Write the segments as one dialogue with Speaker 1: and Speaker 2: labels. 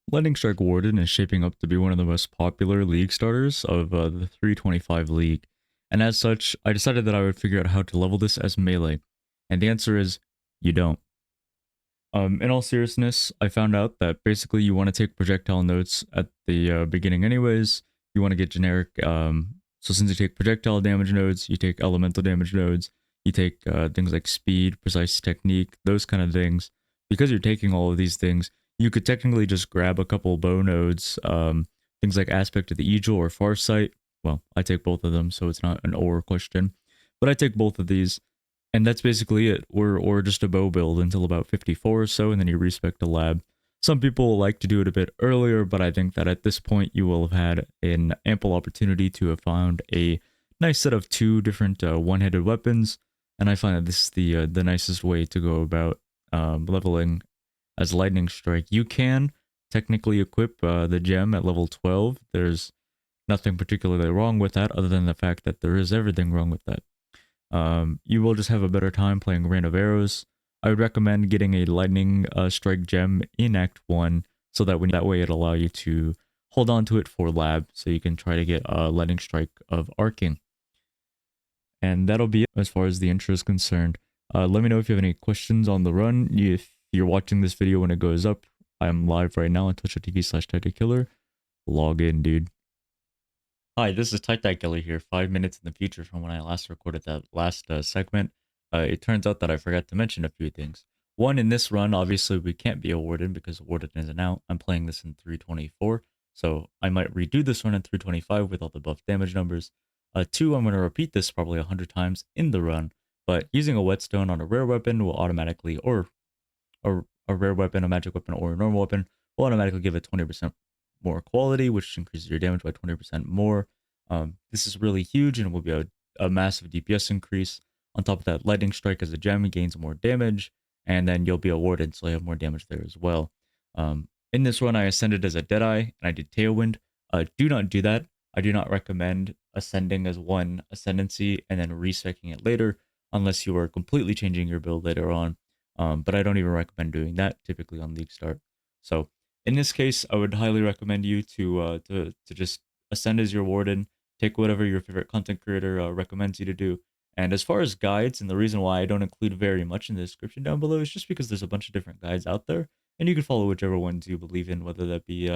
Speaker 1: Lightning Strike Warden is shaping up to be one of the most popular league starters of the 325 league, and as such, I decided that I would figure out how to level this as melee, and the answer is you don't. In all seriousness, I found out that basically you want to take projectile nodes at the beginning anyways. You want to get generic, so since you take projectile damage nodes, you take elemental damage nodes, you take things like speed, precise technique, those kind of things. Because you're taking all of these things, you could technically just grab a couple bow nodes, things like Aspect of the Eagle or Farsight. Well, I take both of them, so it's not an or question. But I take both of these, and that's basically it. Or just a bow build until about 54 or so, and then you respec the lab. Some people like to do it a bit earlier, but I think that at this point you will have had an ample opportunity to have found a nice set of two different one-handed weapons, and I find that this is the nicest way to go about leveling as Lightning Strike. You can technically equip the gem at level 12. There's nothing particularly wrong with that, other than the fact that there is everything wrong with that. You will just have a better time playing Rain of Arrows. I would recommend getting a Lightning Strike gem in Act 1, so that that way it'll allow you to hold on to it for lab, so you can try to get a Lightning Strike of Arcing. And that'll be it as far as the intro is concerned. Let me know if you have any questions on the run. If you're watching this video when it goes up, I'm live right now on twitch.tv/TitanKiller. Log in, dude. Hi, this is TitanKiller here, 5 minutes in the future from when I last recorded that last segment. It turns out that I forgot to mention a few things. One, in this run, obviously we can't be a Warden because Warden isn't out. I'm playing this in 324, so I might redo this one in 325 with all the buff damage numbers. Two, I'm going to repeat this probably 100 times in the run, but using a whetstone on a rare weapon will automatically, or a rare weapon, a magic weapon, or a normal weapon will automatically give it 20% more quality, which increases your damage by 20% more. This is really huge and will be a massive DPS increase. On top of that, Lightning Strike as a gem gains more damage, and then you'll be a Warden, so you have more damage there as well. In this run, I ascended as a Deadeye, and I did Tailwind. Do not do that. I do not recommend ascending as one ascendancy and then respecing it later, unless you are completely changing your build later on. But I don't even recommend doing that typically on League Start. So in this case, I would highly recommend you to just ascend as your Warden, take whatever your favorite content creator recommends you to do. And as far as guides, and the reason why I don't include very much in the description down below is just because there's a bunch of different guides out there, and you can follow whichever ones you believe in, whether that be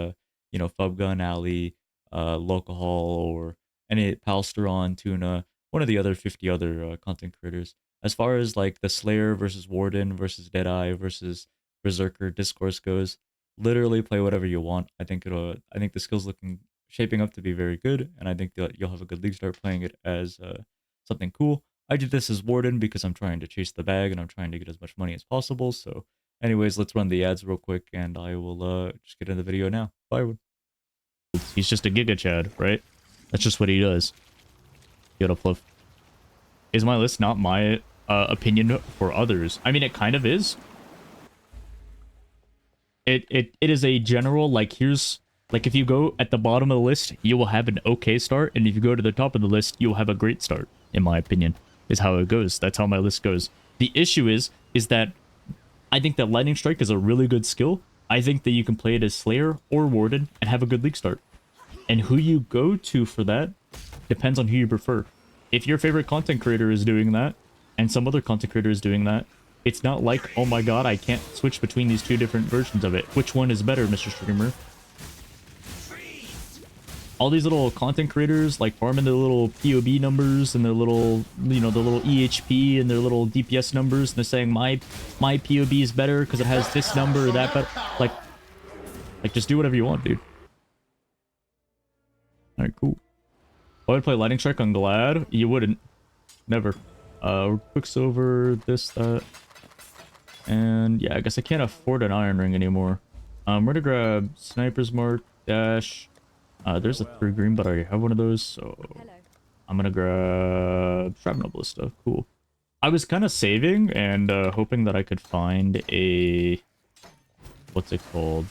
Speaker 1: Fubgun Alley, Locahall, or any Palsteron, Tuna, one of the other 50 other content creators. As far as like the Slayer versus Warden versus Deadeye versus Berserker discourse goes, literally play whatever you want. I think the skill's shaping up to be very good, and I think that you'll have a good league start playing it as something cool. I did this as Warden because I'm trying to chase the bag and I'm trying to get as much money as possible. So anyways, let's run the ads real quick and I will just get into the video now. Bye everyone. He's just a Giga Chad, right? That's just what he does. Get up, Fluff. Is my list not my opinion for others? I mean, it kind of is. It is a general, like, here's, like, if you go at the bottom of the list, you will have an okay start, and if you go to the top of the list, you'll have a great start, in my opinion, is how it goes. That's how my list goes. The issue is that I think that Lightning Strike is a really good skill. I think that you can play it as Slayer or Warden and have a good league start. And who you go to for that depends on who you prefer. If your favorite content creator is doing that, and some other content creator is doing that, it's not like, oh my god, I can't switch between these two different versions of it. Which one is better, Mr. Streamer? All these little content creators, like, farming their little POB numbers and their little, the little EHP and their little DPS numbers, and they're saying my POB is better because it has this number or that, but like just do whatever you want, dude. Alright, cool. I would play Lightning Strike on Glad. You wouldn't. Never. Quicksilver, this, that. And yeah, I guess I can't afford an Iron Ring anymore. We're gonna grab Sniper's Mark, Dash. There's a 3 green, but I already have one of those, so I'm gonna grab Shrapnel Ballista. Cool. I was kind of saving and hoping that I could find a... what's it called?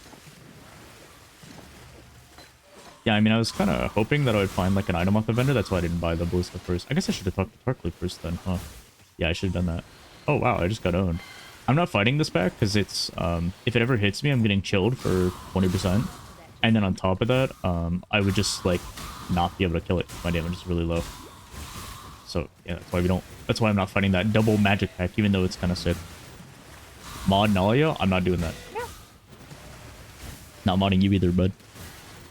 Speaker 1: Yeah, I mean, I was kind of hoping that I would find, like, an item off the vendor. That's why I didn't buy the Ballista first. I guess I should have talked to Tarkly first then, huh? Yeah, I should have done that. Oh, wow, I just got owned. I'm not fighting this back because it's if it ever hits me, I'm getting chilled for 20%, and then on top of that, I would just like not be able to kill it. My damage is really low. So yeah, that's why we don't. That's why I'm not fighting that double magic pack, even though it's kind of sick. Mod Nalia, I'm not doing that. Not modding you either, bud.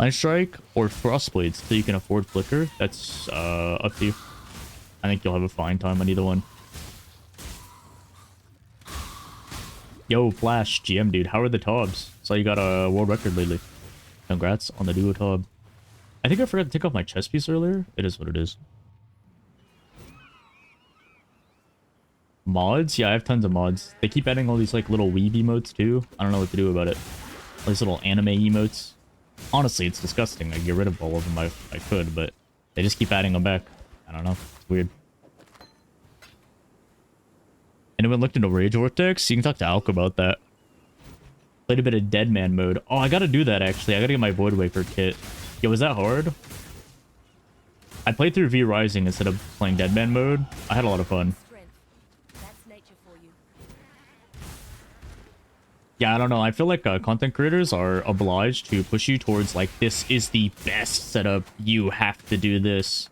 Speaker 1: Line Strike or Frostblades so you can afford Flicker. That's up to you. I think you'll have a fine time on either one. Yo, Flash, GM dude, how are the Tobs? Saw you got a world record lately. Congrats on the duo Tob. I think I forgot to take off my chest piece earlier. It is what it is. Mods? Yeah, I have tons of mods. They keep adding all these like little weeb emotes too. I don't know what to do about it. All these little anime emotes. Honestly, it's disgusting. I'd get rid of all of them if I could, but they just keep adding them back. I don't know. It's weird. Anyone looked into Rage Vortex? You can talk to Alk about that. Played a bit of Deadman mode. Oh, I gotta do that actually. I gotta get my Void Waker kit. Yo, was that hard? I played through V Rising instead of playing Deadman mode. I had a lot of fun. Yeah, I don't know. I feel like content creators are obliged to push you towards like, this is the best setup. You have to do this.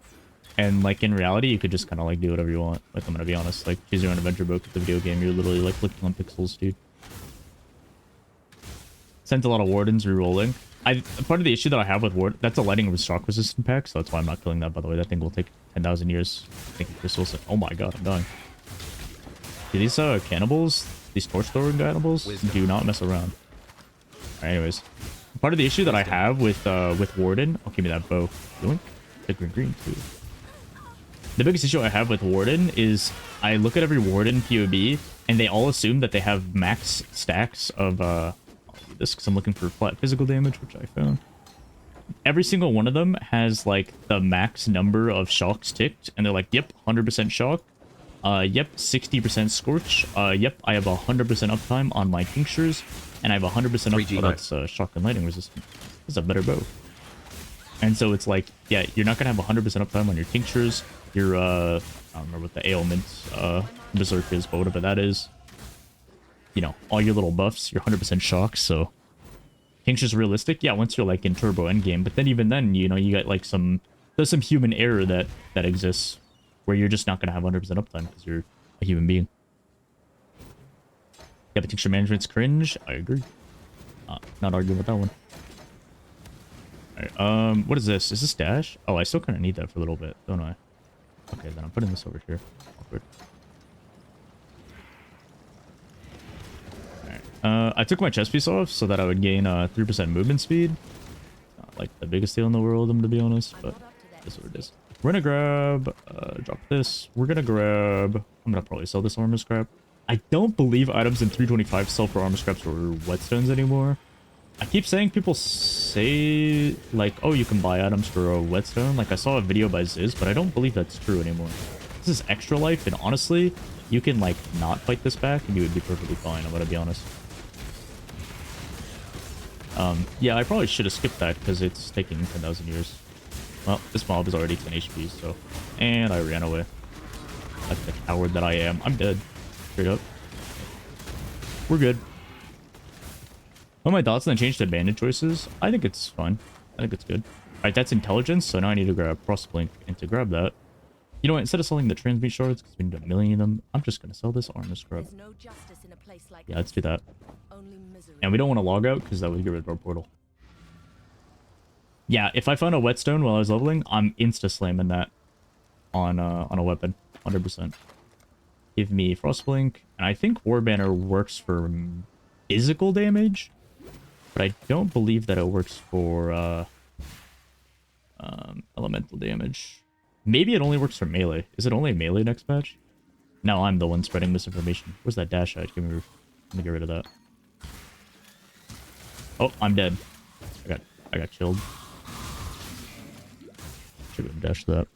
Speaker 1: And like in reality, you could just kind of like do whatever you want. Like, I'm gonna be honest, like choose your own adventure book with the video game. You're literally like clicking on pixels, dude. Sent a lot of Wardens rerolling. Part of the issue that I have with Ward, that's a lightning shock resistant pack, so that's why I'm not killing that, by the way. That thing will take 10,000 years. Thank you, Crystal. Oh my god, I'm dying. Dude, these cannibals, these torch throwing cannibals, do not mess around. Alright, anyways. Part of the issue that I have with Warden, oh, give me that bow. Doink. The green too. The biggest issue I have with Warden is I look at every Warden POB and they all assume that they have max stacks of I'll do this because I'm looking for flat physical damage, which I found. Every single one of them has like the max number of shocks ticked, and they're like, yep, 100% shock. Yep, 60% scorch. Yep, I have 100% uptime on my tinctures, and I have 100% uptime. Oh, that's shock and lightning resistant. That's a better bow. And so it's like, yeah, you're not gonna have 100% uptime on your tinctures. Your I don't remember what the ailment berserk is, but whatever that is, you know, all your little buffs, you're 100% shocked. So tincture's realistic, yeah, once you're like in turbo endgame. But then even then, you know, you got like there's some human error that exists where you're just not gonna have 100% uptime because you're a human being. Yeah, but tincture management's cringe. I agree. Not arguing with that one. Alright, what is this? Is this dash? Oh, I still kind of need that for a little bit, don't I? Okay, then I'm putting this over here. Awkward. Alright. I took my chest piece off so that I would gain 3% movement speed. Not like the biggest deal in the world, I'm gonna be honest, but that's what it is. We're gonna grab, drop this. We're gonna grab, I'm gonna probably sell this armor scrap. I don't believe items in 325 sell for armor scraps or whetstones anymore. I keep saying people say, like, oh, you can buy items for a whetstone. Like, I saw a video by Ziz, but I don't believe that's true anymore. This is extra life, and honestly, you can, like, not fight this back, and you would be perfectly fine, I'm gonna be honest. Yeah, I probably should have skipped that, because it's taking 10,000 years. Well, this mob is already 10 HP, so... And I ran away. Like the coward that I am. I'm dead. Straight up. We're good. What are my thoughts on the change to bandit choices? I think it's fine. I think it's good. Alright, that's intelligence, so now I need to grab Frostblink, and to grab that... You know what, instead of selling the transmute shards, because we need a million of them, I'm just gonna sell this armor scrub.
Speaker 2: No justice in a place like
Speaker 1: Yeah, let's do that.
Speaker 2: Only misery.
Speaker 1: And we don't want to log out, because that would get rid of our portal. Yeah, if I found a whetstone while I was leveling, I'm insta-slamming that on a weapon. 100%. Give me Frostblink, and I think Warbanner works for physical damage, but I don't believe that it works for elemental damage. Maybe it only works for melee. Is it only melee next patch? No, I'm the one spreading misinformation. Where's that dash at? Let me get rid of that. Oh, I'm dead. I got chilled. Should have dashed that.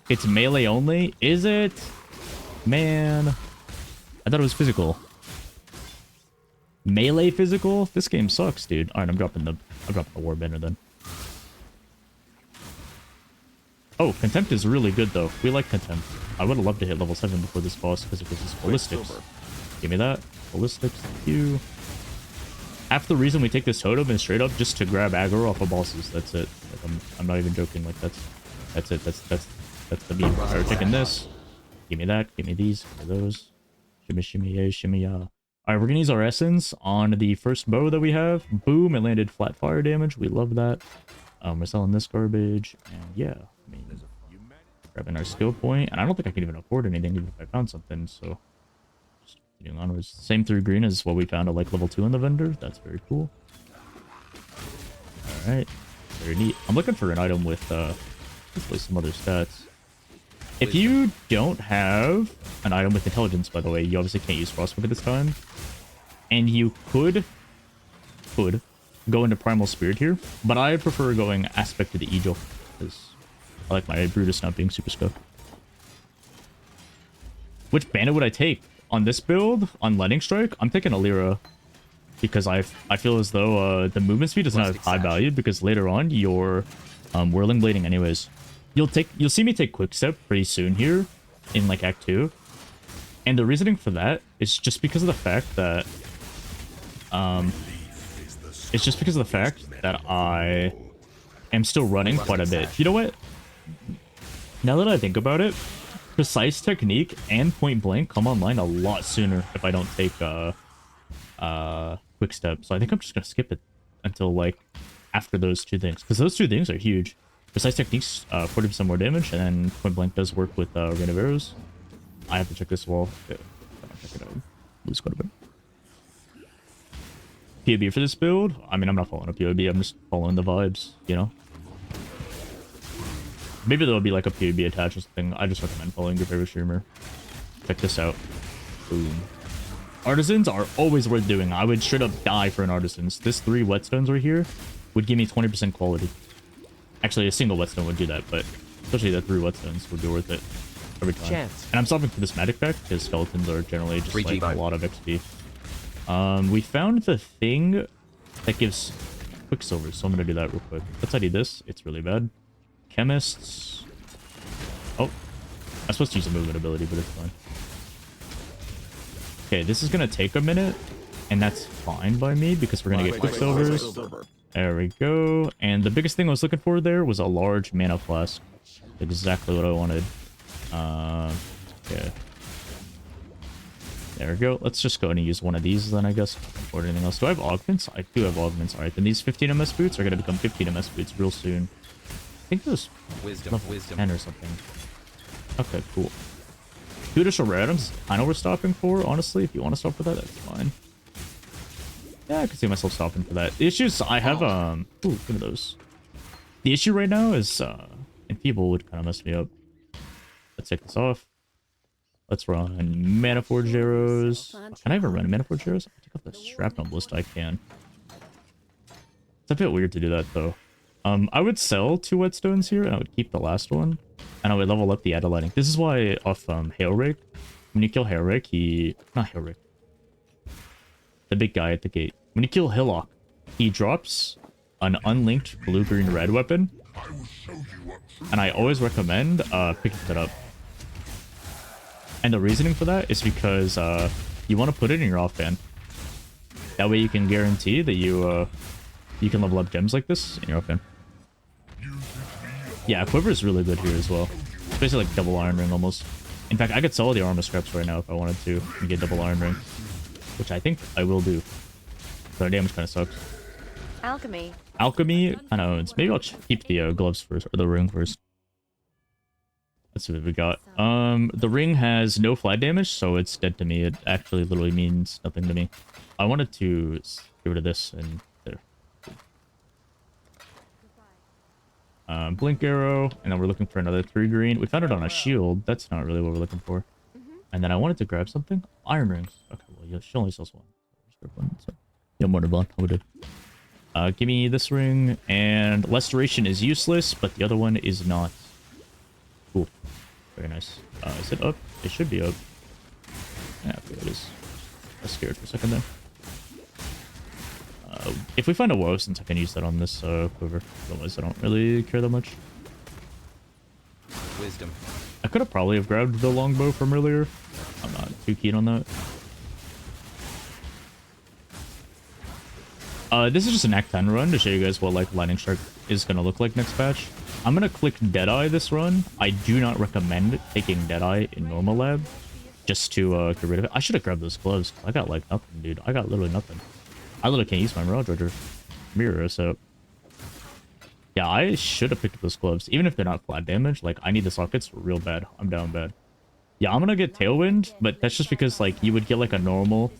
Speaker 1: It's melee only? Is it? Man. I thought it was physical. Melee physical? This game sucks, dude. Alright, I'm dropping the Warbanner then. Oh, Contempt is really good though. We like Contempt. I would have loved to hit level 7 before this boss because it gives us ballistics.
Speaker 3: Give me that. Ballistics, thank you. Half the reason we take this totem is straight up just to grab aggro off of bosses. That's it. Like, I'm not even joking. Like that's it. That's the beam. Alright, we're taking this. Give me that. Give me these. Give me those. Shimmy, shimmy, yeah, shimmy, yeah. Alright, we're gonna use our essence on the first bow that we have. Boom, it landed flat fire damage. We love that. We're selling this garbage. And yeah, I mean, grabbing our skill point. And I don't think I can even afford anything even if I found something, so just continuing onwards. Same 3 green as what we found at like level 2 in the vendor. That's very cool. Alright. Very neat. I'm looking for an item with hopefully some other stats. If you don't have an item with intelligence, by the way, you obviously can't use Frostbook at this time. And you could go into Primal Spirit here, but I prefer going Aspect to the Eagle, because I like my Brutus not being super scoped. Which bandit would I take? On this build, on Lightning Strike, I'm taking Alira, because I feel as though the movement speed does not have high value, because later on you're Whirling Blading anyways. You'll see me take Quickstep pretty soon here in like Act 2. And the reasoning for that is just because of the fact that I am still running quite a bit. You know what? Now that I think about it, Precise Technique and Point Blank come online a lot sooner if I don't take Quickstep. So I think I'm just gonna skip it until like after those 2 things, because those 2 things are huge. Precise Techniques, 40% more damage, and then Point Blank does work with Rain of Arrows. I have to check this wall. Yeah, check it out. Lose quite a bit. POB for this build? I mean, I'm not following a POB, I'm just following the vibes, you know? Maybe there'll be like a POB attached or something. I just recommend following your favorite streamer. Check this out. Boom. Artisans are always worth doing. I would straight up die for an Artisans. This 3 whetstones right here would give me 20% quality. Actually, a single whetstone would do that, but especially the 3 whetstones would be worth it every time.
Speaker 4: Chance.
Speaker 3: And I'm stopping for this magic pack because skeletons are generally just like a lot of XP. We found the thing that gives Quicksilver, so I'm gonna do that real quick. Let's ID this. It's really bad. Chemists. Oh, I'm supposed to use a movement ability, but it's fine. Okay, this is gonna take a minute, and that's fine by me because we're gonna get Quicksilvers. There we go. And the biggest thing I was looking for there was a large mana flask. Exactly what I wanted. Yeah. There we go. Let's just go ahead and use one of these then, I guess. Or anything else. Do I have augments? I do have augments. Alright, then these 15 MS boots are going to become 15 MS boots real soon. I think those
Speaker 4: Wisdom.
Speaker 3: 10 or something. Okay, cool. 2 additional rare items. I know we're stopping for, honestly. If you want to stop for that, that's fine. Yeah, I can see myself stopping for that. The issue is I have, ooh, look at those. The issue right now is, Enfeeble would kind of mess me up. Let's take this off. Let's run Mana Forge arrows. Oh, can I even run Mana Forge arrows? I'll take off the Shrapnel Ballista, I can. It's a bit weird to do that, though. I would sell 2 whetstones here, and I would keep the last one. And I would level up the Adelighting. This is why off, Hailrake, when you kill Hailrake, not Hailrake. The big guy at the gate. When you kill Hillock, he drops an unlinked blue-green-red weapon. And I always recommend picking that up. And the reasoning for that is because you want to put it in your offhand. That way you can guarantee that you can level up gems like this in your offhand. Yeah, Quiver is really good here as well. It's basically like double Iron Ring almost. In fact, I could sell the armor scraps right now if I wanted to and get double Iron Ring. Which I think I will do. So our damage kind of sucks.
Speaker 2: Alchemy.
Speaker 3: Alchemy kind of owns. Maybe I'll keep the gloves first, or the ring first. Let's see what we got. The ring has no flat damage, so it's dead to me. It actually literally means nothing to me. I wanted to get rid of this and there. Blink arrow, and then we're looking for another 3 green. We found it on a shield. That's not really what we're looking for. And then I wanted to grab something. Iron rings. Okay, well, she only sells one. So, yeah, more than one. I would do. Give me this ring, and Restoration is useless, but the other one is not. Cool. Very nice. Is it up? It should be up. Yeah, okay, it is. I was scared for a second there. If we find a woe, since I can use that on this quiver. Otherwise, I don't really care that much.
Speaker 4: Wisdom.
Speaker 3: I could have probably have grabbed the longbow from earlier. I'm not too keen on that. This is just an Act 10 run to show you guys what like Lightning Strike is gonna look like next patch. I'm gonna click Deadeye this run. I do not recommend taking Deadeye in normal lab, just to get rid of it. I should have grabbed those gloves. I got like nothing, dude. I got literally nothing. I literally can't use my Mirage Roger mirror, so yeah, I should have picked up those gloves, even if they're not flat damage. Like I need the sockets real bad. I'm down bad. Yeah, I'm gonna get Tailwind, but that's just because like you would get like a normal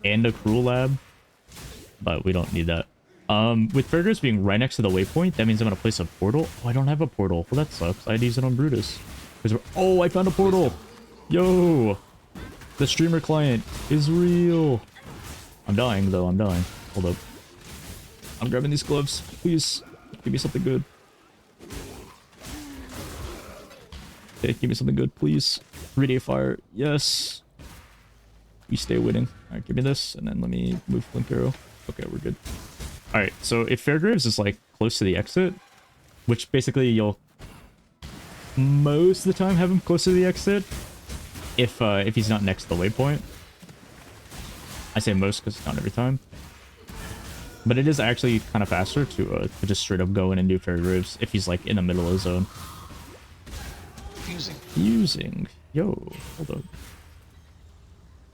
Speaker 3: and a cruel lab. But we don't need that. With Fairgraves being right next to the waypoint, that means I'm gonna place a portal. Oh, I don't have a portal. Well, that sucks. I had to use it on Brutus. Oh, I found a portal. Yo, the streamer client is real. I'm dying though. I'm dying. Hold up. I'm grabbing these gloves. Please give me something good. Okay, give me something good, please. 3-day fire. Yes. You stay winning. All right, give me this, and then let me move Blink Arrow. Okay, we're good. All right, so if Fairgraves is like close to the exit, which basically you'll most of the time have him close to the exit, if he's not next to the waypoint. I say most because not every time, but it is actually kind of faster to just straight up go in and do Fairgraves if he's like in the middle of the zone. Fusing. Yo, hold up.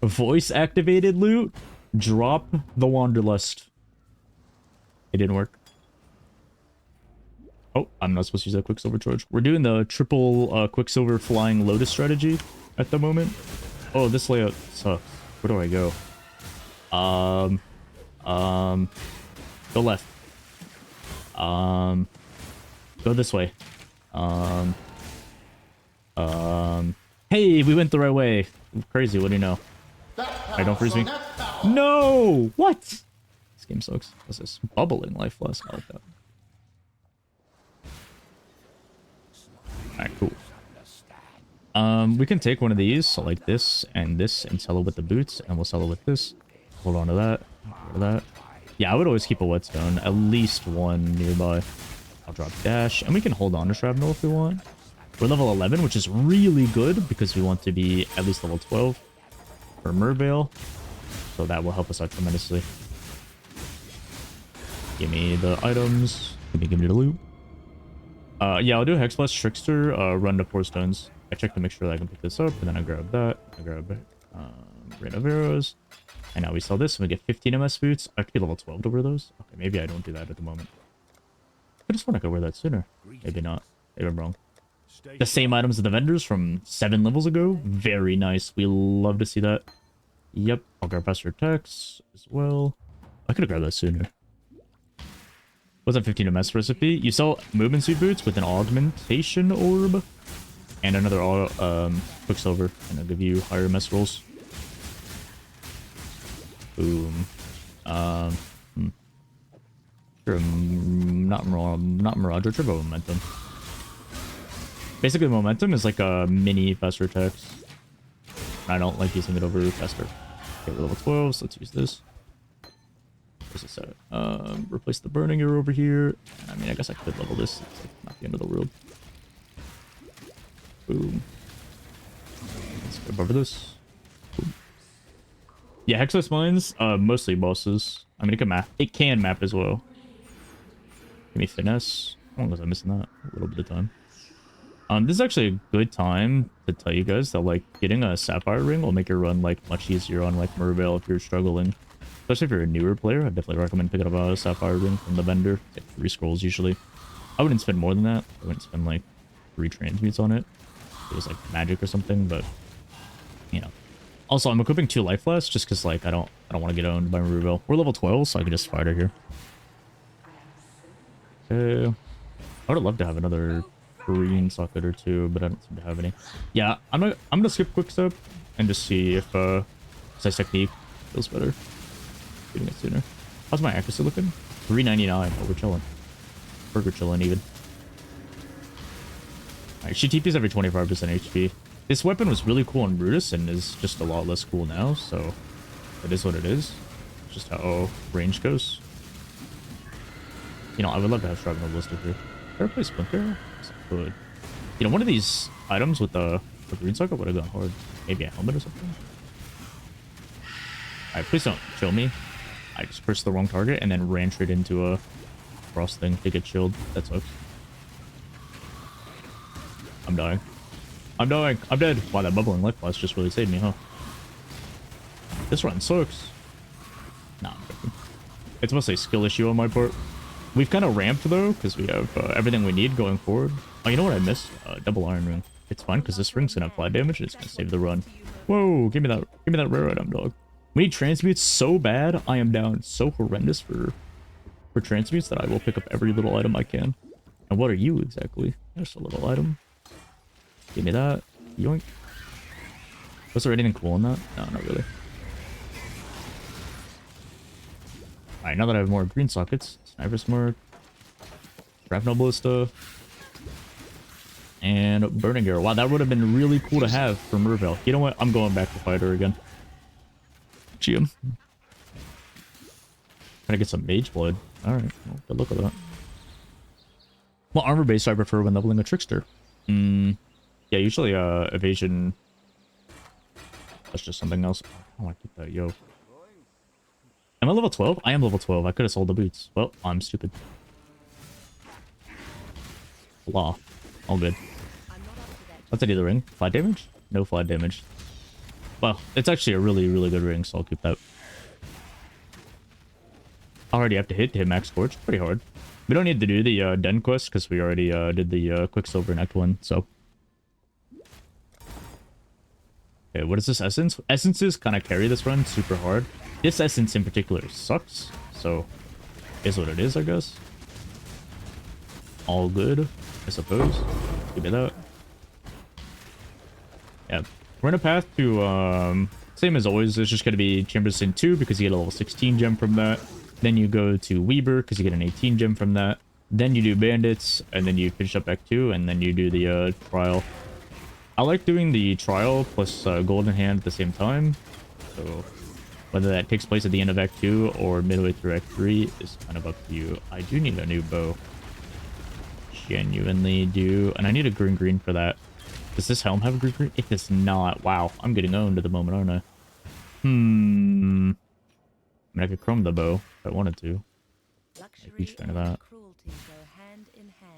Speaker 3: Voice activated loot. Drop the Wanderlust. It didn't work. Oh, I'm not supposed to use that Quicksilver charge. We're doing the triple Quicksilver flying Lotus strategy at the moment. Oh, this layout sucks. Where do I go? Go left. Go this way. Hey, we went the right way. Crazy, what do you know? Alright, don't freeze me. No! What? This game sucks. What's this? Bubbling life less. I like that. Alright, cool. We can take one of these, so like this, and sell it with the boots, and we'll sell it with this. Hold on to that. Hold on to that. Yeah, I would always keep a whetstone. At least one nearby. I'll drop dash, and we can hold on to Shrapnel if we want. We're level 11, which is really good, because we want to be at least level 12 for Merveil. So that will help us out tremendously. Give me the items. Give me the loot. Yeah, I'll do a Hexblast Trickster, run to 4 stones. I check to make sure that I can pick this up, and then I grab that. I grab Rain of Arrows. And now we sell this, and we get 15 MS boots. I have to be level 12 to wear those. Okay, maybe I don't do that at the moment. I just want to go wear that sooner. Maybe not. Maybe I'm wrong. The same items as the vendors from 7 levels ago. Very nice. We love to see that. Yep. I'll grab faster attacks as well. I could have grabbed that sooner. What's that 15 MS recipe? You sell movement suit boots with an augmentation orb and another Quicksilver, and I'll give you higher MS rolls. Boom. Sure, not Mirage Archer, but Momentum. Basically, Momentum is like a mini faster attacks. I don't like using it over faster. Okay, we're level 12, so let's use this. Where's this at? Replace the Burning Arrow over here. I mean, I guess I could level this. It's like not the end of the world. Boom. Let's go over this. Boom. Yeah, Hexless Mines, mostly bosses. I mean, it can map. It can map as well. Give me Finesse. How long was I missing that? A little bit of time. This is actually a good time to tell you guys that, like, getting a Sapphire Ring will make your run, like, much easier on, like, Merveil if you're struggling. Especially if you're a newer player, I'd definitely recommend picking up a Sapphire Ring from the vendor. It's like 3 scrolls usually. I wouldn't spend more than that. I wouldn't spend, like, 3 transmutes on it. It was, like, magic or something, but, you know. Also, I'm equipping 2 Life Flasks just because, like, I don't want to get owned by Merveil. We're level 12, so I can just fight her here. Okay. I would have loved to have another green socket or 2, but I don't seem to have any. Yeah, I'm gonna skip Quick Step and just see if Precise Technique feels better. Getting it sooner. How's my accuracy looking? 399. Oh, we're chilling. Burger chilling even. Alright, she TPs every 25% HP. This weapon was really cool on Brutus and is just a lot less cool now, so it is what it is. It's just how range goes. You know, I would love to have Shrapnel listed here. Can I play Splinter? Yes, I could. You know, one of these items with the green socket would have gone hard. Maybe a helmet or something. Alright, please don't kill me. I just pressed the wrong target and then ran straight into a frost thing to get chilled. That sucks. I'm dying. I'm dying. I'm dead. Wow, that bubbling life blast just really saved me, huh? This run sucks. Nah, I'm joking. It's mostly a skill issue on my part. We've kind of ramped, though, because we have everything we need going forward. Oh, you know what I missed? Double Iron Ring. It's fine, because this ring's going to apply damage, and it's going to save the run. Whoa, give me that rare item, dog. We need transmutes so bad. I am down so horrendous for transmutes that I will pick up every little item I can. And what are you exactly? There's a little item. Give me that. Yoink. Was there anything cool in that? No, not really. Alright, now that I have more green sockets, Sniper Smart, Shrapnel Ballista, and Burning Arrow. Wow, that would have been really cool to have for Merveil. You know what? I'm going back to Fighter again. GM. Gonna get some Mage Blood. Alright, well, good luck with that. Well, armor base I prefer when leveling a Trickster. Yeah, usually evasion. That's just something else. Oh, I keep that, yo. Am I level 12? I am level 12. I could have sold the boots. Well, I'm stupid. Blah. All good. What's that, the ring? Flat damage? No flat damage. Well, it's actually a really, really good ring, so I'll keep that. I already have to hit max Scorch. Pretty hard. We don't need to do the Den quest because we already did the Quicksilver in Act 1, so. Okay, what is this essence? Essences kind of carry this run super hard. This essence in particular sucks, so is what it is, I guess. All good, I suppose. Give me that. Yeah, we're in a path to, same as always, it's just going to be Chambers in 2 because you get a level 16 gem from that. Then you go to Weaver because you get an 18 gem from that. Then you do Bandits, and then you finish up Act 2, and then you do the Trial. I like doing the Trial plus Golden Hand at the same time. So whether that takes place at the end of Act 2 or midway through Act 3 is kind of up to you. I do need a new bow. Genuinely do. And I need a green for that. Does this helm have a green? It does not. Wow, I'm getting owned at the moment, aren't I? I mean, I could chrome the bow if I wanted to. Huge fan of that.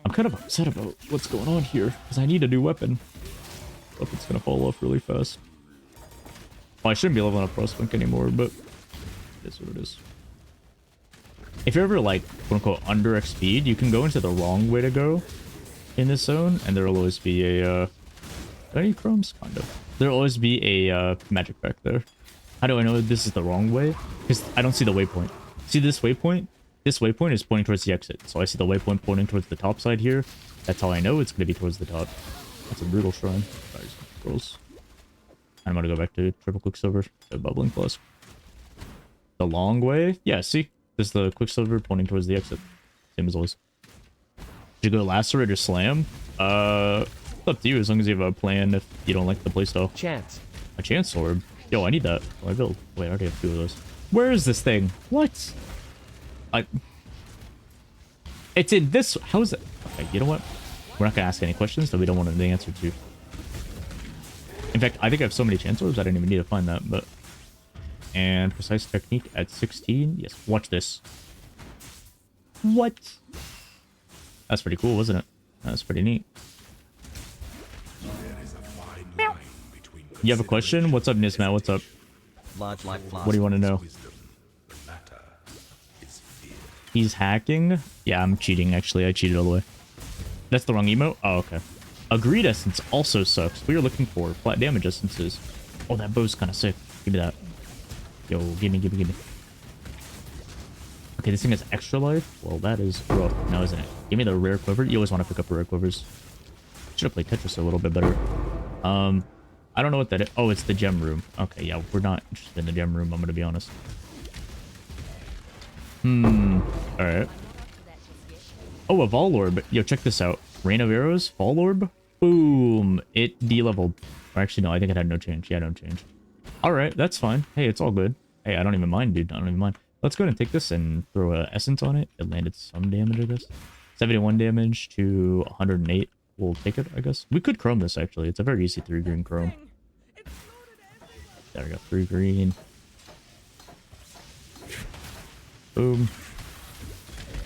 Speaker 3: I'm kind of upset about what's going on here because I need a new weapon. Weapon's gonna fall off really fast. Well, I shouldn't be leveling up Frostpunk anymore, but it is what it is. If you're ever like quote-unquote under X speed, you can go into the wrong way to go in this zone, and there'll always be a any chromes? Kind of. There'll always be a magic back there. How do I know this is the wrong way? Because I don't see the waypoint. See this waypoint? This waypoint is pointing towards the exit. So I see the waypoint pointing towards the top side here. That's how I know it's going to be towards the top. That's a brutal shrine. Girls. I'm going to go back to triple Quicksilver, the bubbling flask. The long way? Yeah, see? This is the Quicksilver pointing towards the exit. Same as always. Should you go Lacerate or Slam? It's up to you as long as you have a plan if you don't like the playstyle.
Speaker 4: Chance.
Speaker 3: A Chance Orb? Yo, I need that. Oh, I build. Wait, I already have 2 of those. Where is this thing? What? It's in this. How is it? Okay, you know what? We're not gonna ask any questions that we don't want the answer to. In fact, I think I have so many Chance Orbs I didn't even need to find that, but... And Precise Technique at 16. Yes, watch this. What? That's pretty cool, wasn't it? That's pretty neat. You have a question? What's up, Nismat? What's up? What do you want to know? He's hacking? Yeah, I'm cheating, actually. I cheated all the way. That's the wrong emote? Oh, okay. A Greed Essence also sucks. We are looking for flat damage essences. Oh, that bow's kind of sick. Give me that. Yo, gimme. Okay, this thing has extra life? Well, that is rough now, isn't it? Give me the rare quiver. You always want to pick up rare quivers. Should have played Tetris a little bit better. I don't know what that is. Oh, it's the gem room. Okay, yeah, we're not interested in the gem room, I'm going to be honest. Alright. Oh, a Vol Orb. Yo, check this out. Rain of Arrows, Fall Orb. Boom. It de-leveled. Or actually, no, I think it had no change. Yeah, no change. Alright, that's fine. Hey, it's all good. Hey, I don't even mind, dude. I don't even mind. Let's go ahead and take this and throw an Essence on it. It landed some damage, I guess. 71 damage to 108. We'll take it, I guess. We could chrome this, actually. It's a very easy 3 green chrome. There we go. 3 green. Boom.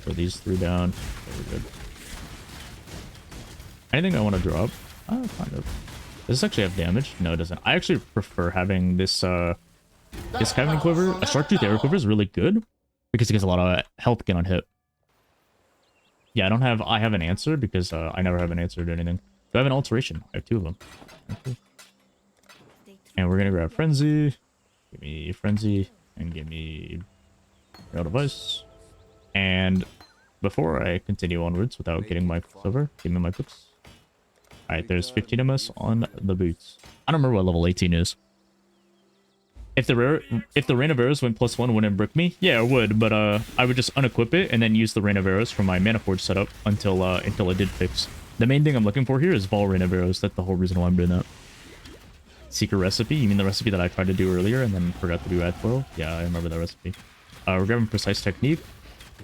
Speaker 3: Throw these 3 down. Very good. Anything I want to drop? Oh, kind of. Does this actually have damage? No, it doesn't. I actually prefer having this Scavenging Quiver. A Sharktooth Arrow Quiver is really good because it gets a lot of health gain on hit. Yeah, I have an answer because I never have an answer to anything. Do I have an alteration? I have 2 of them. Okay. And we're gonna grab Frenzy. Give me Frenzy and give me Rail of Ice. And before I continue onwards without getting my silver, give me my books. Alright, there's 15 MS on the boots. I don't remember what level 18 is. If the Rain of Arrows went +1, wouldn't it brick me? Yeah, it would, but I would just unequip it and then use the Rain of Arrows for my Mana Forge setup until it did fix. The main thing I'm looking for here is Vol Rain of Arrows. That's the whole reason why I'm doing that. Secret recipe? You mean the recipe that I tried to do earlier and then forgot to do at 12? Yeah, I remember that recipe. We're grabbing Precise Technique.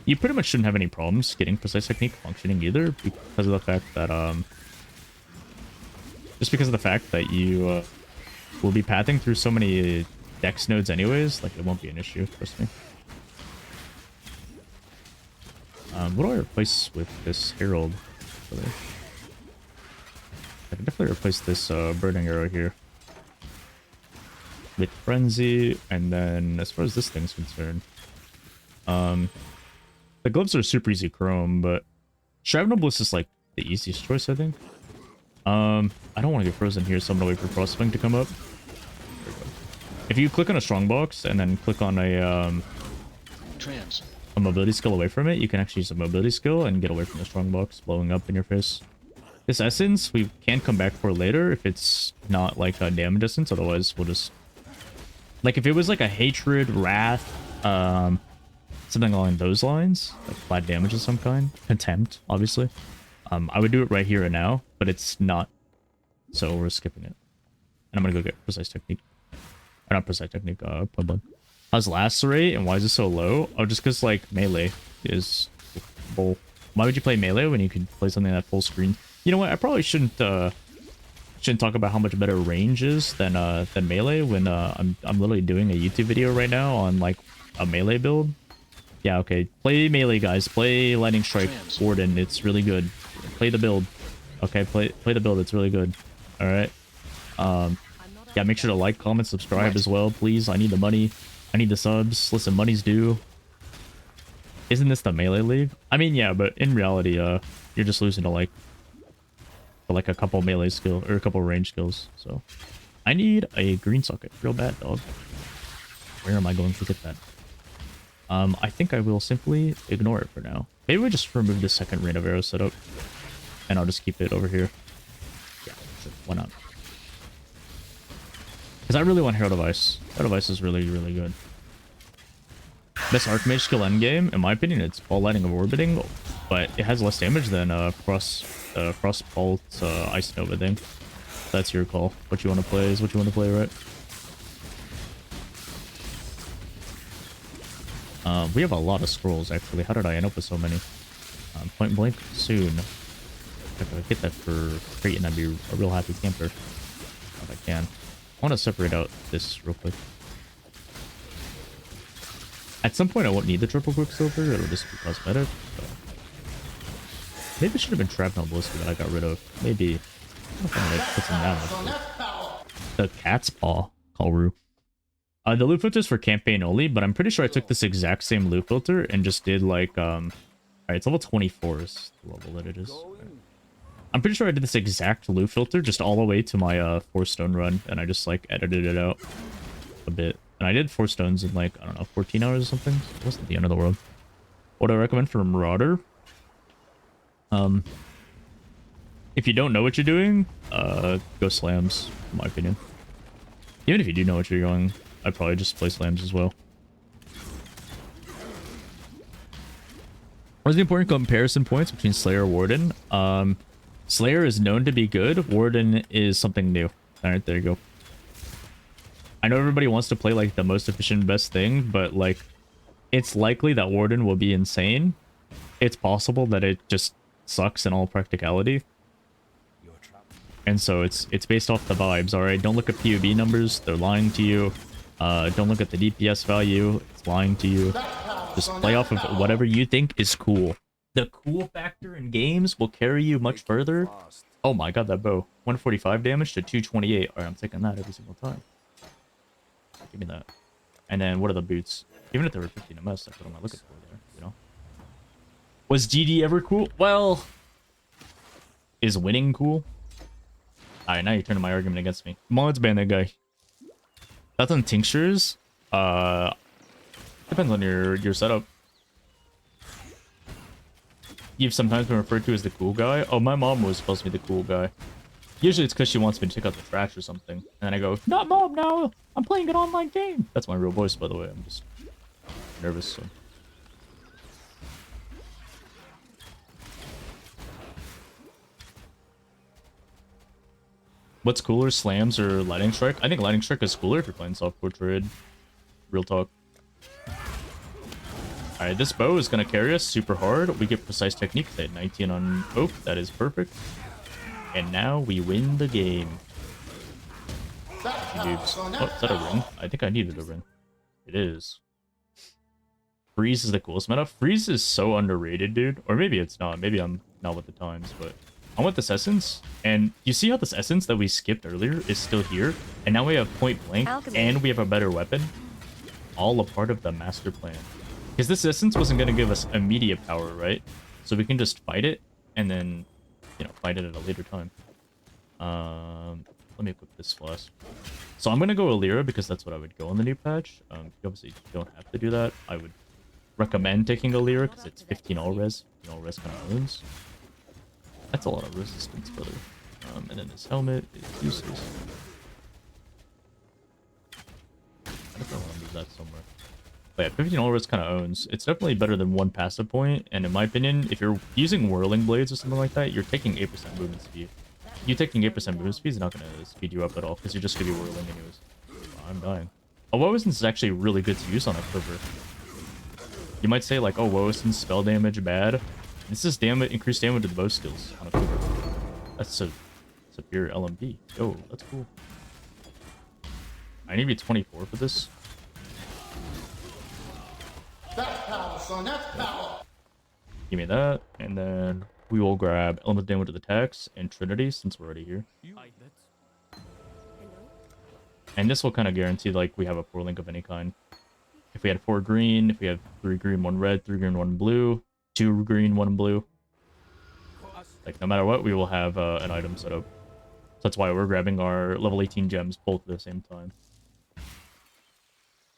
Speaker 3: You pretty much shouldn't have any problems getting Precise Technique functioning either because of the fact that you will be pathing through so many Dex nodes anyways, like it won't be an issue, trust me. What do I replace with this Herald? I can definitely replace this Burning Arrow here with Frenzy, and then as far as this thing's concerned, the gloves are super easy chrome, but Shrapnel Bliss is like the easiest choice, I think. I don't want to get frozen here, so I'm gonna wait for Frostwing to come up. If you click on a strongbox and then click on a mobility skill away from it, you can actually use a mobility skill and get away from the strongbox blowing up in your face. This essence we can come back for later if it's not like a damage essence. Otherwise, we'll just like if it was like a hatred, wrath, something along those lines, like flat damage of some kind, contempt, obviously. I would do it right here and now, but it's not, so we're skipping it. And I'm gonna go get Precise Technique. Or not Precise Technique, Point Blank. How's Lacerate and why is it so low? Oh, just because like melee is full. Why would you play melee when you could play something that full screen? You know what? I probably shouldn't talk about how much better range is than melee when I'm literally doing a YouTube video right now on like a melee build. Yeah, okay. Play melee, guys. Play Lightning Strike Warden. It's really good. Play the build. Okay, play the build. It's really good. All right. Yeah, make sure to like, comment, subscribe as well, please. I need the money. I need the subs. Listen, money's due. Isn't this the melee league? I mean, yeah, but in reality, you're just losing to like a couple melee skill or a couple range skills. So, I need a green socket, real bad, dog. Where am I going to get that? I think I will simply ignore it for now. Maybe we just remove the second Rain of Arrows setup, and I'll just keep it over here. Yeah, sure. Why not? Because I really want Herald of Ice. Herald of Ice is really, really good. Best Archmage skill endgame, in my opinion, it's Ball Lightning of Orbiting, but it has less damage than Frostbolt Ice Nova thing. That's your call. What you want to play is what you want to play, right? We have a lot of scrolls, actually. How did I end up with so many? Point Blank soon. If I could get that for Creighton, I'd be a real happy camper. If I can. I want to separate out this real quick. At some point, I won't need the triple Quicksilver. It'll just be cosmetic. But maybe it should have been Shrapnel Blister that I got rid of. Maybe. I don't know if I'm gonna put some down. The Cat's Paw, Kalru. The loot filter is for campaign only, but I'm pretty sure I took this exact same loot filter and just did like, alright, it's level 24 is the level that it is. Right. I'm pretty sure I did this exact loot filter just all the way to my 4-stone run, and I just like edited it out a bit. And I did 4 stones in like, I don't know, 14 hours or something. So it wasn't the end of the world. What do I recommend for Marauder? If you don't know what you're doing, go slams, in my opinion. Even if you do know what you're going, I'd probably just play slams as well. What's the important comparison points between Slayer and Warden? Slayer is known to be good. Warden is something new. Alright, there you go. I know everybody wants to play like the most efficient best thing, but like it's likely that Warden will be insane. It's possible that it just sucks in all practicality. And so it's based off the vibes, alright? Don't look at PUB numbers, they're lying to you. Don't look at the DPS value, it's lying to you. Just play off of whatever you think is cool. The cool factor in games will carry you much further. Oh my god, that bow. 145 damage to 228. Alright, I'm taking that every single time. Give me that. And then what are the boots? Even if they were 15 MS, that's what am I looking for there, you know? Was DD ever cool? Well, is winning cool? Alright, now you're turning my argument against me. Mods ban that guy. That's on tinctures. Depends on your setup. You've sometimes been referred to as the cool guy. Oh, my mom was supposed to be the cool guy. Usually it's because she wants me to check out the trash or something. And then I go, not mom, no, I'm playing an online game. That's my real voice, by the way. I'm just nervous. So. What's cooler, slams or lightning strike? I think lightning strike is cooler if you're playing softcore trade. Real talk. Alright, this bow is going to carry us super hard. We get precise technique at 19 on Oak. That is perfect. And now we win the game. Oh, is that a ring? I think I needed a ring. It is. Freeze is the coolest meta. Freeze is so underrated, dude. Or maybe it's not. Maybe I'm not with the times, but I want this essence. And you see how this essence that we skipped earlier is still here? And now we have point blank and we have a better weapon. All a part of the master plan. Because this essence wasn't going to give us immediate power, right? So we can just fight it and then, you know, fight it at a later time. Let me equip this flask. So I'm going to go Alira because that's what I would go on the new patch. You obviously don't have to do that. I would recommend taking Alira because it's 15 all res. 15 all res kind of owns. That's a lot of resistance, brother. And then this helmet is useless. I don't know if I want to move that somewhere. But yeah, 15 all res kind of owns. It's definitely better than one passive point. And in my opinion, if you're using whirling blades or something like that, you're taking 8% movement speed. You taking 8% movement speed is not going to speed you up at all because you're just going to be whirling anyways. Oh, I'm dying. Oh, Woe Essence is actually really good to use on a Quiver. You might say like, oh, Woe Essence spell damage bad. This is damage, increased damage to the bow skills on a Quiver. That's a superior LMB. Oh, that's cool. I need to be 24 for this.
Speaker 4: That's power, son. That's power.
Speaker 3: Give me that, and then we will grab Element Damage to the Tax and Trinity since we're already here. And this will kind of guarantee like we have a 4 link of any kind. If we had 4 green, if we have 3 green, 1 red, 3 green, 1 blue, 2 green, 1 blue. Like no matter what, we will have an item set up. So that's why we're grabbing our level 18 gems both at the same time.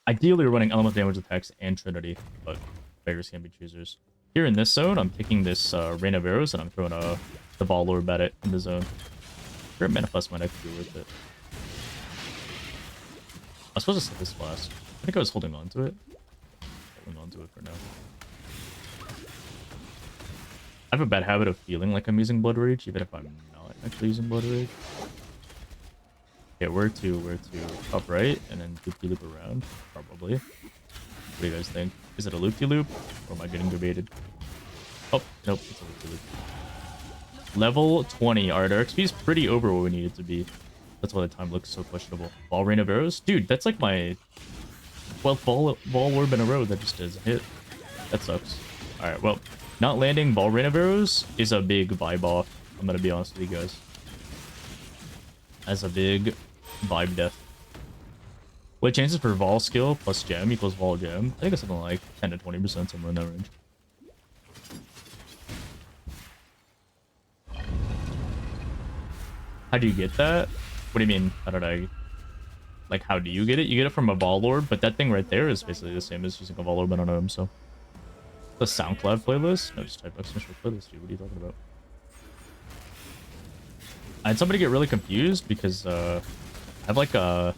Speaker 3: Ideally, we're running Element Damage Attacks and Trinity, but beggars can be choosers. Here in this zone, I'm taking this Rain of Arrows, and I'm throwing the Ball Orb at it in the zone. Sure, Manifest might actually be worth it. I was supposed to set this last. I think I was holding on to it. Holding on to it for now. I have a bad habit of feeling like I'm using Blood Rage, even if I'm not actually using Blood Rage. Okay, where to upright and then loop around, probably. What do you guys think? Is it a loop-de-loop, or am I getting debated? Oh, nope, it's a loop-de-loop. Level 20. Alright, our XP is pretty over what we need it to be. That's why the time looks so questionable. Ball Rain of Arrows? Dude, that's like my 12th ball orb in a row that just doesn't hit. That sucks. Alright, well, not landing Ball Rain of Arrows is a big vibe off. I'm gonna be honest with you guys. That's a big vibe death. What chances for Vol skill plus gem equals Vol gem? I think it's something like 10 to 20%, somewhere in that range. How do you get that? What do you mean? How did I... Like, how do you get it? You get it from a Vol Orb, but that thing right there is basically the same as using a Vol Orb on him, so... The SoundCloud playlist? No, just type exclamation playlist, dude. What are you talking about? I had somebody get really confused because, I have like a...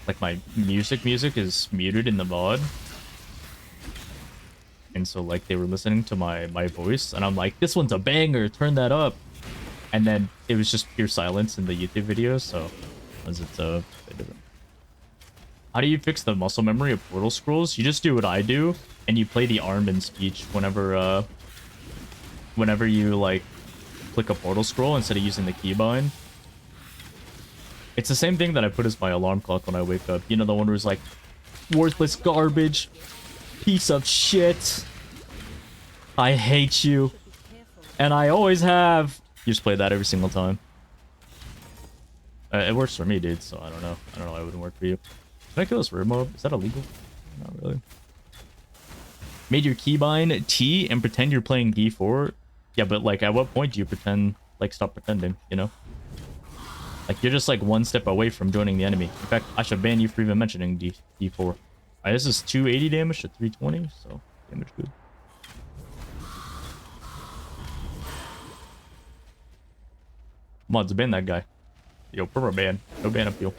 Speaker 3: Like my music is muted in the VOD. And so like they were listening to my voice and I'm like, this one's a banger, turn that up. And then it was just pure silence in the YouTube video, so was it a bit different. How do you fix the muscle memory of portal scrolls? You just do what I do and you play the Armbin speech whenever you like click a portal scroll instead of using the keybind. It's the same thing that I put as my alarm clock when I wake up. You know, the one where it's like, worthless garbage. piece of shit. I hate you.
Speaker 2: Be careful.
Speaker 3: And I always have. You just play that every single time. It works for me, dude, so I don't know. I don't know why it wouldn't work for you. Can I kill this rare mob? Is that illegal? Not really. Made your keybind T and pretend you're playing D4? Yeah, but like at what point do you pretend, like stop pretending, you know? Like you're just like one step away from joining the enemy. In fact, I should ban you for even mentioning D4. Alright, this is 280 damage to 320, so damage good. Mods, ban that guy. Yo, perma ban. No ban appeal.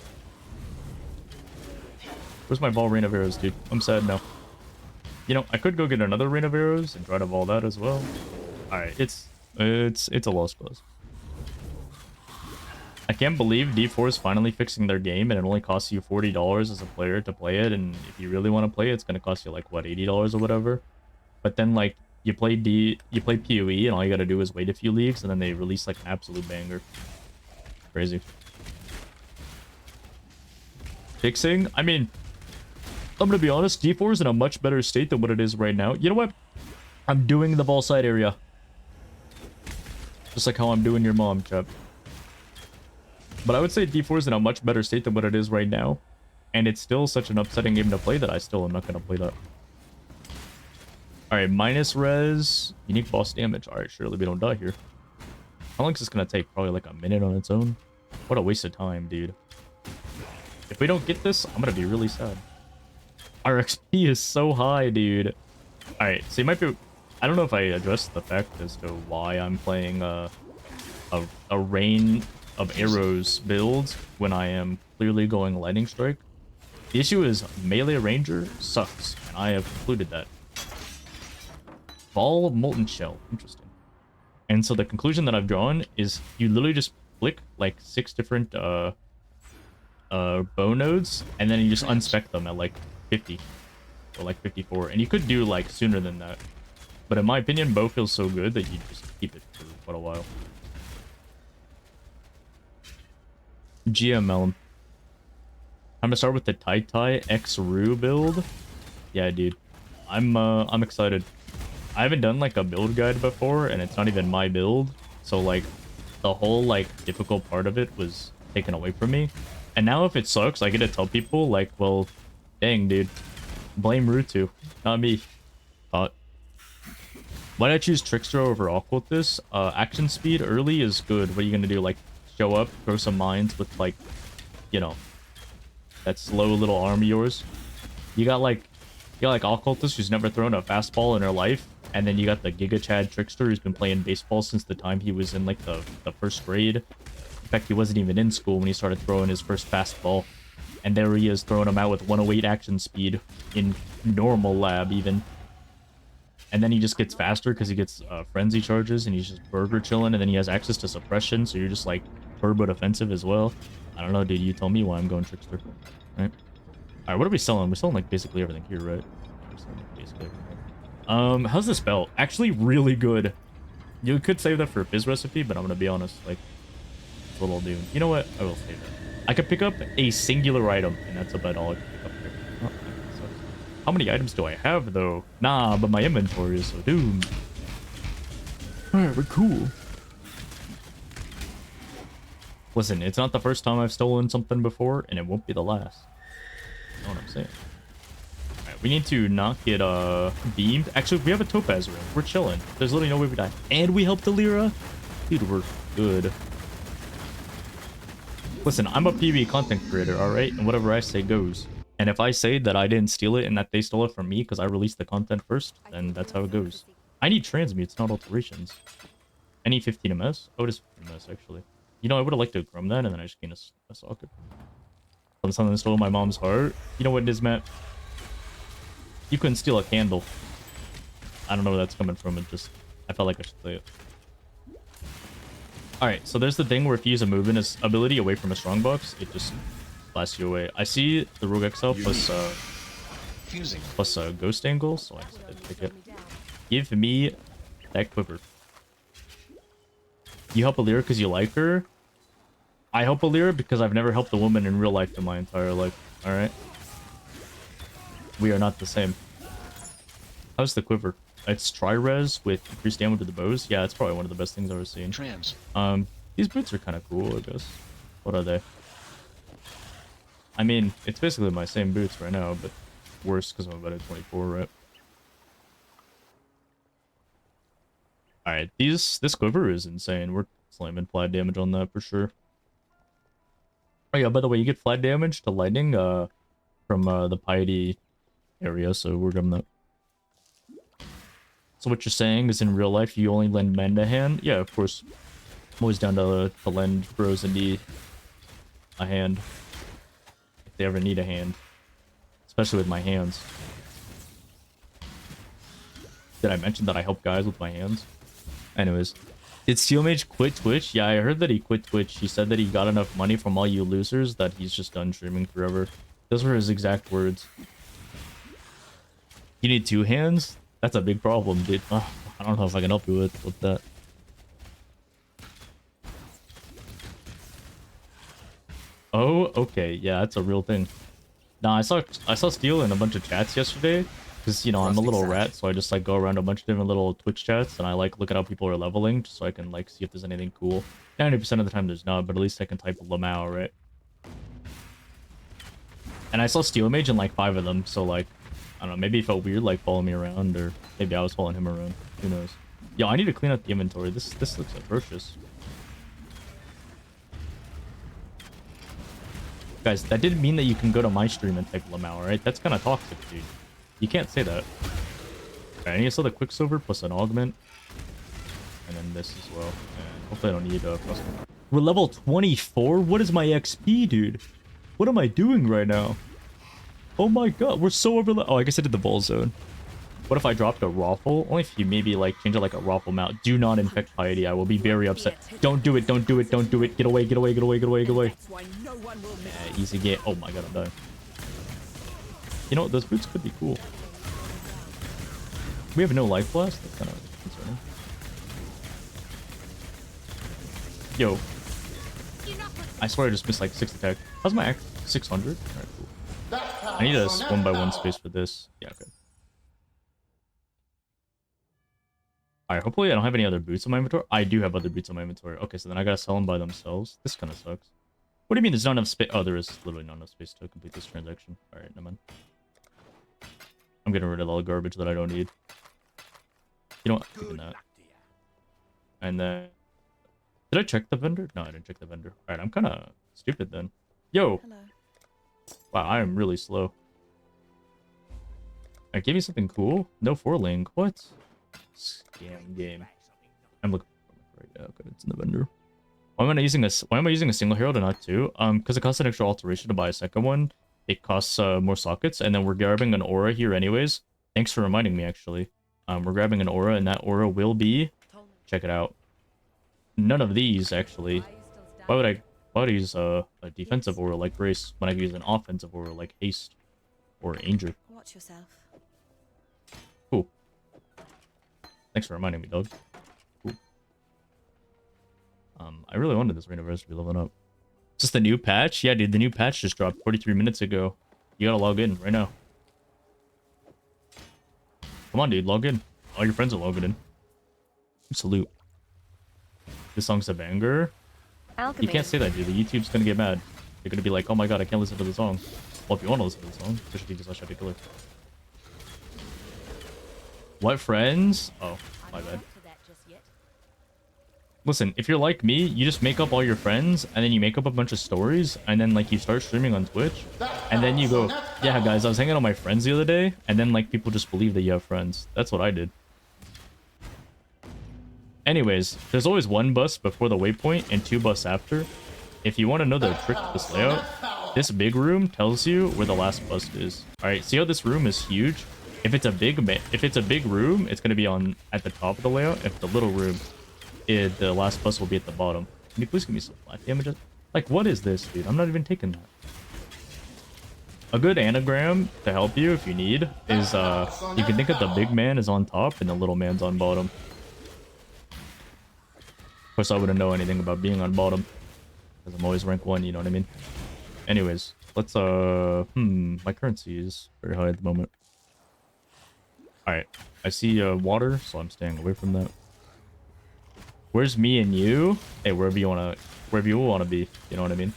Speaker 3: Where's my ball rain of arrows, dude? I'm sad now. You know, I could go get another rain of arrows and try to ball that as well. Alright, it's a lost cause. I can't believe D4 is finally fixing their game and it only costs you $40 as a player to play it, and if you really want to play it, it's gonna cost you like what, $80 or whatever. But then like you play PoE and all you gotta do is wait a few leagues and then they release like an absolute banger. Crazy. Fixing? I mean, I'm gonna be honest, D4 is in a much better state than what it is right now. You know what? I'm doing the ball side area. Just like how I'm doing your mom, chap. But I would say D4 is in a much better state than what it is right now. And it's still such an upsetting game to play that I still am not going to play that. Alright, minus res. Unique boss damage. Alright, surely we don't die here. How long is this going to take? Probably like a minute on its own. What a waste of time, dude. If we don't get this, I'm going to be really sad. Our XP is so high, dude. Alright, so you might be... I don't know if I addressed the fact as to why I'm playing a rain of arrows build when I am clearly going lightning strike. The issue is melee ranger sucks, and I have concluded that. Ball of molten shell, interesting. And so the conclusion that I've drawn is you literally just flick like 6 different bow nodes, and then you just unspec them at like 50 or like 54, and you could do like sooner than that. But in my opinion, bow feels so good that you just keep it for quite a while. GML. I'm gonna start with the Tai Tai X Ru build. Yeah, dude. I'm excited. I haven't done like a build guide before, and it's not even my build. So like the whole like difficult part of it was taken away from me. And now if it sucks, I get to tell people like, well, dang, dude. Blame Rutu, not me. Why did I choose Trickster over Occultist? Action speed early is good. What are you gonna do? Like show up, throw some mines with like, you know, that slow little arm of yours. You got like Occultist who's never thrown a fastball in her life, and then you got the Giga Chad Trickster who's been playing baseball since the time he was in like the first grade. In fact, he wasn't even in school when he started throwing his first fastball, and there he is throwing him out with 108 action speed in normal lab even. And then he just gets faster because he gets frenzy charges, and he's just burger chilling, and then he has access to suppression, so you're just like turbo defensive as well. I don't know, dude. You tell me why I'm going Trickster. Right? Alright, what are we selling? We're selling like basically everything here, right? We're selling, like, basically everything. How's this belt? Actually really good. You could save that for a Fizz recipe, but I'm gonna be honest, like, it's a little doomed. You know what? I will save that. I could pick up a singular item, and that's about all I can pick up here. Oh, that sucks. How many items do I have, though? Nah, but my inventory is so doomed. Alright, we're cool. Listen, it's not the first time I've stolen something before, and it won't be the last. You know what I'm saying? Alright, we need to not get beamed. Actually, we have a Topaz ring. We're chilling. There's literally no way we die. And we helped Alira? Dude, we're good. Listen, I'm a PvE content creator, alright? And whatever I say goes. And if I say that I didn't steal it and that they stole it from me because I released the content first, then that's how it goes. I need transmutes, not alterations. I need 15 MS? Oh, it is 15 MS, actually. You know, I would have liked to chrome that, and then I just gained a socket. Something stole my mom's heart. You know what it is, Matt? You couldn't steal a candle. I don't know where that's coming from. It just... I felt like I should say it. Alright, so there's the thing where if you use a movement ability away from a strongbox, it just blasts you away. I see the Rogue Exile plus Ghost Angle, so I decided to pick it. Give me that quiver. You help Alira because you like her? I help Alira because I've never helped a woman in real life in my entire life. Alright? We are not the same. How's the quiver? It's tri-res with increased damage to the bows. Yeah, it's probably one of the best things I've ever seen.
Speaker 5: Trans.
Speaker 3: These boots are kind of cool, I guess. What are they? I mean, it's basically my same boots right now, but worse because I'm about at 24, right? Alright, this quiver is insane. We're slamming flat damage on that for sure. Oh yeah, by the way, you get flat damage to lightning from the piety area, so we're grabbing that. So what you're saying is in real life you only lend men a hand? Yeah, of course. I'm always down to lend bros in need a hand. If they ever need a hand. Especially with my hands. Did I mention that I help guys with my hands? Anyways. Did Steel Mage quit Twitch? Yeah, I heard that he quit Twitch. He said that he got enough money from all you losers that he's just done streaming forever. Those were his exact words. You need two hands? That's a big problem, dude. I don't know if I can help you with that. Oh, okay. Yeah, that's a real thing. Nah, I saw Steel in a bunch of chats yesterday. Because, you know, I'm a little rat, so I just, like, go around a bunch of different little Twitch chats, and I, like, look at how people are leveling, just so I can, like, see if there's anything cool. 90% of the time there's not, but at least I can type Lamau, right? And I saw Steel Mage in, like, 5 of them, so, like, I don't know, maybe it felt weird, like, following me around, or maybe I was following him around. Who knows? Yo, I need to clean up the inventory. This looks atrocious. Guys, that didn't mean that you can go to my stream and type Lamau, right? That's kind of toxic, dude. You can't say that. Alright, I need to sell the Quicksilver plus an Augment. And then this as well. And hopefully I don't need a custom. We're level 24? What is my XP, dude? What am I doing right now? Oh my god, we're so over. Oh, I guess I did the Bull Zone. What if I dropped a Raffle? Only if you maybe like change it like a Raffle mount. Do not infect Piety. I will be very upset. Don't do it, don't do it, don't do it. Get away, get away, get away, get away, get away. Yeah, easy get. Oh my god, I'm dying. You know, those boots could be cool. We have no Life Blast? That's kind of concerning. Yo. I swear I just missed like 6 attack. How's my act? 600? Alright, cool. I need a 1x1 space for this. Yeah, okay. Alright, hopefully I don't have any other boots in my inventory. I do have other boots in my inventory. Okay, so then I gotta sell them by themselves. This kind of sucks. What do you mean there's not enough space? Oh, there is literally not enough space to complete this transaction. Alright, never mind. I'm getting rid of all the garbage that I don't need. You know what? Keeping that. And then... Did I check the vendor? No, I didn't check the vendor. Alright, I'm kind of stupid then. Yo!
Speaker 2: Hello.
Speaker 3: Wow, I am really slow. Alright, give me something cool. No 4-link. What? Scam game. I'm looking for it. Yeah, okay, it's in the vendor. Why am I using a single hero to not two? Because it costs an extra alteration to buy a second one. It costs more sockets, and then we're grabbing an aura here anyways. Thanks for reminding me, actually. We're grabbing an aura, and that aura will be... Check it out. None of these, actually. Why would I use a defensive aura like Grace when I could use an offensive aura like Haste or Angel?
Speaker 2: Watch yourself.
Speaker 3: Cool. Thanks for reminding me, dog. Cool. I really wanted this Reign of Rest to be leveling up. Is this the new patch? Yeah, dude, the new patch just dropped 43 minutes ago. You gotta log in right now. Come on, dude, log in. All your friends are logging in. Salute. This song's a banger.
Speaker 2: Alchemy.
Speaker 3: You can't say that, dude. The YouTube's gonna get mad. They're gonna be like, oh my god, I can't listen to the song. Well, if you want to listen to the song, twitch.tv/happykiller. What friends? Oh, my bad. Listen, if you're like me, you just make up all your friends, and then you make up a bunch of stories, and then, like, you start streaming on Twitch, and then you go, yeah, guys, I was hanging out with my friends the other day, and then, like, people just believe that you have friends. That's what I did. Anyways, there's always one bus before the waypoint and 2 buses after. If you want to know the trick to this layout, this big room tells you where the last bus is. Alright, see how this room is huge? If it's a big room, it's going to be at the top of the layout. If it's a little room, the last bus will be at the bottom. Can you please give me some flat damages? Like, what is this, dude? I'm not even taking that. A good anagram to help you if you need is, you can think that the big man is on top and the little man's on bottom. Of course, I wouldn't know anything about being on bottom, because I'm always rank 1, you know what I mean? Anyways, let's, my currency is very high at the moment. Alright. I see water, so I'm staying away from that. Where's me and you? Hey, wherever you wanna be. You know what I mean?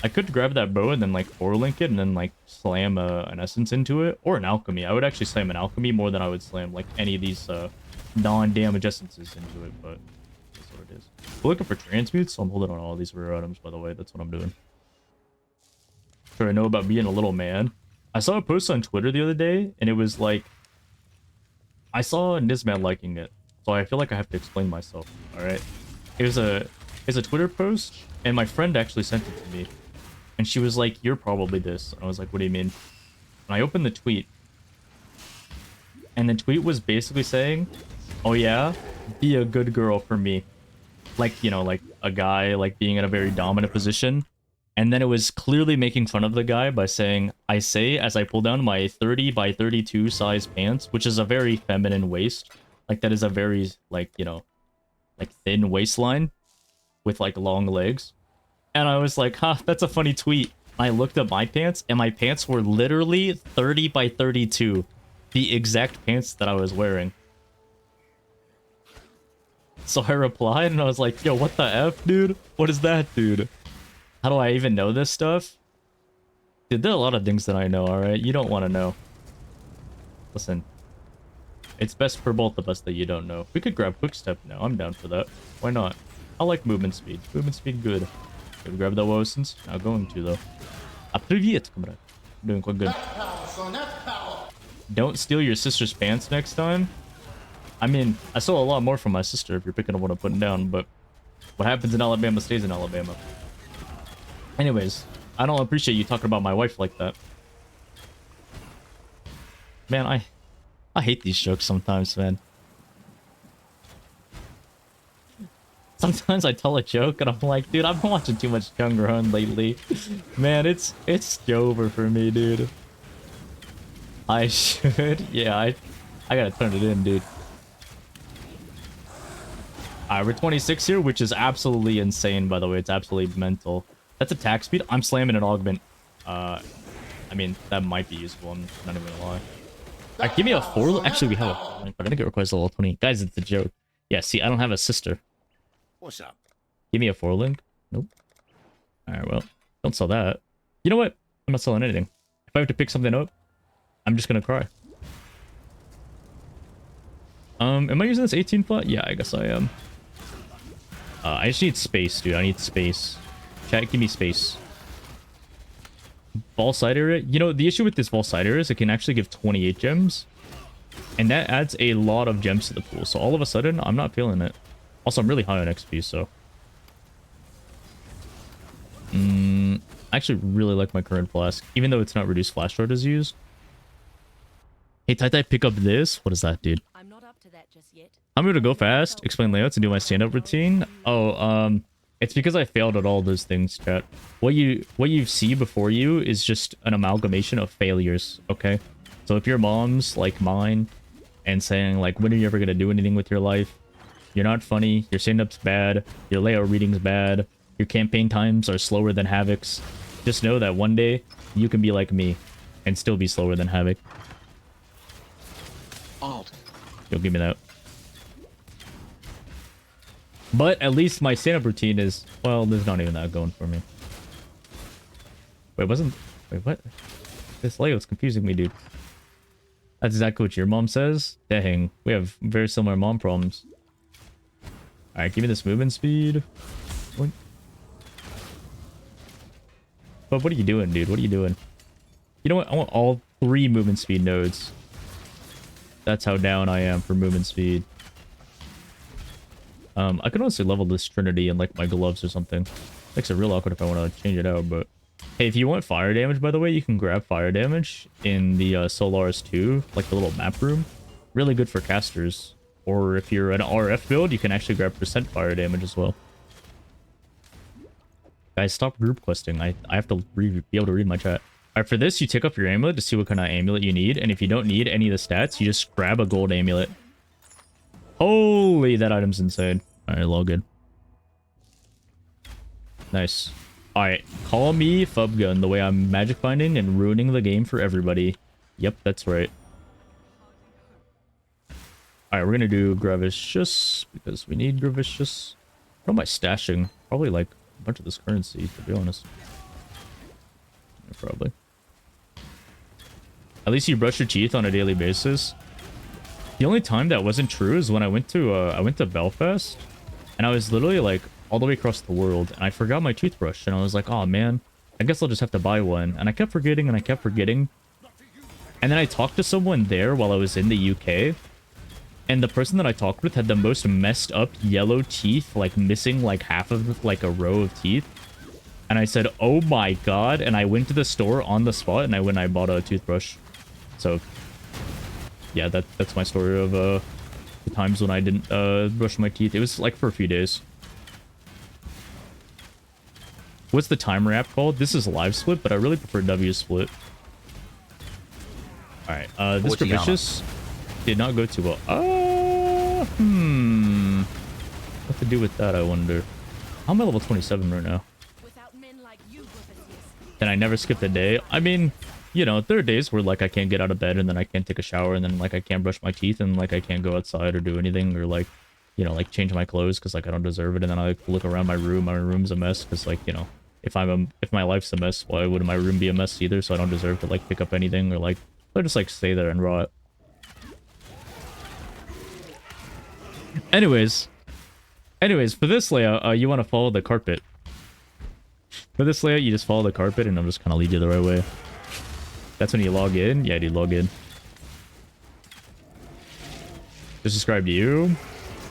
Speaker 3: I could grab that bow and then like 4-link it and then like slam an essence into it. Or an alchemy. I would actually slam an alchemy more than I would slam like any of these non-damage essences into it, but that's what it is. We're looking for transmutes, so I'm holding on all these rare items, by the way. That's what I'm doing. Sure, I know about being a little man. I saw a post on Twitter the other day, and it was like, I saw Nizman liking it, so I feel like I have to explain myself. All right, it's a Twitter post, and my friend actually sent it to me, and she was like, "You're probably this." And I was like, "What do you mean?" And I opened the tweet, and the tweet was basically saying, "Oh yeah, be a good girl for me," like, you know, like a guy like being in a very dominant position. And then it was clearly making fun of the guy by saying, "I say as I pull down my 30 by 32 size pants," which is a very feminine waist. Like that is a very like, you know, like thin waistline with like long legs. And I was like, huh, that's a funny tweet. I looked at my pants and my pants were literally 30 by 32. The exact pants that I was wearing. So I replied and I was like, yo, what the F, dude? What is that, dude? How do I even know this stuff? Dude, there are a lot of things that I know, alright? You don't want to know. Listen. It's best for both of us that you don't know. We could grab quick step now. I'm down for that. Why not? I like movement speed. Movement speed good. Could we grab the Wosens? Not going to, though. Ah, привет, comrade. Doing quite good.
Speaker 4: That's power, son. That's power.
Speaker 3: Don't steal your sister's pants next time. I mean, I stole a lot more from my sister if you're picking up what I'm putting down, but what happens in Alabama stays in Alabama. Anyways, I don't appreciate you talking about my wife like that. Man, I hate these jokes sometimes, man. Sometimes I tell a joke and I'm like, dude, I've been watching too much Younger Hun lately. Man, it's over for me, dude. I should. Yeah, I gotta turn it in, dude. Alright, we're 26 here, which is absolutely insane, by the way. It's absolutely mental. That's attack speed. I'm slamming an augment. I mean, that might be useful. I'm not even gonna lie. Alright, give me a 4. Actually, we have a 4-link, but I think it requires a level 20. Guys, it's a joke. Yeah, see, I don't have a sister.
Speaker 5: What's up?
Speaker 3: Give me a 4-link. Nope. Alright, well, don't sell that. You know what? I'm not selling anything. If I have to pick something up, I'm just gonna cry. Am I using this 18 flat? Yeah, I guess I am. I just need space, dude. I need space. Chat, give me space. Ball side area. You know, the issue with this ball side area is it can actually give 28 gems. And that adds a lot of gems to the pool. So all of a sudden, I'm not feeling it. Also, I'm really high on XP, so. I actually really like my current flask. Even though it's not reduced flash charges used. Hey, Tai, pick up this. What is that, dude?
Speaker 2: I'm not up to that just yet.
Speaker 3: I'm going to go fast, explain layouts, and do my stand-up routine. Oh, it's because I failed at all those things, chat. What you see before you is just an amalgamation of failures, okay? So if your mom's like mine and saying like, when are you ever going to do anything with your life? You're not funny, your stand-up's bad, your layout reading's bad, your campaign times are slower than Havoc's. Just know that one day you can be like me and still be slower than Havoc.
Speaker 5: Alt.
Speaker 3: You'll give me that. But at least my stand-up routine is, well, there's not even that going for me. Wait, what? This layout's confusing me, dude. That's exactly what your mom says? Dang, we have very similar mom problems. Alright, give me this movement speed. What? But what are you doing, dude? What are you doing? You know what? I want all 3 movement speed nodes. That's how down I am for movement speed. I could honestly level this Trinity in like my gloves or something. Makes it real awkward if I want to change it out, but hey, if you want fire damage, by the way, you can grab fire damage in the Solaris 2, like the little map room. Really good for casters. Or if you're an RF build, you can actually grab percent fire damage as well. Guys, stop group questing. I have to be able to read my chat. Alright, for this, you take up your amulet to see what kind of amulet you need. And if you don't need any of the stats, you just grab a gold amulet. Holy, that item's insane. Alright, all good. Nice. Alright, call me Fubgun, the way I'm magic finding and ruining the game for everybody. Yep, that's right. Alright, we're gonna do Gravicious because we need Gravicious. What am I stashing? Probably like a bunch of this currency, to be honest. Yeah, probably. At least you brush your teeth on a daily basis. The only time that wasn't true is when I went to Belfast, and I was literally like all the way across the world, and I forgot my toothbrush, and I was like, oh man, I guess I'll just have to buy one. And I kept forgetting, and I kept forgetting. And then I talked to someone there while I was in the UK, and the person that I talked with had the most messed up yellow teeth, like missing like half of like a row of teeth. And I said, oh my god, and I went to the store on the spot, and I went and I bought a toothbrush. So yeah, that's my story of the times when I didn't brush my teeth. It was like for a few days. What's the timer app called? This is Live Split, but I really prefer W Split. Alright, this Gravicious did not go too well. What to do with that, I wonder. How am I level 27 right now?
Speaker 2: Without men like you, Gravicious.
Speaker 3: And I never skipped a day. I mean, you know, there are days where like I can't get out of bed and then I can't take a shower and then like I can't brush my teeth and like I can't go outside or do anything or like, you know, like change my clothes because like I don't deserve it. And then I like look around my room. My room's a mess because like, you know, if my life's a mess, why wouldn't my room be a mess either? So I don't deserve to like pick up anything or like I'll just like stay there and rot. Anyways, for this layout, you want to follow the carpet. For this layout, you just follow the carpet, and I'm just kind of lead you the right way. That's when you log in. Yeah, dude, log in. Just describe to you.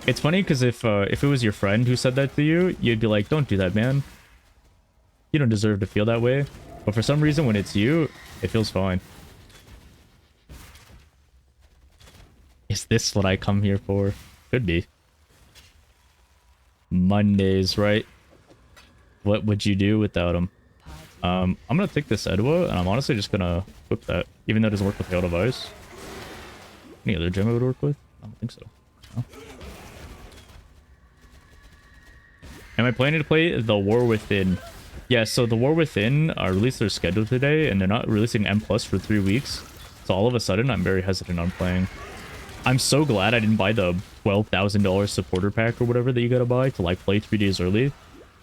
Speaker 3: It's funny because if it was your friend who said that to you, you'd be like, "Don't do that, man. You don't deserve to feel that way." But for some reason, when it's you, it feels fine. Is this what I come here for? Could be. Mondays, right? What would you do without them? I'm gonna take this Edwa, and I'm honestly just gonna equip that, even though it doesn't work with Hail Device. Any other gem it would work with? I don't think so. No. Am I planning to play The War Within? Yeah, so The War Within released their schedule today, and they're not releasing M+ for 3 weeks. So all of a sudden, I'm very hesitant on playing. I'm so glad I didn't buy the $12,000 supporter pack or whatever that you gotta buy to like play 3 days early,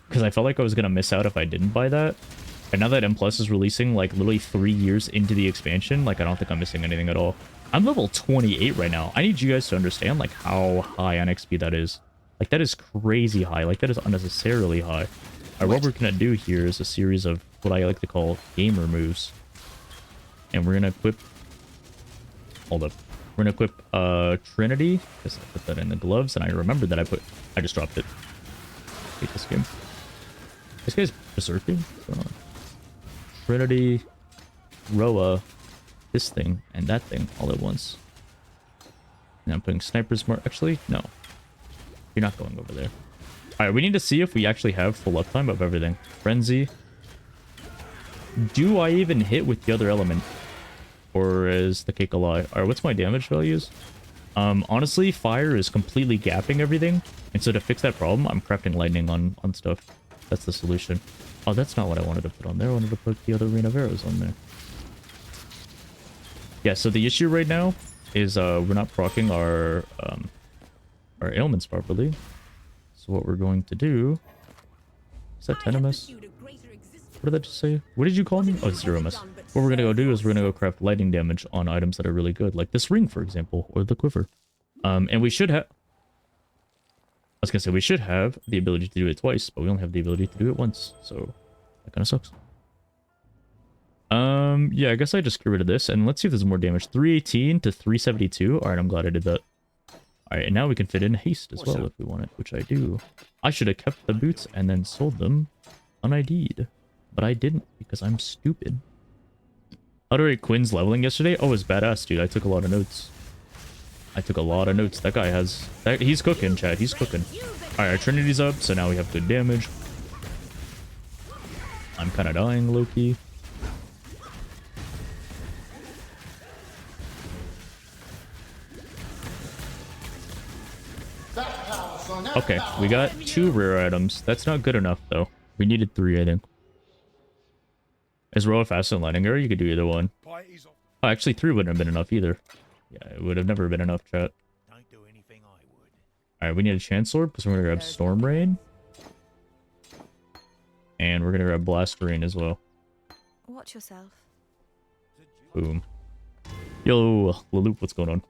Speaker 3: because I felt like I was gonna miss out if I didn't buy that. And now that M+ is releasing like literally 3 years into the expansion, like I don't think I'm missing anything at all. I'm level 28 right now. I need you guys to understand like how high on XP that is. Like that is crazy high. Like that is unnecessarily high. What we're gonna do here is a series of what I like to call gamer moves, and we're gonna equip. Hold up. We're gonna equip Trinity, because I put that in the gloves, and I remembered that I just dropped it. Hate this game. This guy's berserking. What's going on? Trinity, Roa, this thing, and that thing all at once. And I'm putting Sniper's Mark. Actually, no. You're not going over there. Alright, we need to see if we actually have full uptime of everything. Frenzy. Do I even hit with the other element? Or is the cake a lie? Alright, what's my damage values? Honestly, fire is completely gapping everything. And so to fix that problem, I'm crafting lightning on stuff. That's the solution. Oh, that's not what I wanted to put on there. I wanted to put the other Rain of Arrows on there. Yeah, so the issue right now is we're not proccing our ailments properly. So what we're going to do... Is that 10 MS? What did that just say? What did you call me? Oh, it's 0 MS. What we're going to go do is we're going to go craft lightning damage on items that are really good. Like this ring, for example. Or the quiver. And we should have... I was going to say, we should have the ability to do it twice. But we only have the ability to do it once. So that kind of sucks. Yeah, I guess I just get rid of this. And let's see if there's more damage. 318 to 372. Alright, I'm glad I did that. Alright, and now we can fit in haste as well if we want it, which I do. I should have kept the boots and then sold them un-ID'd. But I didn't because I'm stupid. How to rate Quinn's leveling yesterday? Oh, it was badass, dude. I took a lot of notes. That guy has... he's cooking, chat. He's cooking. Alright, our Trinity's up, so now we have good damage. I'm kind of dying, low-key. Okay, we got 2 rare items. That's not good enough, though. We needed 3, I think. Is Roa faster than Lightning Arrow? You could do either one. Oh, actually, 3 wouldn't have been enough either. Yeah, it would have never been enough, chat. All right, we need a Chancellor because we're gonna grab Storm Rain, and we're gonna grab Blast Rain as well.
Speaker 2: Watch yourself.
Speaker 3: Boom. Yo, Leloup, what's going on?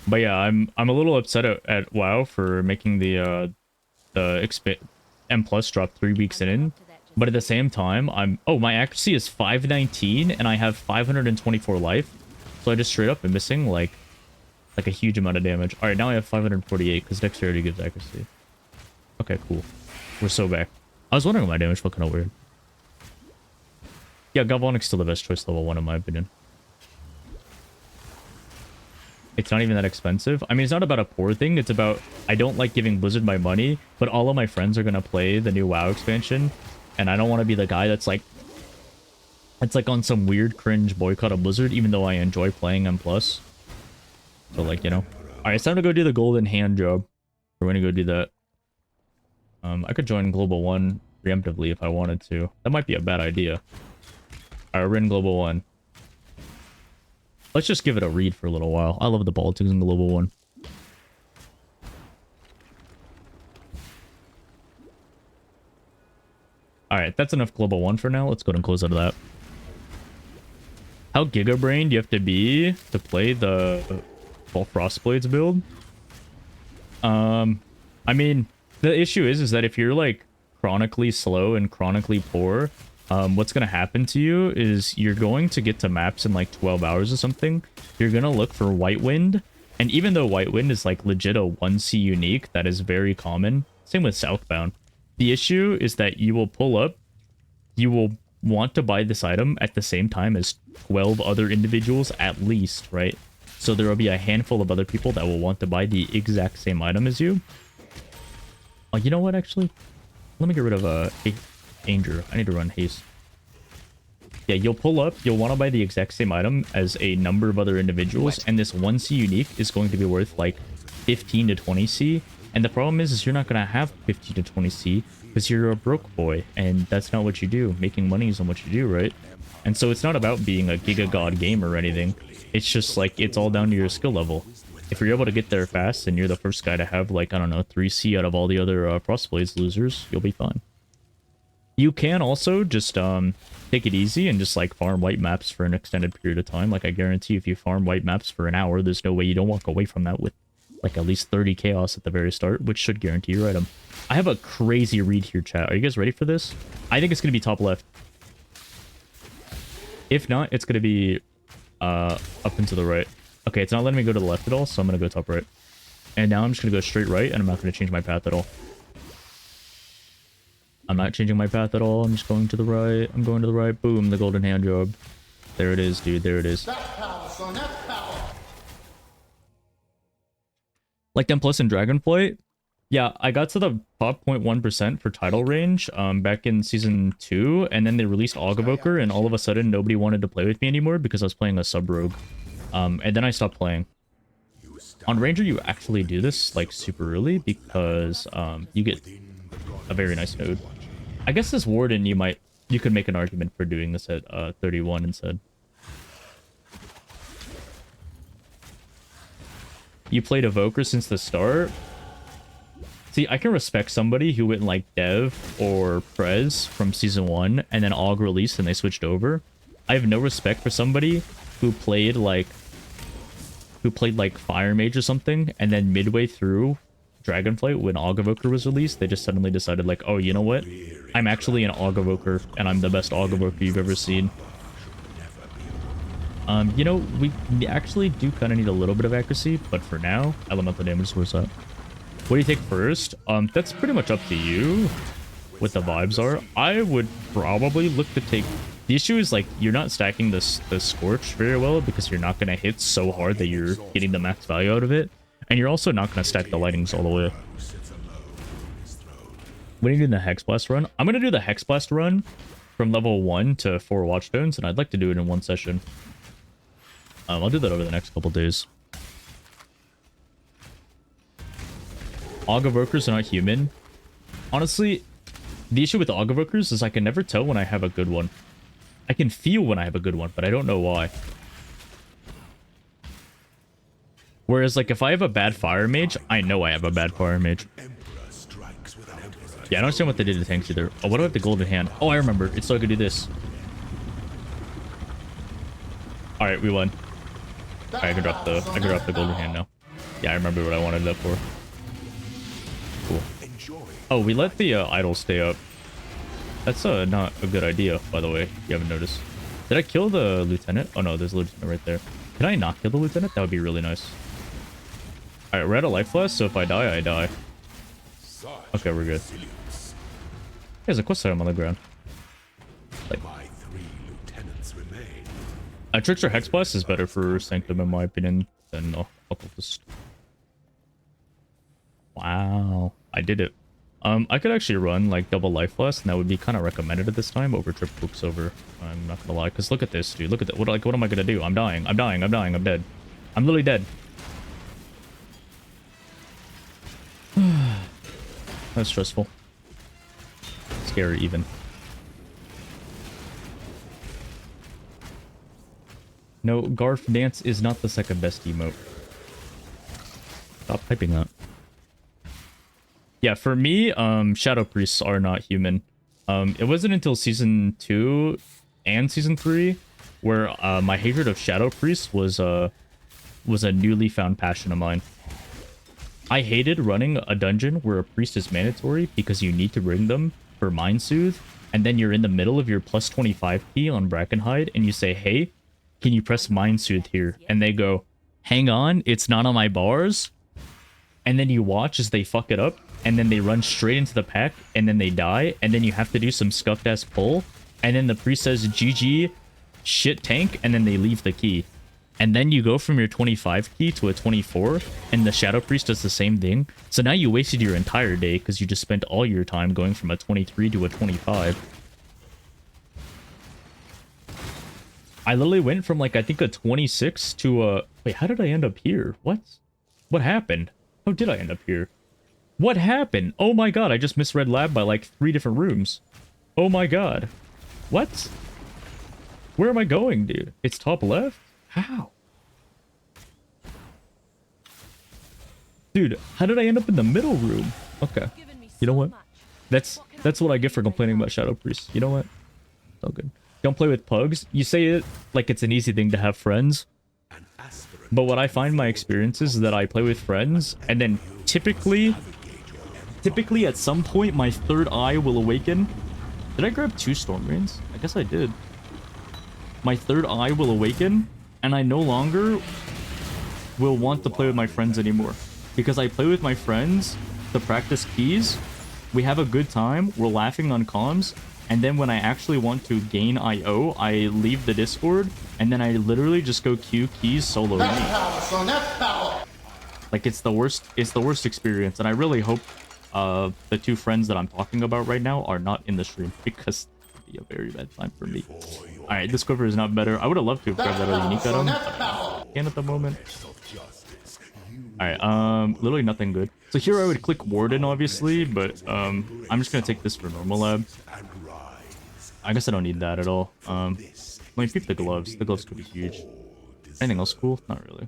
Speaker 3: But yeah, I'm a little upset at WoW for making the M plus drop 3 weeks in. But at the same time, my accuracy is 519 and I have 524 life. So I just straight up am missing like a huge amount of damage. All right, now I have 548 because dexterity gives accuracy. Okay, cool. We're so back. I was wondering why my damage felt kind of weird. Yeah, Galvanic's still the best choice level 1 in my opinion. It's not even that expensive. I mean, it's not about a poor thing. It's about, I don't like giving Blizzard my money, but all of my friends are going to play the new WoW expansion. And I don't want to be the guy that's like, it's like on some weird cringe boycott of Blizzard, even though I enjoy playing M+. So like, you know. Alright, it's time to go do the golden hand job. We're going to go do that. I could join Global 1 preemptively if I wanted to. That might be a bad idea. Alright, we're in Global 1. Let's just give it a read for a little while. I love the politics in Global 1. Alright, that's enough Global 1 for now. Let's go ahead and close out of that. How giga-brained do you have to be to play the Frostblades build? I mean, the issue is that if you're like chronically slow and chronically poor, what's going to happen to you is you're going to get to maps in like 12 hours or something. You're going to look for Whitewind. And even though Whitewind is like legit a 1C unique, that is very common. Same with Southbound. The issue is that you will pull up, you will want to buy this item at the same time as 12 other individuals at least, right? So there will be a handful of other people that will want to buy the exact same item as you. Oh, you know what, actually? Let me get rid of Danger. I need to run haste. Yeah, you'll pull up, you'll want to buy the exact same item as a number of other individuals, and this 1C unique is going to be worth like 15 to 20C. And the problem is you're not going to have 15 to 20C because you're a broke boy, and that's not what you do. Making money isn't what you do, right? And so it's not about being a Giga God gamer or anything. It's just like, it's all down to your skill level. If you're able to get there fast and you're the first guy to have like, I don't know, 3C out of all the other Frostblades losers, you'll be fine. You can also just take it easy and just like farm white maps for an extended period of time. Like I guarantee if you farm white maps for an hour, there's no way you don't walk away from that with like at least 30 chaos at the very start, which should guarantee your item. I have a crazy read here, chat. Are you guys ready for this? I think it's going to be top left. If not, it's going to be up and to the right. Okay, it's not letting me go to the left at all, so I'm going to go top right. And now I'm just going to go straight right, and I'm not going to change my path at all. I'm not changing my path at all. I'm just going to the right. I'm going to the right. Boom, the golden hand job. There it is, dude. There it is.
Speaker 4: That's power, son. That's power.
Speaker 3: Like them plus in Dragonflight. Yeah, I got to the top 0.1% for title range back in season 2, and then they released Augevoker, and all of a sudden nobody wanted to play with me anymore because I was playing a sub-rogue. And then I stopped playing. On Ranger, you actually do this like super early because you get a very nice node. I guess this Warden you could make an argument for doing this at 31 instead. You played Evoker since the start. See, I can respect somebody who went like Dev or Prez from season 1 and then AUG released and they switched over. I have no respect for somebody who played like Fire Mage or something, and then midway through Dragonflight when Augevoker was released, they just suddenly decided like, oh, you know what? I'm actually an Augevoker and I'm the best Augevoker you've ever seen. You know, we actually do kind of need a little bit of accuracy, but for now, elemental damage is where it's at. What do you take first? That's pretty much up to you what the vibes are. I would probably look to take... The issue is, like, you're not stacking the Scorch very well because you're not going to hit so hard that you're getting the max value out of it. And you're also not going to stack the Lightnings all the way. When are you doing the Hex Blast run? I'm going to do the Hex Blast run from level 1 to 4 Watchstones, and I'd like to do it in one session. I'll do that over the next couple days. Augevokers are not human. Honestly, the issue with Augevokers is I can never tell when I have a good one. I can feel when I have a good one, but I don't know why. Whereas, like, if I have a bad fire mage, I know I have a bad fire mage. Yeah, I don't understand what they did to tanks either. Oh, what do I have the golden hand? Oh, I remember. It's so I could do this. Alright, we won. Alright, I can drop the golden hand now. Yeah, I remember what I wanted that for. Cool. Oh, we let the idol stay up. That's not a good idea, by the way, if you haven't noticed. Did I kill the lieutenant? Oh no, there's a lieutenant right there. Can I not kill the lieutenant? That would be really nice. Alright, we're at a life less, so if I die, I die. Okay, we're good. There's a quest item on the ground. Like, a Trickster Hex Blast is better for Sanctum, in my opinion, than Occultist. Wow, I did it. I could actually run like double life blast, and that would be kind of recommended at this time over Trip Quicksilver. I'm not gonna lie, because look at this, dude. Look at that. What am I gonna do? I'm dying. I'm dying. I'm dying. I'm dead. I'm literally dead. That's stressful. Scary even. No, Garf Dance is not the second best emote. Stop typing that. Yeah, for me, Shadow Priests are not human. It wasn't until Season 2 and Season 3 where my hatred of Shadow Priests was a newly found passion of mine. I hated running a dungeon where a priest is mandatory because you need to bring them for Mind Soothe, and then you're in the middle of your plus 25 key on Brackenhide, and you say, hey, can you press Mind Soothe here? And they go, hang on, it's not on my bars. And then you watch as they fuck it up, and then they run straight into the pack, and then they die, and then you have to do some scuffed ass pull, and then the priest says GG, shit tank, and then they leave the key. And then you go from your 25 key to a 24, and the Shadow Priest does the same thing. So now you wasted your entire day because you just spent all your time going from a 23 to a 25. I literally went from like, I think a 26 to a... Wait, how did I end up here? What? What happened? How did I end up here? What happened? Oh my god, I just misread lab by like 3 different rooms. Oh my god. What? Where am I going, dude? It's top left? How? Dude, how did I end up in the middle room? Okay. You know what? That's what I get for complaining about Shadow Priest. You know what? It's all good. Don't play with pugs. You say it like it's an easy thing to have friends. But what I find my experience is that I play with friends, and then typically at some point my third eye will awaken. Did I grab 2 Storm Rains? I guess I did. My third eye will awaken, and I no longer will want to play with my friends anymore. Because I play with my friends to practice keys, we have a good time, we're laughing on comms, and then when I actually want to gain IO, I leave the Discord, and then I literally just go queue keys solo.
Speaker 4: That's power, son. That's power.
Speaker 3: Like, it's the worst experience, and I really hope the 2 friends that I'm talking about right now are not in the stream, because it'd be a very bad time for me. Alright, this quiver is not better. I would have loved to have grabbed that other unique item. I can't at the moment. Alright, literally nothing good. So here I would click Warden, obviously, but I'm just gonna take this for normal lab. I guess I don't need that at all. Let me peep the gloves. The gloves could be huge. Anything else cool? Not really.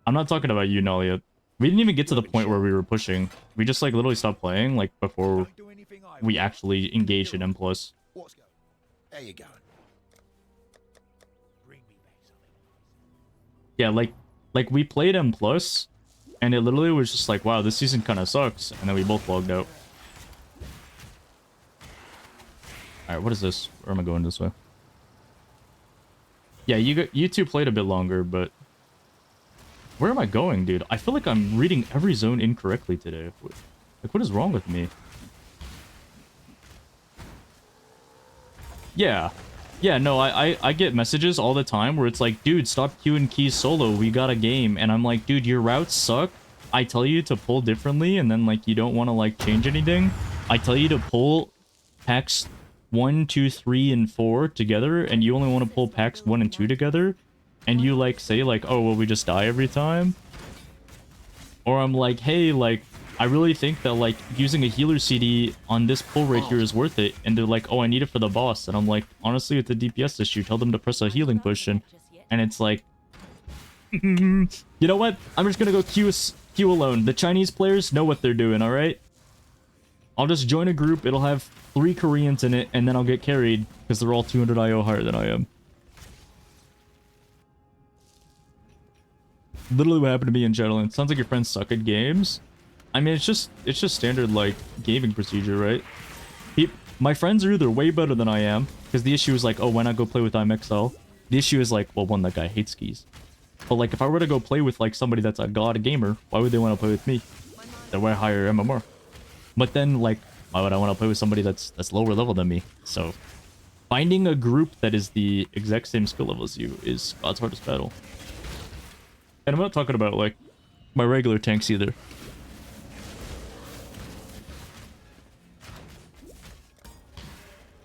Speaker 3: I'm not talking about you, Nalia. We didn't even get to the point where we were pushing. We just like literally stopped playing like before we actually engaged in M+.
Speaker 4: There you go.
Speaker 3: Yeah, like we played M+, and it literally was just like, wow, this season kind of sucks, and then we both logged out. Alright, what is this? Where am I going this way? Yeah, you 2 played a bit longer, but... Where am I going, dude? I feel like I'm reading every zone incorrectly today. Like, what is wrong with me? Yeah. Yeah, no, I get messages all the time where it's like, dude, stop queuing keys solo, we got a game. And I'm like, dude, your routes suck. I tell you to pull differently, and then, like, you don't want to, like, change anything. I tell you to pull packs 1, 2, 3, and 4 together, and you only want to pull packs 1 and 2 together. And you, like, say, like, oh, well, we just die every time? Or I'm like, hey, like, I really think that like using a healer CD on this pull right here is worth it. And they're like, oh, I need it for the boss. And I'm like, honestly, it's a DPS issue. Tell them to press a healing potion. And it's like, you know what? I'm just gonna go Q alone. The Chinese players know what they're doing, alright? I'll just join a group. It'll have 3 Koreans in it, and then I'll get carried because they're all 200 IO higher than I am. Literally what happened to me in Shadowlands. Sounds like your friends suck at games. I mean, it's just standard, like, gaming procedure, right? My friends are either way better than I am, because the issue is like, oh, why not go play with IMXL? The issue is like, well, one, that guy hates skis. But, like, if I were to go play with, like, somebody that's a god gamer, why would they want to play with me? They're way higher MMR. But then, like, why would I want to play with somebody that's lower level than me? So, finding a group that is the exact same skill level as you is God's hardest battle. And I'm not talking about, like, my regular tanks either. Did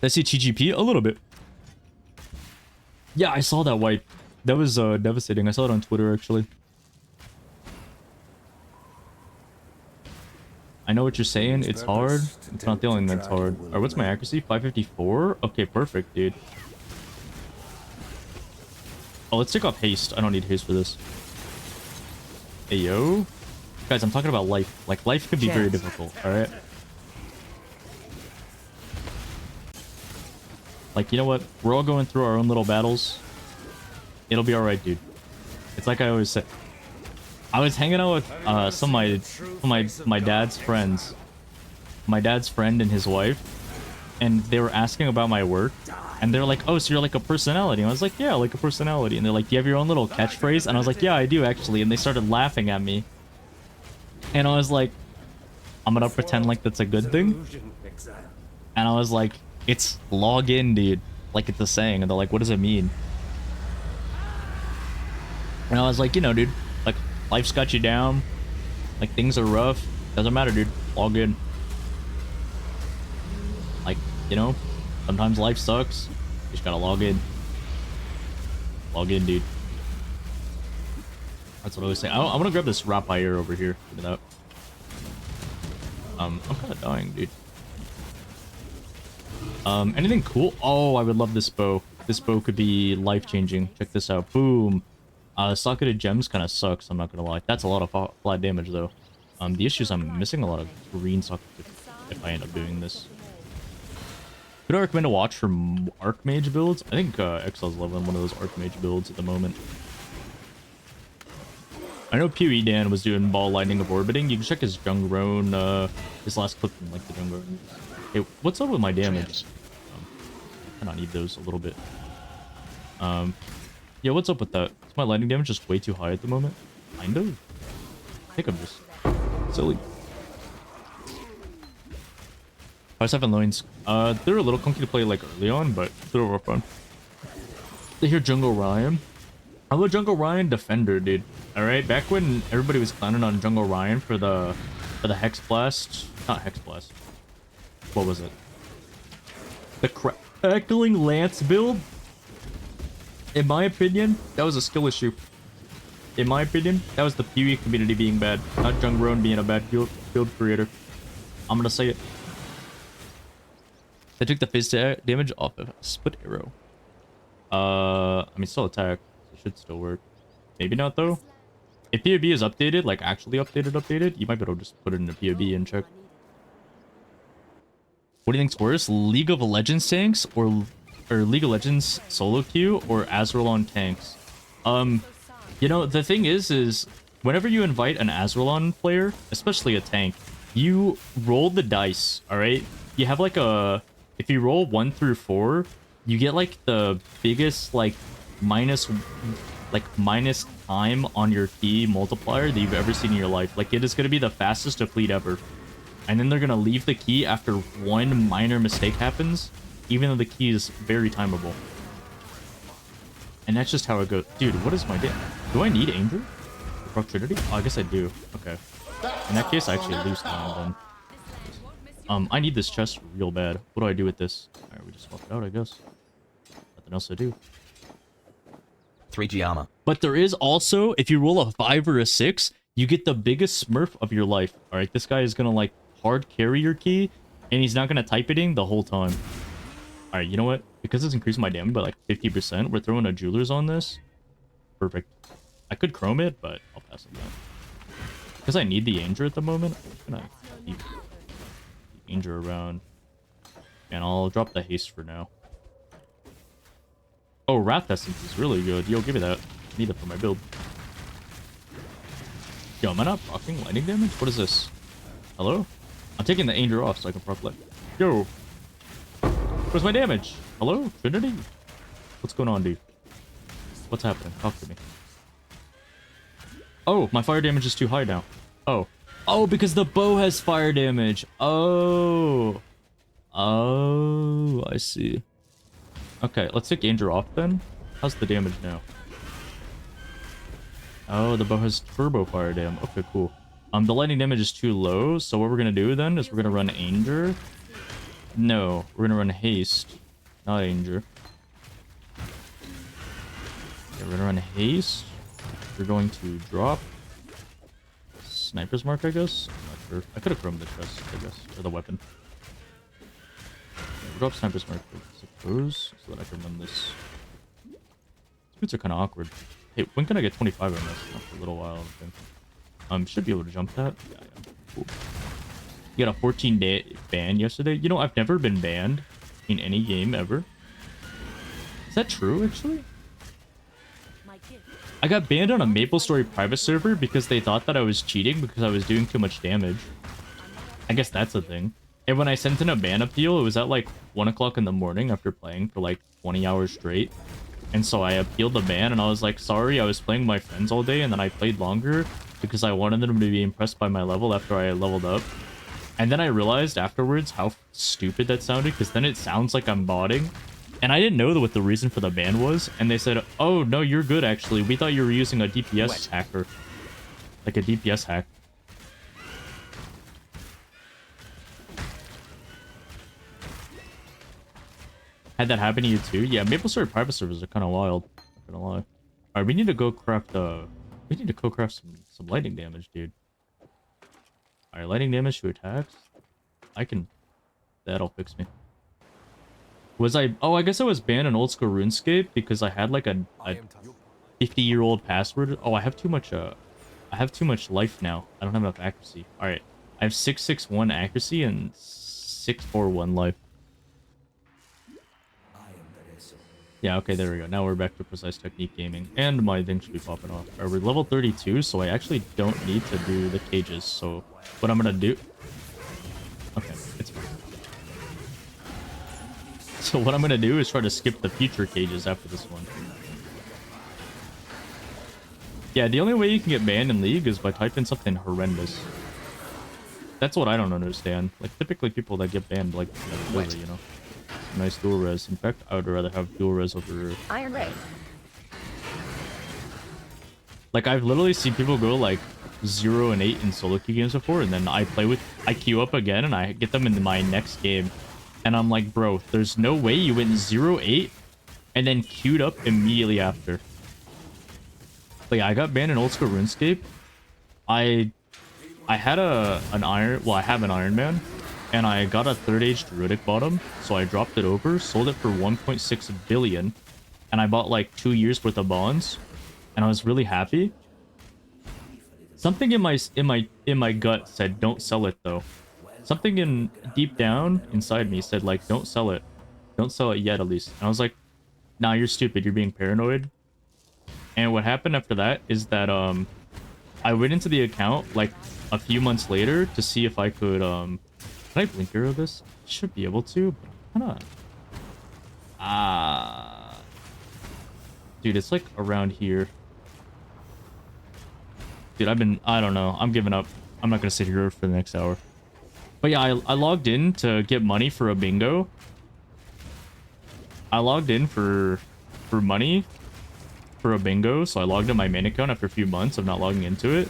Speaker 3: I see TGP? A little bit. Yeah, I saw that wipe. That was devastating. I saw it on Twitter, actually. I know what you're saying. It's hard. It's not the only thing that's hard. Alright, what's my accuracy? 554? Okay, perfect, dude. Oh, let's take off haste. I don't need haste for this. Hey, yo. Guys, I'm talking about life. Like, life can be very difficult, alright? Like, you know what? We're all going through our own little battles. It'll be alright, dude. It's like I always say. I was hanging out with some of my dad's friends. My dad's friend and his wife. And they were asking about my work. And they're like, oh, so you're like a personality. And I was like, yeah, like a personality. And they're like, do you have your own little catchphrase? And I was like, yeah, I do, actually. And they started laughing at me. And I was like, I'm gonna pretend like that's a good thing. And I was like, it's log in, dude. Like it's a saying. And they're like, what does it mean? And I was like, you know, dude, like life's got you down. Like things are rough. Doesn't matter, dude. Log in. Like, you know, sometimes life sucks. You just gotta log in. Log in, dude. That's what I always say. I'm gonna grab this Rapier over here. Give me that. I'm kind of dying, dude. Anything cool? Oh, I would love this bow. This bow could be life-changing. Check this out. Boom. Socketed gems kind of sucks, I'm not gonna lie. That's a lot of flat damage, though. The issue is I'm missing a lot of green socket if I end up doing this. Could I recommend a watch for Archmage builds? I think XL's loving one of those Archmage builds at the moment. I know PoE Dan was doing Ball Lightning of Orbiting. You can check his Jungrone, his last clip from like the Jungrone. Hey, what's up with my damage? I kind of need those a little bit. Yeah, what's up with that? Is my lightning damage just way too high at the moment? Kind of. I think I'm just silly. 5-7 loins. They're a little clunky to play like early on, but they're over fun. They hear Jungle Ryan. I'm a Jungle Ryan defender, dude. Alright, back when everybody was clowning on Jungle Ryan for the Hex Blast. Not Hex Blast. What was it? The Crackling Lance build? In my opinion, that was a skill issue. In my opinion, that was the PoE community being bad, not Jungrone being a bad build creator. I'm gonna say it. They took the phase damage off of Split Arrow. I mean, still attack. It should still work. Maybe not, though. If PoB is updated, like actually updated, you might be able to just put it in a PoB and check. What do you think's worse? League of Legends tanks or League of Legends solo queue or Azralon tanks? You know, the thing is whenever you invite an Azralon player, especially a tank, you roll the dice, alright? You have like a... If you roll 1 through 4, you get like the biggest like minus time on your key multiplier that you've ever seen in your life. Like it is going to be the fastest deplete ever. And then they're going to leave the key after one minor mistake happens, even though the key is very timeable. And that's just how it goes. Dude, what is my damage? Do I need Angel? Rock Trinity? Oh, I guess I do. Okay. In that case, I actually lose time then. I need this chest real bad. What do I do with this? Alright, we just swap it out, I guess. Nothing else to do.
Speaker 5: 3 Giamma.
Speaker 3: But there is also, if you roll a 5 or a 6, You get the biggest smurf of your life. All right, this guy is gonna like hard carry your key, and he's not gonna type it in the whole time. All right, you know what? Because it's increased my damage by like 50%, we're throwing a Jewelers on this. Perfect. I could chrome it, but I'll pass it down. Because I need the Anger at the moment, I'm just gonna keep the Anger around. And I'll drop the haste for now. Oh, Wrath Essence is really good. Yo, give me that. I need it for my build. Yo, am I not proccing lightning damage? What is this? Hello? I'm taking the Anger off so I can proc light. Yo! Where's my damage? Hello? Trinity? What's going on, dude? What's happening? Talk to me. Oh, my fire damage is too high now. Oh. Oh, because the bow has fire damage. Oh. Oh, I see. Okay, let's take Anger off then. How's the damage now? Oh, the bow has turbo fire damage. Okay, cool. The lightning damage is too low, so what we're gonna do then is we're gonna run Anger. No, we're gonna run haste, not Anger. Okay, we're gonna run haste. We're going to drop Sniper's Mark, I guess. I'm not sure. I could have chromed the chest, I guess, or the weapon. Yeah, drop Sniper's Mark, I suppose, so that I can run this. These boots are kind of awkward. Hey, when can I get 25 on this? Not for a little while, I think. Should be able to jump that. Yeah, yeah. Cool. You got a 14-day ban yesterday. You know, I've never been banned in any game ever. Is that true, actually? I got banned on a MapleStory private server because they thought that I was cheating because I was doing too much damage. I guess that's a thing. And when I sent in a ban appeal, it was at like 1 o'clock in the morning after playing for like 20 hours straight. And so I appealed the ban and I was like, sorry, I was playing with my friends all day and then I played longer because I wanted them to be impressed by my level after I leveled up. And then I realized afterwards how stupid that sounded because then it sounds like I'm botting. And I didn't know what the reason for the ban was. And they said, oh, no, you're good, actually. We thought you were using a DPS hacker. Like a DPS hack. Had that happen to you too? Yeah, MapleStory private servers are kind of wild. Not gonna lie. Alright, we need to go craft we need to co-craft some lightning damage, dude. Alright, lightning damage to attacks. I can... That'll fix me. Was I... Oh, I guess I was banned in old school RuneScape because I had like a 50-year-old password. Oh, I have too much life now. I don't have enough accuracy. Alright. I have 661 accuracy and 641 life. Yeah, okay, there we go. Now we're back to Precise Technique Gaming. And my thing should be popping off. Alright, we're level 32, so I actually don't need to do the cages. So what I'm gonna do... Okay, it's fine. So what I'm gonna do is try to skip the future cages after this one. Yeah, the only way you can get banned in League is by typing something horrendous. That's what I don't understand. Like, typically people that get banned, like, you know. Nice dual res. In fact, I would rather have dual res over
Speaker 2: Iron Ray.
Speaker 3: Like, I've literally seen people go like 0 and 8 in solo queue games before, and then I queue up again and I get them in my next game. And I'm like, bro, there's no way you went 0-8 and then queued up immediately after. But yeah, I got banned in old school RuneScape. I had an iron, well, I have an Iron Man. And I got a 3rd age Druidic bottom, so I dropped it over, sold it for 1.6 billion, and I bought like 2 years worth of bonds, and I was really happy. Something in my gut said, don't sell it though. Something in deep down inside me said like, don't sell it yet at least. And I was like, nah, you're stupid, you're being paranoid. And what happened after that is that I went into the account like a few months later to see if I could can I blink arrow this? Should be able to, but kinda... Dude, it's like around here. Dude, I don't know. I'm giving up. I'm not gonna sit here for the next hour. But yeah, I logged in to get money for a bingo. I logged in for money for a bingo, so I logged in my main account after a few months of not logging into it.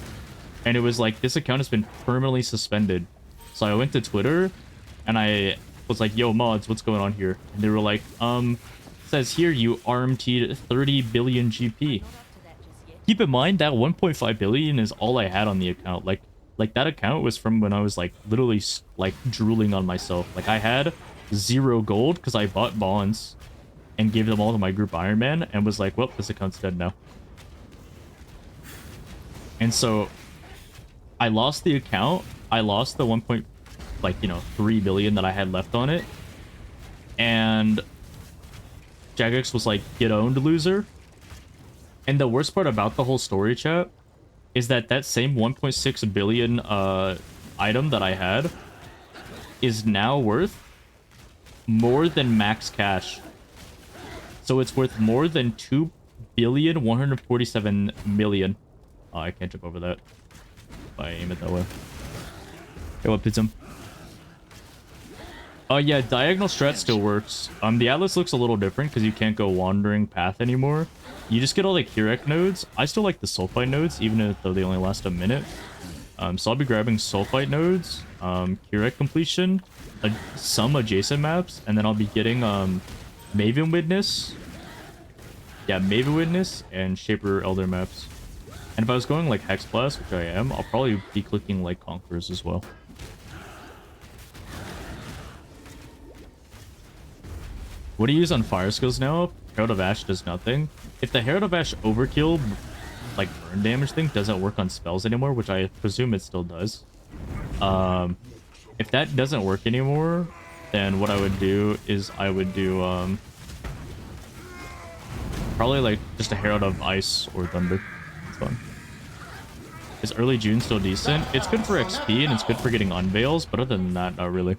Speaker 3: And it was like, this account has been permanently suspended. So I went to Twitter and I was like, yo, mods, what's going on here? And they were like, says here you RMT'd 30 billion GP. keep in mind that 1.5 billion is all I had on the account. Like that account was from when I was like literally like drooling on myself. Like I had 0 gold because I bought bonds and gave them all to my group Iron Man and was like, well, this account's dead now. And so I lost the account. I lost the 3 billion that I had left on it. And Jagex was like, get owned, loser. And the worst part about the whole story, chat, is that same 1.6 billion item that I had is now worth more than max cash. So it's worth more than 2,147,000,000. Oh, I can't jump over that if I aim it that way. Hey, what did some? Oh yeah, diagonal strat still works. The Atlas looks a little different because you can't go wandering path anymore. You just get all the Kirek nodes. I still like the Sulfite nodes, even though they only last a minute. So I'll be grabbing Sulfite nodes, Kirek completion, some adjacent maps, and then I'll be getting Maven Witness. Yeah, Maven Witness and Shaper Elder maps. And if I was going like Hex Blast, which I am, I'll probably be clicking like Conquerors as well. What do you use on fire skills now? Herald of Ash does nothing. If the Herald of Ash overkill, like burn damage thing, doesn't work on spells anymore, which I presume it still does. If that doesn't work anymore, then what I would do is I would do probably like just a Herald of Ice or Thunder. It's fun. Is early June still decent? It's good for XP and it's good for getting unveils, but other than that, not really.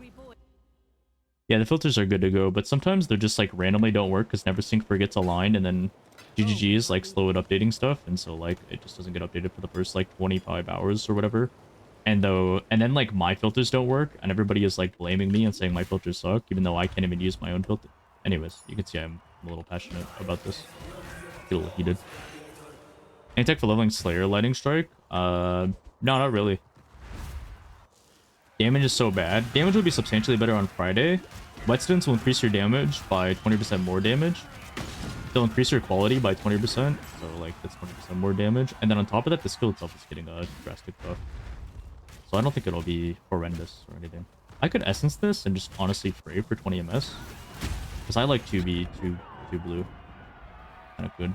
Speaker 3: Yeah, the filters are good to go, but sometimes they're just like randomly don't work because Neversink forgets a line and then GGG's like slow at updating stuff, and so like it just doesn't get updated for the first like 25 hours or whatever. And then like my filters don't work and everybody is like blaming me and saying my filters suck, even though I can't even use my own filter. Anyways, you can see I'm a little passionate about this. I feel a little heated. Any tech for leveling Slayer Lightning Strike? No, not really. Damage is so bad. Damage will be substantially better on Friday. Whetstones will increase your damage by 20% more damage. They'll increase your quality by 20%. So like that's 20% more damage. And then on top of that, the skill itself is getting a drastic buff. So I don't think it'll be horrendous or anything. I could essence this and just honestly pray for 20 ms. Because I like 2B, 2 blue. Kind of good.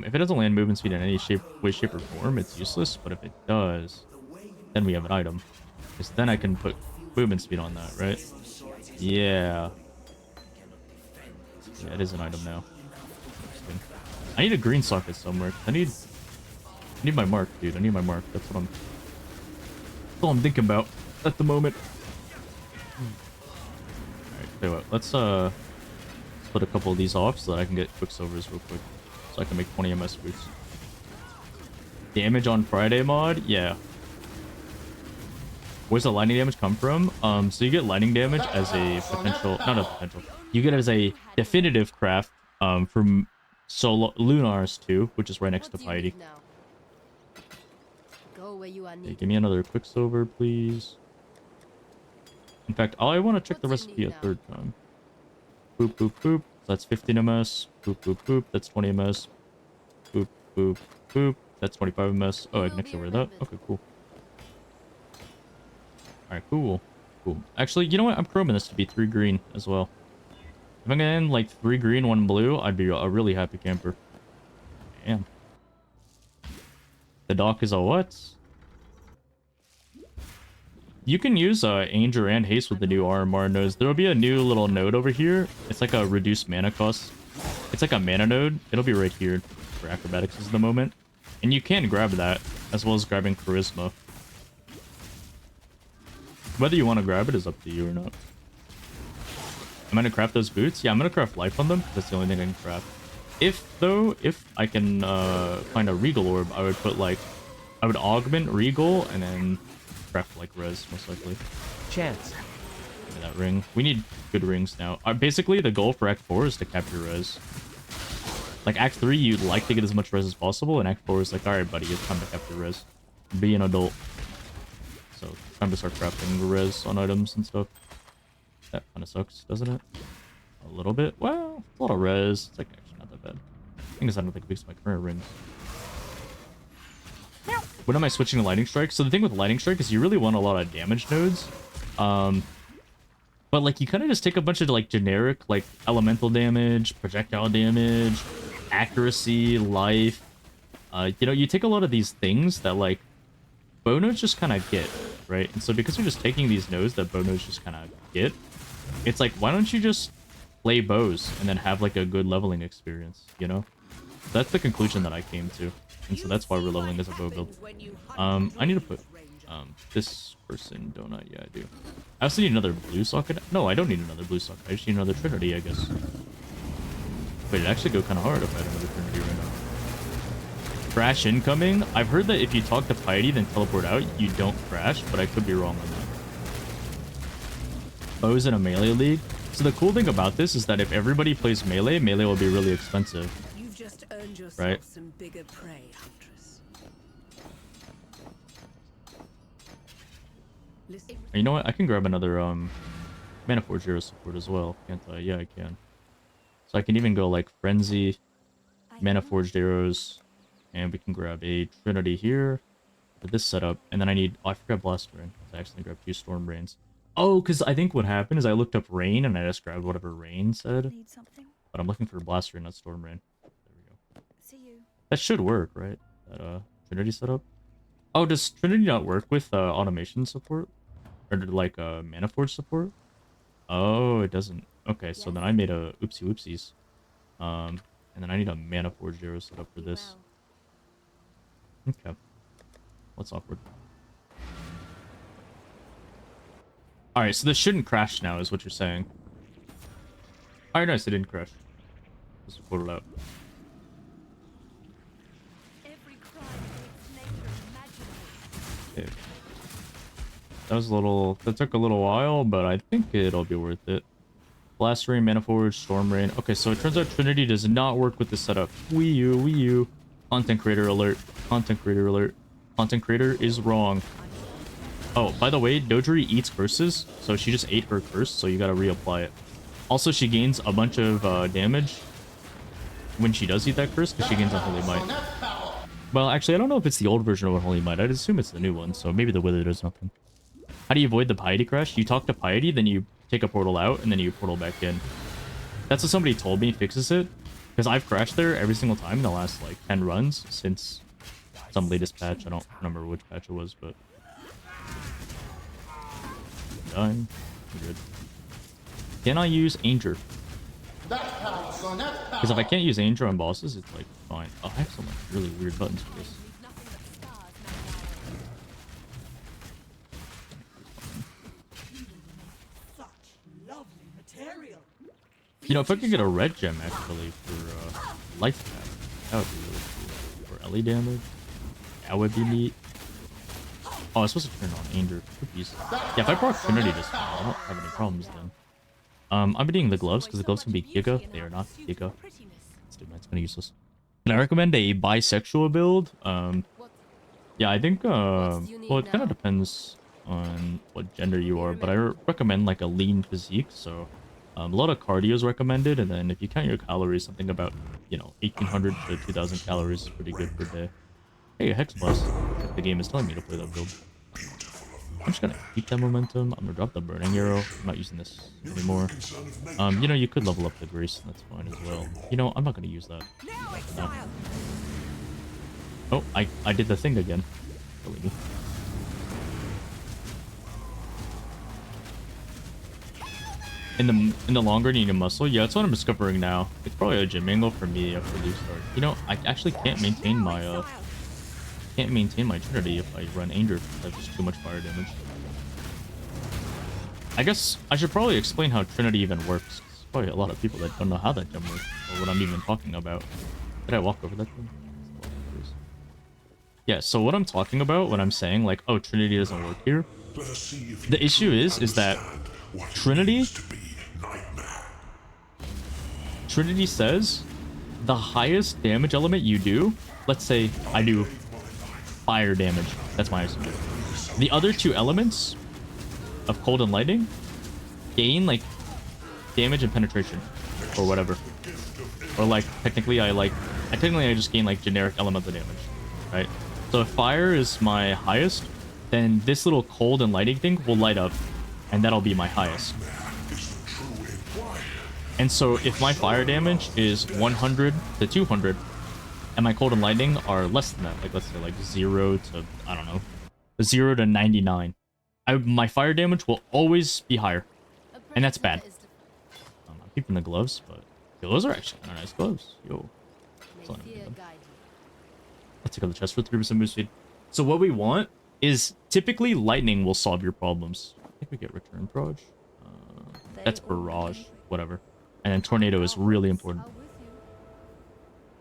Speaker 3: If it doesn't land movement speed in any way, shape, or form, it's useless. But if it does, then we have an item. Because then I can put movement speed on that, right? Yeah. Yeah, it is an item now. I need a green socket somewhere. I need my mark, dude. I need my mark. That's all I'm thinking about at the moment. Alright, tell you what, let's put a couple of these off so that I can get Quicksilvers real quick. So I can make 20 MS boots. Damage on Friday mod? Yeah. Where's the lightning damage come from? So you get lightning damage as a potential, not a potential. You get it as a definitive craft from Lunars 2, which is right next to Piety. Okay, give me another Quicksilver, please. In fact, I want to check the recipe a third time. Boop, boop, boop. So that's 15 ms. Boop, boop, boop. That's 20 ms. Boop, boop, boop. That's 25 ms. Oh, I can actually wear that. Okay, cool. Alright, cool. Cool. Actually, you know what? I'm chroming this to be 3 green as well. If I'm getting like 3 green, 1 blue, I'd be a really happy camper. Damn. The dock is a what? You can use Anger and Haste with the new RMR nodes. There'll be a new little node over here. It's like a reduced mana cost. It's like a mana node. It'll be right here for Acrobatics at the moment. And you can grab that, as well as grabbing Charisma. Whether you want to grab it is up to you or not. I'm going to craft those boots. Yeah, I'm going to craft life on them. That's the only thing I can craft. If I can find a Regal Orb, I would put like... I would augment Regal and then craft like res, most likely.
Speaker 5: Chance.
Speaker 3: Give me that ring. We need good rings now. Basically, the goal for Act 4 is to capture res. Like, Act 3, you'd like to get as much res as possible, and Act 4 is like, alright, buddy, it's time to capture res. Be an adult. So, time to start crafting res on items and stuff. That kind of sucks, doesn't it? A little bit? Well, it's a lot of res. It's like actually not that bad. thing is, I don't think it makes my current rings. When am I switching to Lightning Strike? So the thing with Lightning Strike is you really want a lot of damage nodes. But like you kind of just take a bunch of like generic like elemental damage, projectile damage, accuracy, life. You know, you take a lot of these things that like bow nodes just kind of get, right? And so because you're just taking these nodes that bow nodes just kind of get, it's like, why don't you just play bows and then have like a good leveling experience, you know? That's the conclusion that I came to. And so that's why we're leveling as a bow build. I need to put this person, don't I? Yeah, I do. I also need another blue socket. No, I don't need another blue socket. I just need another Trinity, I guess. Wait, it'd actually go kind of hard if I had another Trinity right now. Crash incoming. I've heard that if you talk to Piety then teleport out, you don't crash, but I could be wrong on that. Bows in a melee league. So the cool thing about this is that if everybody plays melee, melee will be really expensive.
Speaker 5: You've just earned yourself
Speaker 3: Right.
Speaker 5: some bigger prey, Huntress. Listen.
Speaker 3: You know what? I can grab another Mana Forge Hero support as well, can't I? Yeah, I can. So I can even go like Frenzy, Mana Forged Arrows, and we can grab a Trinity here for this setup. And then I need... Oh, I forgot Blast Rain. I actually grabbed 2 Storm Rains. Oh, because I think what happened is I looked up Rain and I just grabbed whatever Rain said.
Speaker 2: Need something?
Speaker 3: But I'm looking for Blast Rain, not Storm Rain. There we go.
Speaker 2: See you.
Speaker 3: That should work, right? That Trinity setup. Oh, does Trinity not work with automation support? Or like Mana Forge support? Oh, it doesn't. Okay, so then I made a oopsie whoopsies. And then I need a Mana Forge Hero set up for this. Okay. What's awkward? Alright, so this shouldn't crash now, is what you're saying. Alright, nice, it didn't crash. Let's report it out.
Speaker 2: Every crime makes nature imaginable.
Speaker 3: Okay. That was a little... That took a little while, but I think it'll be worth it. Blast Rain, Mana Forge, Storm Rain. Okay, so it turns out Trinity does not work with this setup. Wii U, Wii U. Content creator alert. Content creator alert. Content creator is wrong. Oh, by the way, Dojiri eats curses, so she just ate her curse, so you gotta reapply it. Also, she gains a bunch of damage when she does eat that curse, because she gains Unholy Might. Well, actually, I don't know if it's the old version of Unholy Might. I'd assume it's the new one, so maybe the Wither does nothing. How do you avoid the Piety crash? You talk to Piety, then you take a portal out, and then you portal back in. That's what somebody told me fixes it, because I've crashed there every single time in the last, like, 10 runs since some latest patch. I don't remember which patch it was, but... Done. We're good. Can I use Anger? Because if I can't use Anger on bosses, it's like fine. Oh, I have some like really weird buttons for this. You know, if I could get a red gem actually for life pack, that would be really cool. For Ellie damage, that would be neat. Oh, I was supposed to turn on Anger. Cookies. Yeah, if I brought Trinity this time, I don't have any problems then. I'm eating the gloves because the gloves can be Giga. They are not Giga. It's kind of useless. Can I recommend a bisexual build? Yeah, I think, well, it kind of depends on what gender you are, but I recommend like a lean physique, so a lot of cardio is recommended, and then if you count your calories, something about, you know, 1,800 to 2,000 calories is pretty good per day. Hey, a Hex Blast. The game is telling me to play that build. I'm just gonna keep that momentum. I'm gonna drop the Burning Arrow. I'm not using this anymore. You know, you could level up the Grace, and that's fine as well. You know, I'm not gonna use that. No. Oh, I did the thing again. Believe me. In the longer you need a muscle, yeah, that's what I'm discovering now. It's probably a gym angle for me after Leaf start. You know, I actually can't maintain my Trinity if I run Anger. That's just too much fire damage. I guess I should probably explain how Trinity even works. There's probably a lot of people that don't know how that gem works or what I'm even talking about. Did I walk over that thing? Yeah, so what I'm talking about when I'm saying like, oh, Trinity doesn't work here. The issue is that Trinity says the highest damage element you do, let's say I do fire damage, that's my estimate. The other two elements of cold and lightning gain like damage and penetration or whatever. Or like technically I like I just gain like generic elemental damage, right? So if fire is my highest, then this little cold and lighting thing will light up, and that'll be my highest. And so if my fire damage is 100 to 200, and my cold and lightning are less than that, like let's say like 0 to, I don't know, 0 to 99, my fire damage will always be higher, and that's bad. I'm keeping the gloves, but yo, those are actually kind of nice gloves. Yo, let's take out the chest for 3% boost speed. So what we want is typically lightning will solve your problems. I think we get return proj. That's barrage, whatever. And then tornado is really important.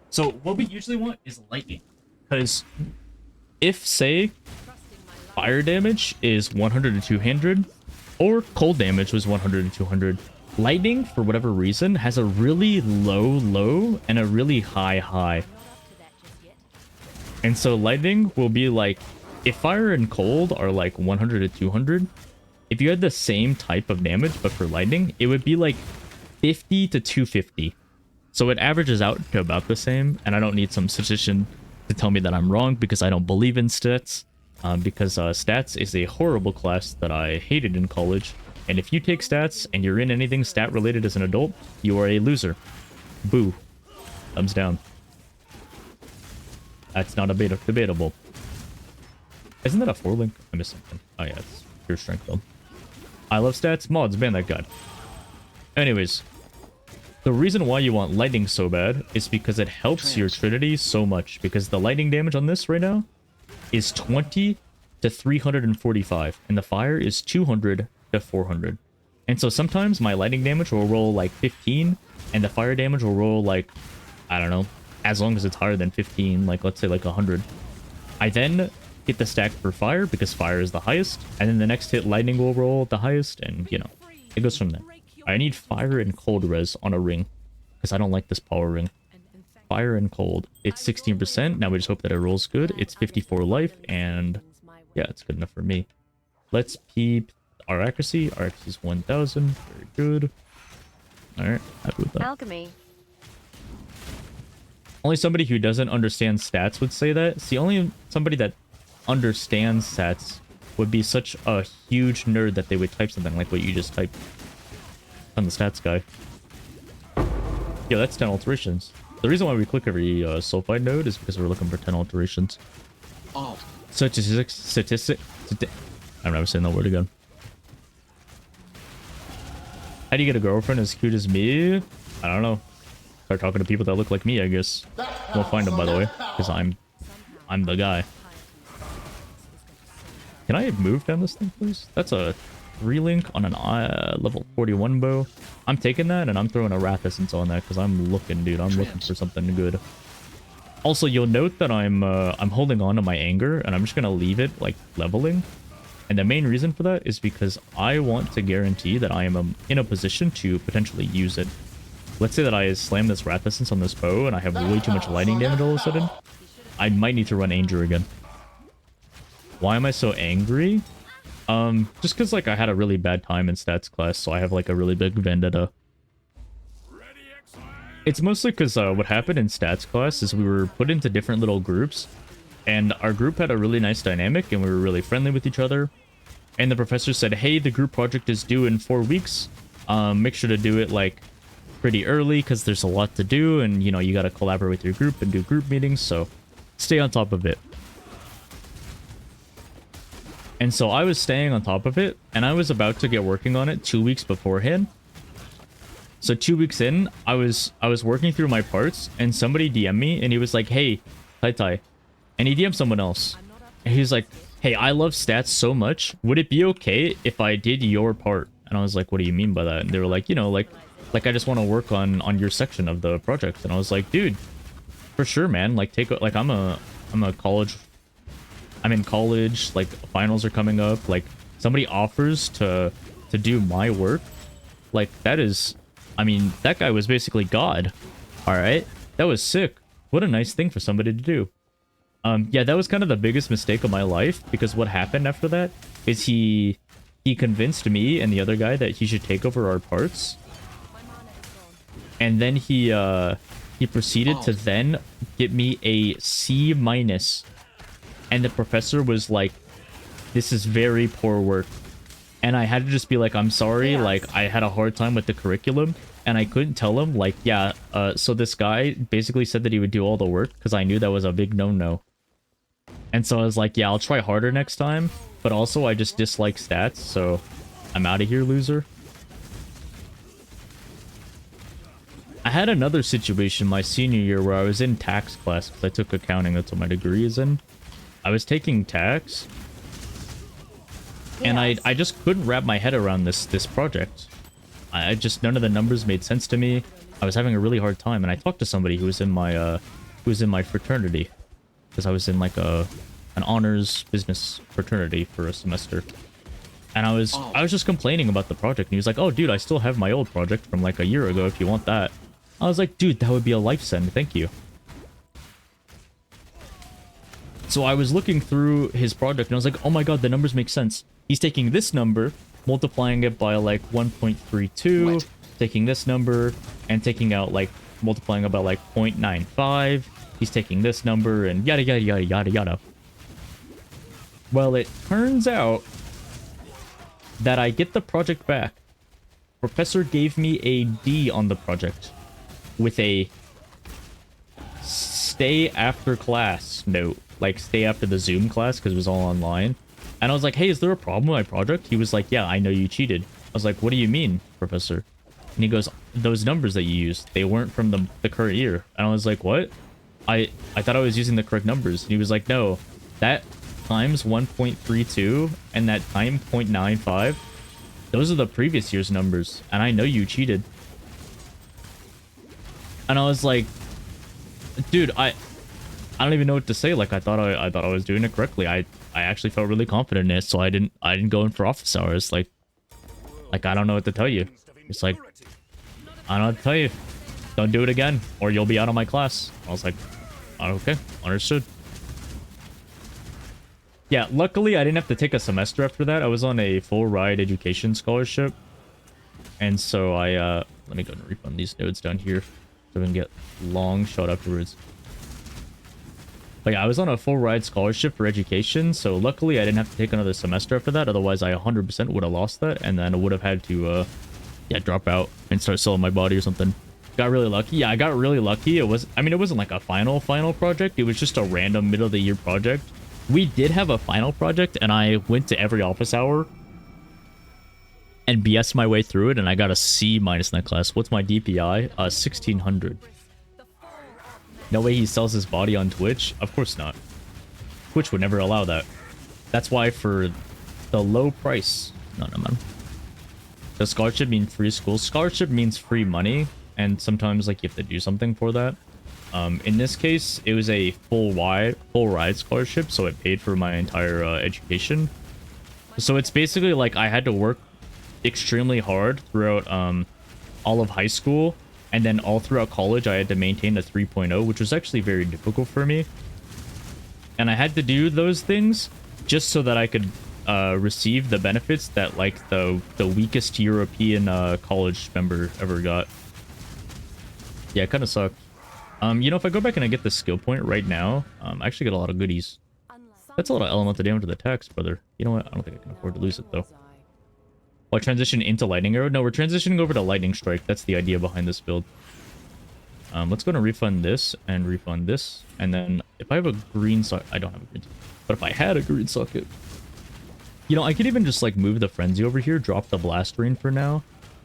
Speaker 3: So what we usually want is lightning, because if say fire damage is 100 to 200 or cold damage was 100 to 200, lightning for whatever reason has a really low and a really high. And so lightning will be like, if fire and cold are like 100 to 200, if you had the same type of damage but for lightning, it would be like 50 to 250. So it averages out to about the same, and I don't need some statistician to tell me that I'm wrong, because I don't believe in stats, because stats is a horrible class that I hated in college, and if you take stats and you're in anything stat related as an adult, you are a loser. Boo. Thumbs down. That's not debatable. Isn't that a 4-link? I missed something. Oh yeah, it's pure strength though. I love stats. Mods, ban that god. Anyways, the reason why you want lightning so bad is because it helps your Trinity so much, because the lightning damage on this right now is 20 to 345, and the fire is 200 to 400. And so sometimes my lightning damage will roll like 15, and the fire damage will roll like, I don't know, as long as it's higher than 15, like let's say like 100. I then get the stack for fire because fire is the highest, and then the next hit lightning will roll the highest, and you know, it goes from there. I need fire and cold res on a ring, because I don't like this power ring. Fire and cold. It's 16%. Now we just hope that it rolls good. It's 54 life, and yeah, it's good enough for me. Let's peep our accuracy. Our accuracy is 1000. Very good. Alright, happy with that.
Speaker 2: Alchemy.
Speaker 3: Only somebody who doesn't understand stats would say that. See, only somebody that understands stats would be such a huge nerd that they would type something like what you just typed on the stats guy. Yeah, that's 10 alterations. The reason why we click every sulfide node is because we're looking for 10 alterations.
Speaker 4: Oh.
Speaker 3: Statistic. I'm never saying that word again. How do you get a girlfriend as cute as me? I don't know. Start talking to people that look like me, I guess. We'll find them, by the way, because I'm the guy. Can I move down this thing, please? That's a 3-link on an level 41 bow. I'm taking that, and I'm throwing a Wrath Essence on that, because I'm looking, dude. I'm looking for something good. Also, you'll note that I'm holding on to my anger, and I'm just gonna leave it like leveling. And the main reason for that is because I want to guarantee that I am in a position to potentially use it. Let's say that I slam this Wrath Essence on this bow, and I have way too much lightning damage all of a sudden. I might need to run Anger again. Why am I so angry? Just because like I had a really bad time in stats class, so I have like a really big vendetta. It's mostly because what happened in stats class is we were put into different little groups, and our group had a really nice dynamic, and we were really friendly with each other. And the professor said, hey, the group project is due in 4 weeks. Make sure to do it like pretty early, because there's a lot to do, and you know, you got to collaborate with your group and do group meetings, so stay on top of it. And so I was staying on top of it, and I was about to get working on it 2 weeks beforehand. So 2 weeks in, I was working through my parts, and somebody DM'd me, and he was like, hey, Tai, and he DM'd someone else. And he was like, hey, I love stats so much. Would it be okay if I did your part? And I was like, what do you mean by that? And they were like, you know, like I just want to work on your section of the project. And I was like, dude, for sure, man. Like I'm a college. I'm in college. Like finals are coming up. Like somebody offers to do my work. Like that is, I mean, that guy was basically God. All right, that was sick. What a nice thing for somebody to do. Yeah, that was kind of the biggest mistake of my life, because what happened after that is he convinced me and the other guy that he should take over our parts. And then he He proceeded to then get me a C minus. And the professor was like, this is very poor work. And I had to just be like, I'm sorry, like, I had a hard time with the curriculum. And I couldn't tell him, like, yeah, so this guy basically said that he would do all the work because I knew that was a big no-no. And so I was like, yeah, I'll try harder next time. But also, I just dislike stats, so I'm out of here, loser. I had another situation my senior year where I was in tax class because I took accounting. That's what my degree is in. I was taking tax, and I just couldn't wrap my head around this project. I just, none of the numbers made sense to me. I was having a really hard time, and I talked to somebody who was in my fraternity, because I was in like an honors business fraternity for a semester. And I was just complaining about the project, and he was like, "Oh, dude, I still have my old project from like a year ago if you want that." I was like, "Dude, that would be a life send, thank you." So I was looking through his project, and I was like, "Oh my god, the numbers make sense. He's taking this number, multiplying it by like 1.32, taking this number, and taking out like, multiplying about like 0.95. He's taking this number, and yada yada yada yada yada." Well, it turns out that I get the project back. Professor gave me a D on the project with a stay after class note, like stay after the Zoom class because it was all online. And I was like, "Hey, is there a problem with my project?" He was like, "Yeah, I know you cheated." I was like, "What do you mean, Professor?" And he goes, "Those numbers that you used, they weren't from the current year." And I was like, "What? I thought I was using the correct numbers." And he was like, "No, that times 1.32 and that time 0.95, those are the previous year's numbers, and I know you cheated." And I was like, "Dude, I don't even know what to say. Like, I thought I was doing it correctly. I actually felt really confident in it, so I didn't go in for office hours. Like I don't know what to tell you." It's like, "I don't know what to tell you. Don't do it again, or you'll be out of my class." I was like, "Okay, understood." Yeah, luckily I didn't have to take a semester after that. I was on a full ride education scholarship. And so I, let me go and refund these nodes down here so we can get long shot afterwards. But yeah, I was on a full ride scholarship for education. So luckily I didn't have to take another semester after that. Otherwise I 100% would have lost that. And then I would have had to, yeah, drop out and start selling my body or something. Got really lucky. Yeah, I got really lucky. It wasn't like a final project. It was just a random middle of the year project. We did have a final project, and I went to every office hour and BS my way through it, and I got a C minus in that class. What's my DPI? 1600. No way he sells his body on Twitch? Of course not. Twitch would never allow that. That's why for the low price... No, man. Does scholarship mean free school? Scholarship means free money, and sometimes like you have to do something for that. In this case, it was a full ride scholarship, so it paid for my entire education. So it's basically like I had to work extremely hard throughout all of high school, and then all throughout college I had to maintain a 3.0, which was actually very difficult for me. And I had to do those things just so that I could receive the benefits that like the weakest European college member ever got. Yeah, it kind of sucked. You know, if I go back and I get the skill point right now, I actually get a lot of goodies. That's a lot of elemental damage to the tax, brother. You know what? I don't think I can afford to lose it, though. Oh, I transition into Lightning Arrow? No, we're transitioning over to Lightning Strike. That's the idea behind this build. Let's go and refund this, and refund this. And then, if I have a green socket... I don't have a green socket. But if I had a green socket... You know, I could even just, like, move the Frenzy over here, drop the Blast Rain for now,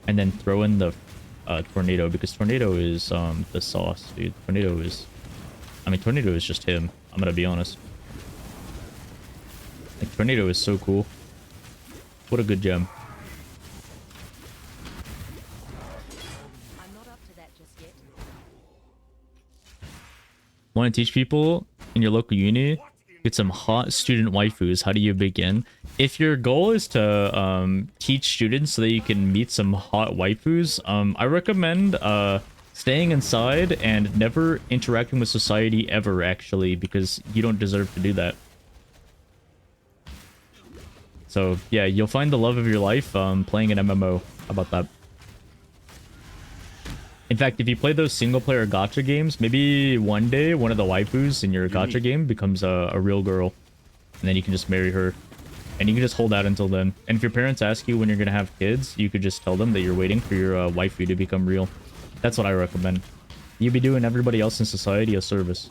Speaker 3: and then throw in the... Tornado, because Tornado is the sauce, dude. Tornado is just him. I'm gonna be honest. Like, Tornado is so cool. What a good gem.
Speaker 2: I'm not up to that just yet.
Speaker 3: Want to teach people in your local uni? Get some hot student waifus. How do you begin? If your goal is to teach students so that you can meet some hot waifus, I recommend staying inside and never interacting with society ever, actually, because you don't deserve to do that. So yeah, you'll find the love of your life playing an MMO. How about that? In fact, if you play those single player gacha games, maybe one day one of the waifus in your gacha game becomes a real girl. And then you can just marry her. And you can just hold out until then. And if your parents ask you when you're going to have kids, you could just tell them that you're waiting for your waifu to become real. That's what I recommend. You'd be doing everybody else in society a service.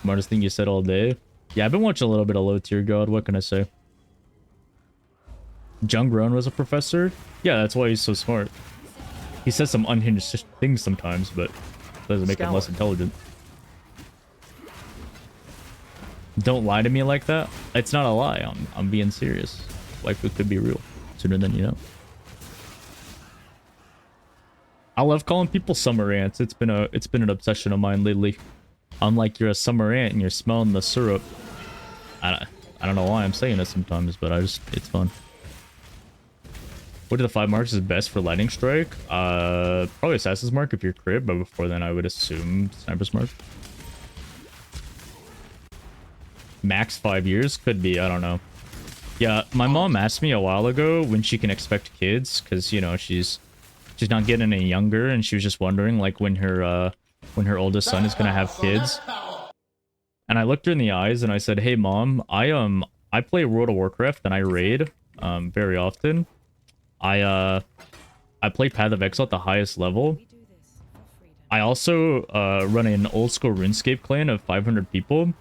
Speaker 3: Smartest thing you said all day. Yeah, I've been watching a little bit of Low Tier God. What can I say? Jung Rohn was a professor? Yeah, that's why he's so smart. He says some unhinged things sometimes, but doesn't make him less intelligent. Don't lie to me like that. It's not a lie. I'm being serious. Waifu could be real sooner than you know. I love calling people summer ants. It's been an obsession of mine lately. I'm like, you're a summer ant and you're smelling the syrup. I don't know why I'm saying it sometimes, but it's fun. What are the 5 marks is best for lightning strike? Probably Assassin's Mark if you're crib, but before then I would assume Sniper's Mark. Max 5 years? Could be, I don't know. Yeah, my mom asked me a while ago when she can expect kids, because, you know, she's not getting any younger, and she was just wondering, like, when her oldest son is gonna have kids. And I looked her in the eyes and I said, hey mom, I play World of Warcraft and I raid very often. I play Path of Exile at the highest level. I also run an old school RuneScape clan of 500 people.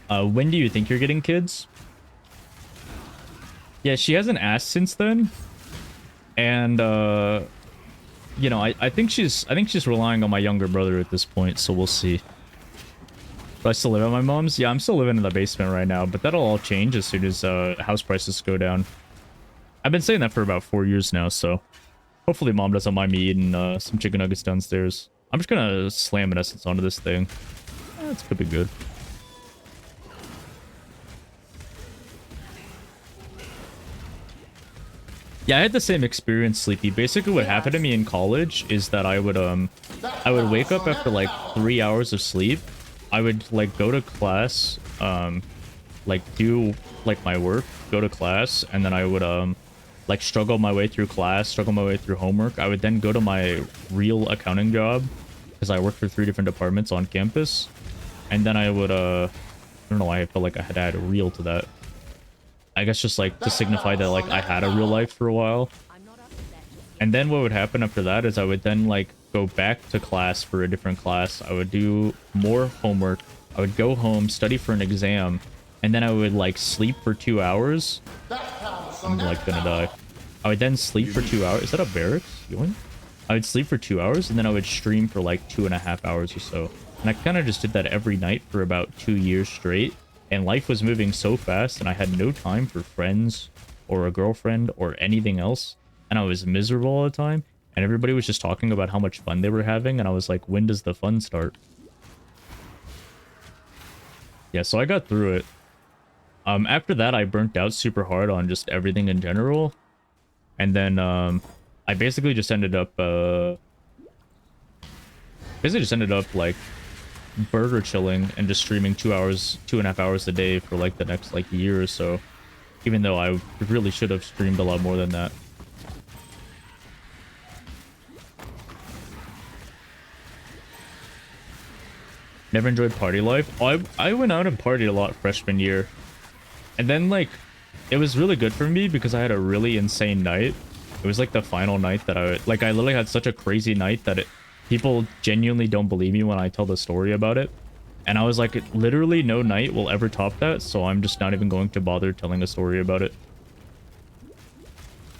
Speaker 3: When do you think you're getting kids? Yeah, she hasn't asked since then. And you know, I think she's relying on my younger brother at this point, so we'll see. Do I still live at my mom's? Yeah, I'm still living in the basement right now, but that'll all change as soon as house prices go down. I've been saying that for about 4 years now, so hopefully mom doesn't mind me eating some chicken nuggets downstairs. I'm just gonna slam an essence onto this thing. It's could be good. Yeah, I had the same experience, Sleepy. Basically what happened to me in college is that I would wake up after like 3 hours of sleep. I would like go to class, like do like my work, go to class, and then I would like struggle my way through class, struggle my way through homework. I would then go to my real accounting job because I work for 3 different departments on campus. And then I would I don't know why I felt like I had to add a real to that. I guess just like to signify that like I had a real life for a while. And then what would happen after that is I would then like go back to class for a different class. I would do more homework. I would go home, study for an exam, and then I would like sleep for 2 hours. I'm like gonna die. I would then sleep for 2 hours. Is that a barracks? Yoink? I would sleep for 2 hours and then I would stream for like 2.5 hours or so. And I kind of just did that every night for about 2 years straight. And life was moving so fast and I had no time for friends or a girlfriend or anything else. And I was miserable all the time. And everybody was just talking about how much fun they were having. And I was like, when does the fun start? Yeah, so I got through it. After that, I burnt out super hard on just everything in general. And then I basically just ended up... like burger chilling and just streaming 2.5 hours a day for like the next like year or so, even though I really should have streamed a lot more than that. Never enjoyed party life. Oh, I went out and partied a lot freshman year, and then like it was really good for me because I had a really insane night. It was like the final night that I literally had such a crazy night that people genuinely don't believe me when I tell the story about it. And I was like, literally no night will ever top that, so I'm just not even going to bother telling a story about it.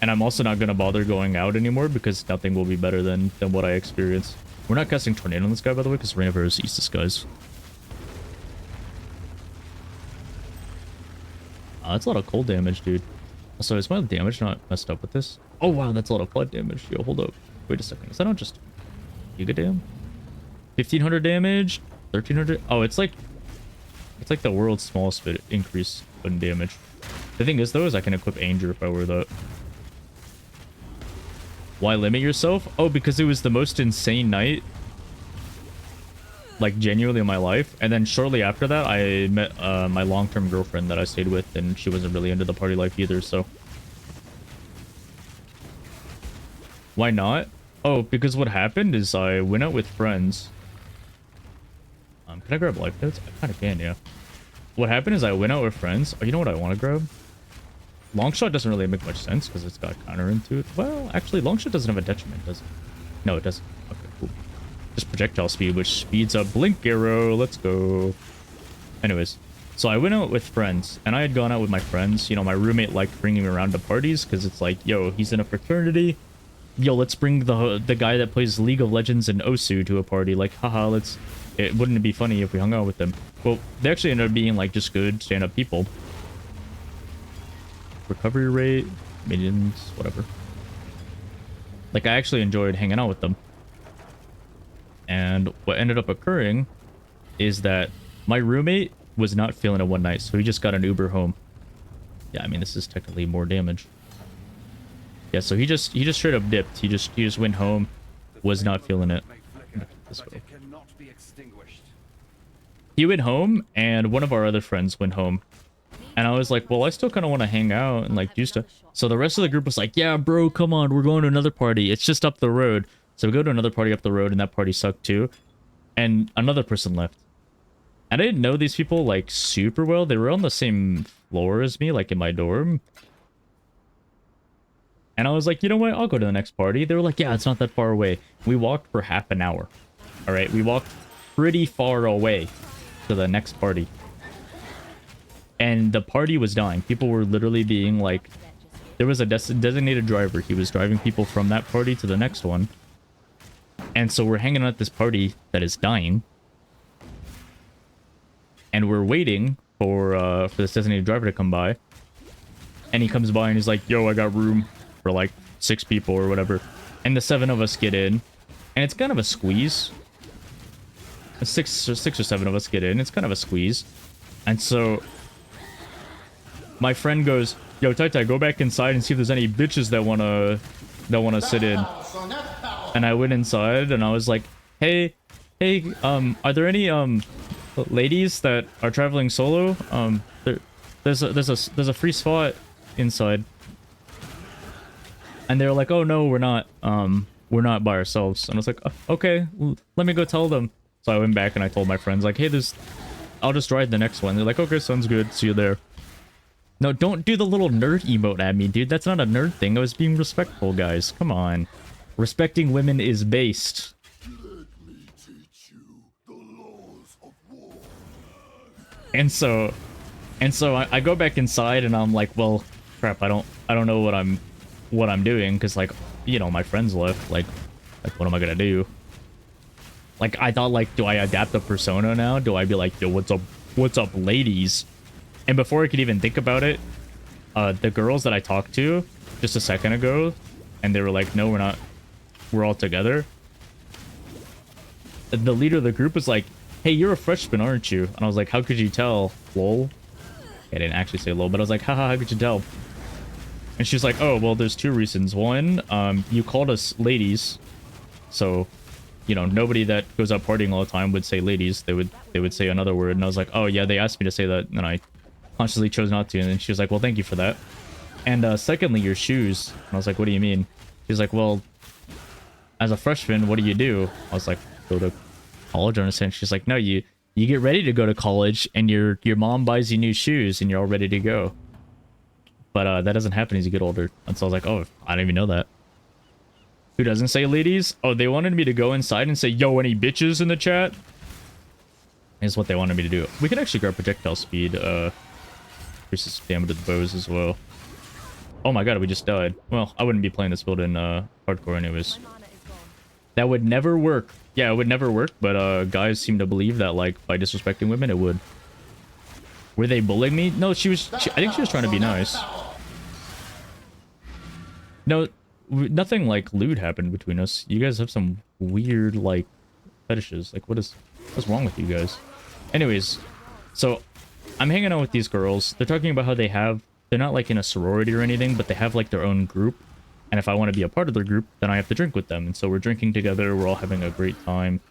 Speaker 3: And I'm also not going to bother going out anymore because nothing will be better than what I experienced. We're not casting Tornado on this guy, by the way, because Rain of Arrows eats this guy's. That's a lot of cold damage, dude. So is my damage not messed up with this? Oh, wow, that's a lot of flood damage. Yo, hold up. Wait a second. Is that not just... Giga Dam? 1500 damage, 1300. Oh, it's like the world's smallest bit increase in damage. The thing is though, is I can equip Anger if I were that. Why limit yourself? Oh, because it was the most insane night, like genuinely in my life. And then shortly after that, I met my long-term girlfriend that I stayed with, and she wasn't really into the party life either. So Why not? Oh, because what happened is I went out with friends. Can I grab life notes? I kind of can, yeah. What happened is I went out with friends. Oh, you know what I want to grab? Longshot doesn't really make much sense because it's got counter into it. Well, actually, Longshot doesn't have a detriment, does it? No, it doesn't. Okay, cool. Just projectile speed, which speeds up Blink Arrow. Let's go. Anyways, so I went out with friends, and I had gone out with my friends. You know, my roommate liked bringing me around to parties because it's like, yo, he's in a fraternity. Yo, let's bring the guy that plays League of Legends and Osu to a party. Like, haha, let's... It wouldn't it be funny if we hung out with them? Well, they actually ended up being, like, just good stand-up people. Recovery rate, minions, whatever. Like, I actually enjoyed hanging out with them. And what ended up occurring is that my roommate was not feeling it one night, so he just got an Uber home. Yeah, I mean, this is technically more damage. Yeah, so he just straight up dipped. He just went home, was not feeling it. This way. He went home, and one of our other friends went home. And I was like, well, I still kind of want to hang out and like do stuff. So the rest of the group was like, yeah, bro, come on, we're going to another party. It's just up the road. So we go to another party up the road, and that party sucked too. And another person left. And I didn't know these people like super well. They were on the same floor as me, like in my dorm. And I was like, you know what? I'll go to the next party. They were like, yeah, it's not that far away. We walked for half an hour. All right, we walked pretty far away to the next party. And the party was dying. People were literally being like, there was a designated driver. He was driving people from that party to the next one. And so we're hanging out at this party that is dying. And we're waiting for this designated driver to come by. And he comes by and he's like, yo, I got room for like 6 people or whatever. And the 7 of us get in. And it's kind of a squeeze. 6 or 7 of us get in. It's kind of a squeeze. And so my friend goes, yo, Tai, go back inside and see if there's any bitches that wanna sit in. And I went inside and I was like, hey, are there any ladies that are traveling solo? There's a free spot inside. And they were like, oh no, we're not by ourselves. And I was like, oh, okay, let me go tell them. So I went back and I told my friends like, hey, I'll just ride the next one. They're like, okay, sounds good, see you there. No, don't do the little nerd emote at me, dude. That's not a nerd thing. I was being respectful, guys. Come on. Respecting women is based. And so I go back inside and I'm like, well, crap, I don't know what I'm doing, because like, you know, my friends left. Like what am I gonna do? Like, I thought, like, do I adapt a persona now? Do I be like, yo, what's up, ladies? And before I could even think about it, the girls that I talked to just a second ago, and they were like, no, we're not, we're all together. The leader of the group was like, hey, you're a freshman, aren't you? And I was like, how could you tell? Lol. I didn't actually say lol, but I was like, haha, how could you tell? And she's like, oh, well, there's 2 reasons. One, you called us ladies, so, you know, nobody that goes out partying all the time would say ladies. They would say another word. And I was like, oh yeah, they asked me to say that, and I consciously chose not to. And then she was like, well, thank you for that. And secondly, your shoes. And I was like, what do you mean? She's like, well, as a freshman, what do you do? I was like, go to college, I understand. She's like, no, you get ready to go to college, and your mom buys you new shoes, and you're all ready to go. But that doesn't happen as you get older. And so I was like, oh, I didn't even know that. Who doesn't say ladies? Oh, they wanted me to go inside and say, yo, any bitches in the chat? Is what they wanted me to do. We could actually grab projectile speed. Increases damage to the bows as well. Oh my god, we just died. Well, I wouldn't be playing this build in hardcore anyways. That would never work. Yeah, it would never work, but guys seem to believe that, like, by disrespecting women, it would. Were they bullying me? No, I think she was trying to be nice. No, nothing like lewd happened between us. You guys have some weird, like, fetishes. Like, what's wrong with you guys? Anyways, so I'm hanging out with these girls. They're talking about how they're not like in a sorority or anything, but they have like their own group. And if I want to be a part of their group, then I have to drink with them. And so we're drinking together. We're all having a great time.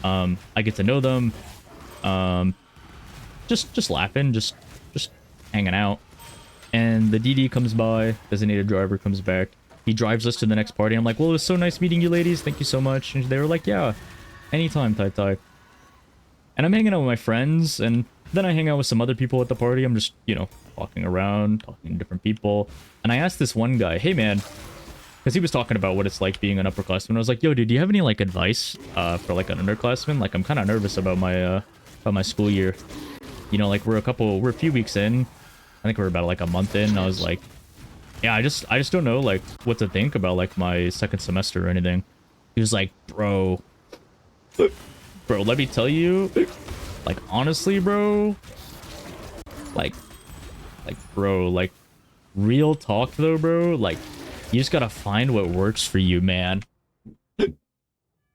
Speaker 3: I get to know them. Just laughing, just hanging out. And the DD comes by, designated driver comes back, he drives us to the next party. I'm like, well, it was so nice meeting you ladies. Thank you so much. And they were like, yeah, anytime, Tai Tai. And I'm hanging out with my friends, and then I hang out with some other people at the party. I'm just, you know, walking around, talking to different people. And I asked this one guy, hey man, because he was talking about what it's like being an upperclassman. I was like, yo, dude, do you have any like advice for like an underclassman? Like, I'm kind of nervous about my school year. You know, like we're a few weeks in. I think we're about like a month in. And I was like, yeah, I just don't know like what to think about like my second semester or anything. He was like, bro, let me tell you, like honestly, bro, like bro, like real talk though, bro, like you just gotta find what works for you, man. And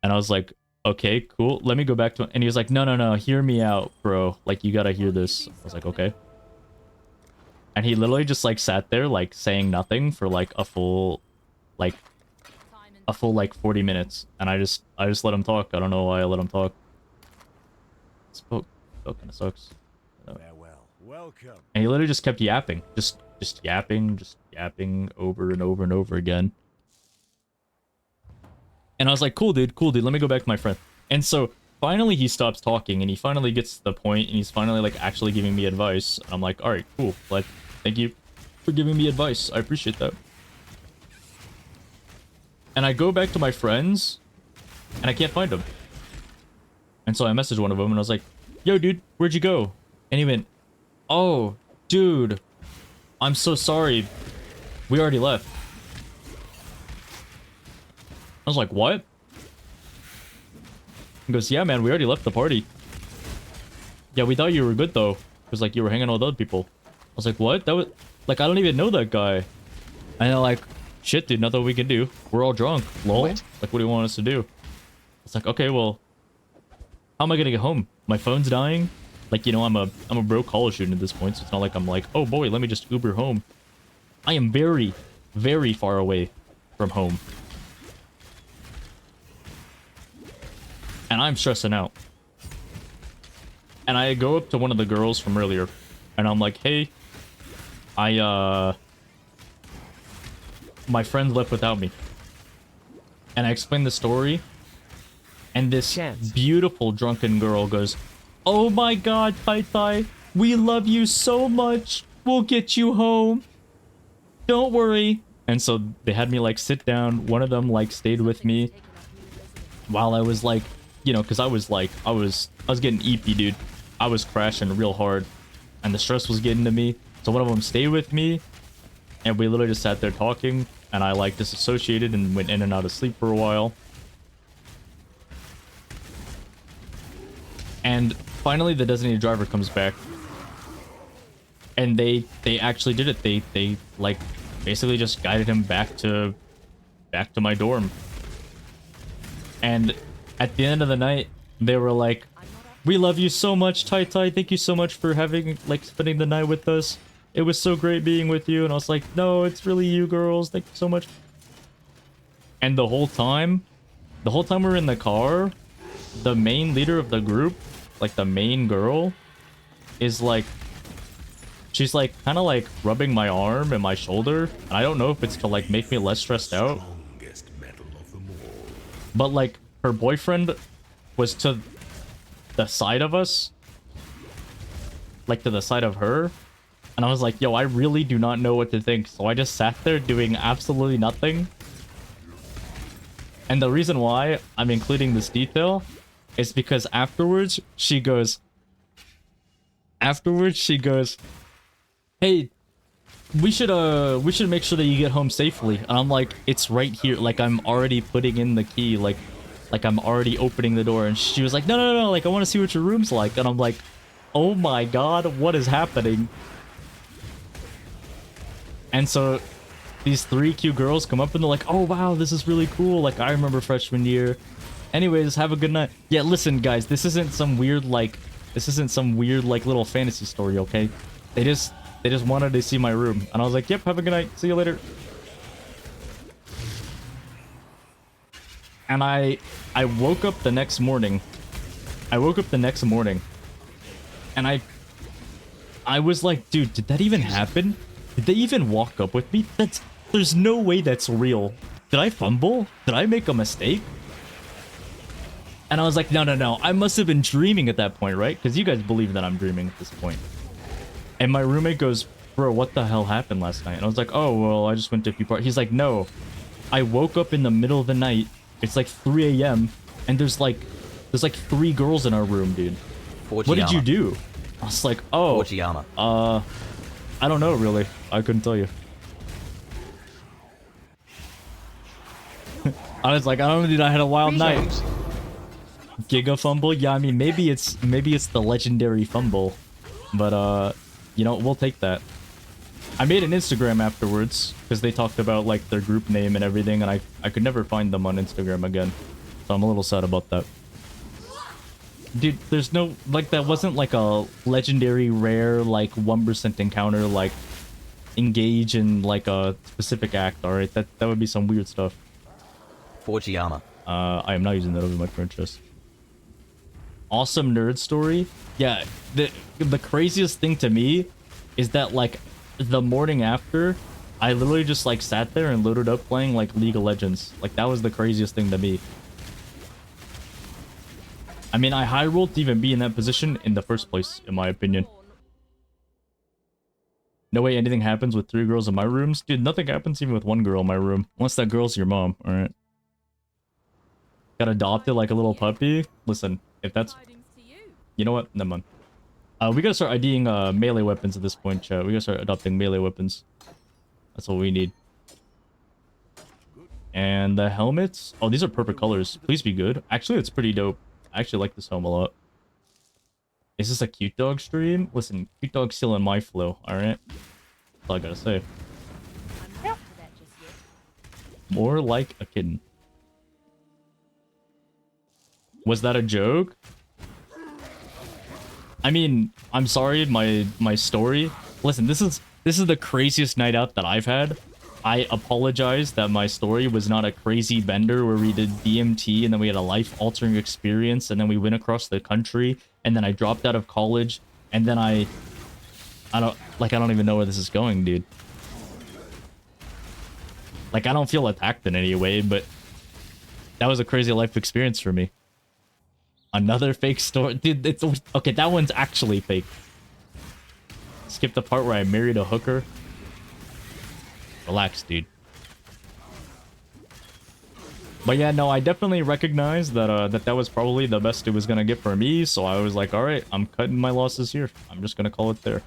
Speaker 3: I was like, okay, cool, let me go back to, and he was like, no, hear me out, bro, like you gotta hear this. I was like, okay. And he literally just like sat there like saying nothing for like a full like 40 minutes, and I just let him talk. I don't know why I let him talk. Spoke kind of sucks.
Speaker 6: Farewell. Welcome.
Speaker 3: And he literally just kept yapping, just yapping over and over and over again. And I was like, cool dude, let me go back to my friend. And so finally he stops talking, and he finally gets to the point, and he's finally like actually giving me advice. And I'm like, all right, cool, like thank you for giving me advice, I appreciate that. And I go back to my friends, and I can't find them. And so I messaged one of them, and I was like, yo, dude, where'd you go? And he went, oh, dude, I'm so sorry. We already left. I was like, what? He goes, yeah, man, we already left the party. Yeah, we thought you were good, though. Because, like, you were hanging out with other people. I was like, what? That was... Like, I don't even know that guy. And they're like, shit, dude, nothing we can do. We're all drunk. Lol.
Speaker 7: What?
Speaker 3: Like, what do you want us to do? It's like, okay, well... How am I gonna get home? My phone's dying. Like, you know, I'm a broke college student at this point, so it's not like I'm like, oh boy, let me just Uber home. I am very, very far away from home. And I'm stressing out. And I go up to one of the girls from earlier, and I'm like, hey, my friend left without me. And I explain the story, and this beautiful drunken girl goes, oh my god, Tai Tai, we love you so much. We'll get you home. Don't worry. And so they had me like sit down. One of them like stayed with me while I was like, you know, because I was getting eepy, dude. I was crashing real hard, and the stress was getting to me. So one of them stayed with me, and we literally just sat there talking, and I like disassociated and went in and out of sleep for a while. And finally the designated driver comes back, and they actually did it. They like basically just guided him back to my dorm. And at the end of the night, they were like, we love you so much, Tai Tai. Thank you so much for having, like, spending the night with us. It was so great being with you. And I was like, no, it's really you girls. Thank you so much. And the whole time we're in the car, the main leader of the group, like the main girl, is like, she's like kind of like rubbing my arm and my shoulder. And I don't know if it's to like make me less stressed out. But like her boyfriend was to the side of us, like to the side of her. And I was like, yo, I really do not know what to think. So I just sat there doing absolutely nothing. And the reason why I'm including this detail is because afterwards she goes, hey, we should make sure that you get home safely. And I'm like, it's right here. Like, I'm already putting in the key. Like I'm already opening the door. And she was like, no. Like, I want to see what your room's like. And I'm like, oh my god, what is happening? And so these three cute girls come up and they're like, oh wow, this is really cool. Like, I remember freshman year. Anyways, have a good night. Yeah, listen guys, this isn't some weird like little fantasy story, okay? They just wanted to see my room. And I was like, yep, have a good night. See you later. And I woke up the next morning. And I was like, dude, did that even happen? Did they even walk up with me? There's no way that's real. Did I fumble? Did I make a mistake? And I was like, no. I must have been dreaming at that point, right? Because you guys believe that I'm dreaming at this point. And my roommate goes, bro, what the hell happened last night? And I was like, oh, well, I just went to a few parties. He's like, no. I woke up in the middle of the night. It's like 3 a.m. And there's like 3 girls in our room, dude. What did you do? I was like, oh, I don't know, really. I couldn't tell you. I was like, I don't know, dude. I had a wild night. Giga fumble? Yeah, I mean, maybe it's the legendary fumble, but you know, we'll take that. I made an Instagram afterwards because they talked about like their group name and everything, and I could never find them on Instagram again, so I'm a little sad about that. Dude, there's no, like, that wasn't like a legendary rare like 1% encounter, like engage in like a specific act. All right, that would be some weird stuff.
Speaker 7: Forgiama.
Speaker 3: I am not using that over my current chest. Awesome nerd story. Yeah, the craziest thing to me is that like the morning after, I literally just like sat there and loaded up playing like League of Legends. Like that was the craziest thing to me. I mean, I high rolled to even be in that position in the first place, in my opinion. No way anything happens with 3 girls in my rooms. Dude, nothing happens even with 1 girl in my room. Unless that girl's your mom, alright? Got adopted like a little puppy? Listen, if that's... You know what? Never mind. We gotta start IDing melee weapons at this point, chat. We gotta start adopting melee weapons. That's what we need. And the helmets? Oh, these are perfect colors. Please be good. Actually, it's pretty dope. I actually like this helm a lot. Is this a cute dog stream? Listen, cute dog's still in my flow, alright? That's all I gotta say.
Speaker 2: I'm not up to that just yet.
Speaker 3: More like a kitten. Was that a joke? I mean, I'm sorry, my story. Listen, this is the craziest night out that I've had. I apologize that my story was not a crazy bender where we did DMT and then we had a life-altering experience and then we went across the country and then I dropped out of college and then I don't even know where this is going, dude. Like, I don't feel attacked in any way, but that was a crazy life experience for me. Another fake story. Dude, it's... Okay, that one's actually fake. Skip the part where I married a hooker. Relax, dude. But yeah, no, I definitely recognize that that was probably the best it was gonna get for me, so I was like, alright, I'm cutting my losses here. I'm just gonna call it there.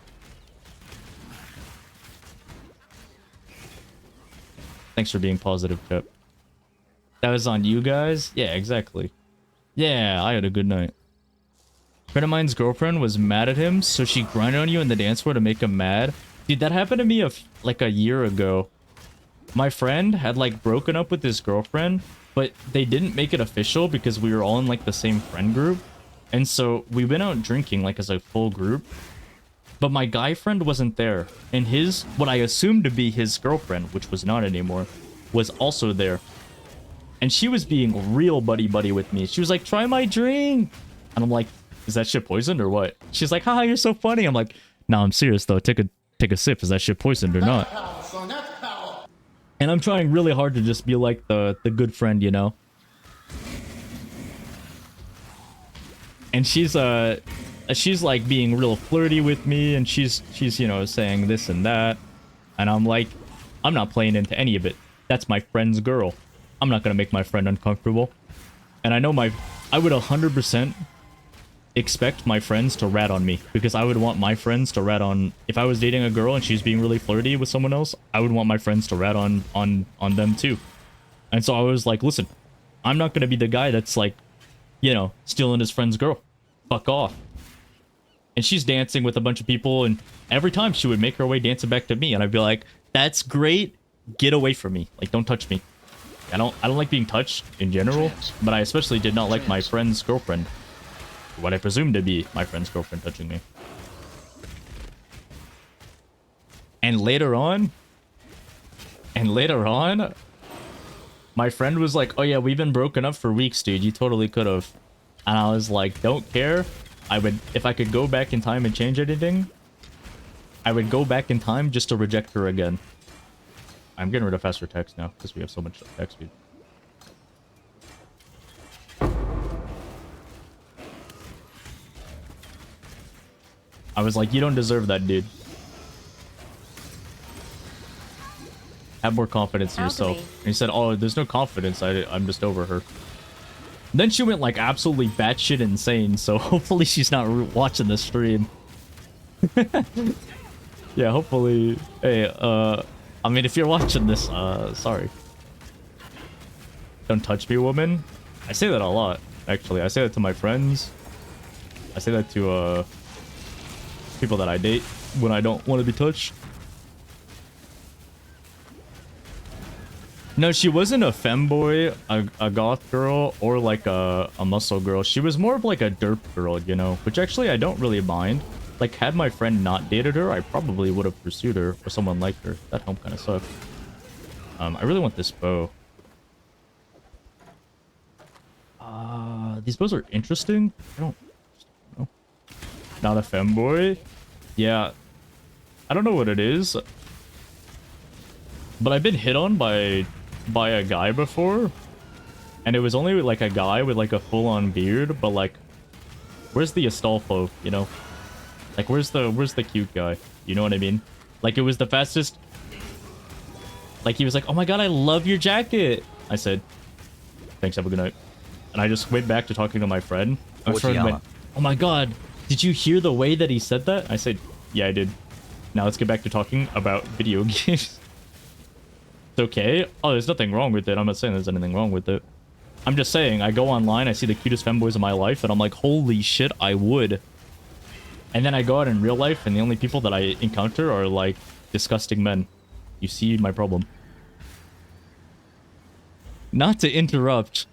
Speaker 3: Thanks for being positive, Chip. That was on you guys? Yeah, exactly. Yeah, I had a good night. A friend of mine's girlfriend was mad at him, so she grinded on you in the dance floor to make him mad. Dude, that happened to me like a year ago. My friend had like broken up with his girlfriend, but they didn't make it official because we were all in like the same friend group. And so we went out drinking like as a full group. But my guy friend wasn't there. And his, what I assumed to be his girlfriend, which was not anymore, was also there. And she was being real buddy-buddy with me. She was like, try my drink. And I'm like, is that shit poisoned or what? She's like, haha, you're so funny. I'm like, no, I'm serious though. Take a sip. Is that shit poisoned or not?
Speaker 4: Power, son, that's power.
Speaker 3: And I'm trying really hard to just be like the good friend, you know? And she's like being real flirty with me, and she's you know, saying this and that. And I'm like, I'm not playing into any of it. That's my friend's girl. I'm not gonna make my friend uncomfortable. And I know I would 100% expect my friends to rat on me, because I would want my friends to rat on, if I was dating a girl and she's being really flirty with someone else, I would want my friends to rat on them too. And so I was like, listen, I'm not gonna be the guy that's like, you know, stealing his friend's girl. Fuck off. And she's dancing with a bunch of people, and every time she would make her way dancing back to me, and I'd be like, that's great, get away from me, like, don't touch me. I don't like being touched in general, but I especially did not like my friend's girlfriend, what I presumed to be my friend's girlfriend, touching me. And later on, my friend was like, oh yeah, we've been broken up for weeks, dude, you totally could have. And I was like, don't care. I would, if I could go back in time and change anything, I would go back in time just to reject her again. I'm getting rid of faster text now because we have so much text speed. I was like, you don't deserve that, dude. Have more confidence in yourself.
Speaker 2: Alchemy.
Speaker 3: And he said, oh, there's no confidence. I'm just over her. Then she went like absolutely batshit insane. So hopefully she's not watching the stream. Yeah, hopefully. Hey, I mean, if you're watching this, sorry. Don't touch me, woman. I say that a lot, actually. I say that to my friends. I say that to, people that I date when I don't want to be touched. No, she wasn't a femboy, a goth girl, or like a muscle girl. She was more of like a derp girl, you know, which actually I don't really mind. Like, had my friend not dated her, I probably would have pursued her or someone like her. That helm kind of sucks. I really want this bow. These bows are interesting. I don't know. Not a femboy. Yeah. I don't know what it is. But I've been hit on by a guy before. And it was only like a guy with like a full-on beard, but like, where's the Astolfo, you know? Like, where's the cute guy? You know what I mean? Like, it was the fastest. Like, he was like, oh my god, I love your jacket. I said, thanks, have a good night. And I just went back to talking to my friend. My friend went, oh my god, did you hear the way that he said that? I said, yeah, I did. Now let's get back to talking about video games. It's okay. Oh, there's nothing wrong with it. I'm not saying there's anything wrong with it. I'm just saying, I go online, I see the cutest femboys of my life, and I'm like, holy shit, I would. And then I go out in real life, and the only people that I encounter are, like, disgusting men. You see my problem. Not to interrupt,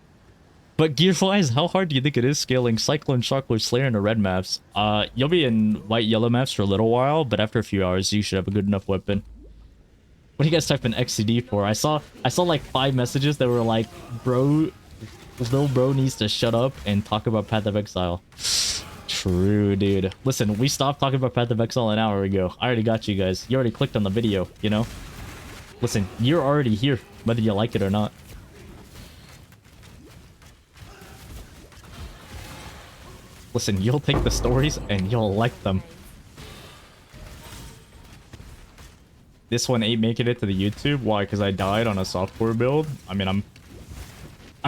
Speaker 3: but gear-wise, how hard do you think it is scaling Cyclone, Shockler, Slayer into red maps? You'll be in white, yellow maps for a little while, but after a few hours, you should have a good enough weapon. What do you guys type in XCD for? I saw like 5 messages that were like, bro, little bro needs to shut up and talk about Path of Exile. True, dude. Listen, we stopped talking about Path of Exile an hour ago. I already got you guys. You already clicked on the video, you know? Listen, you're already here, whether you like it or not. Listen, you'll take the stories and you'll like them. This one ain't making it to the YouTube. Why? Because I died on a software build. I mean, I'm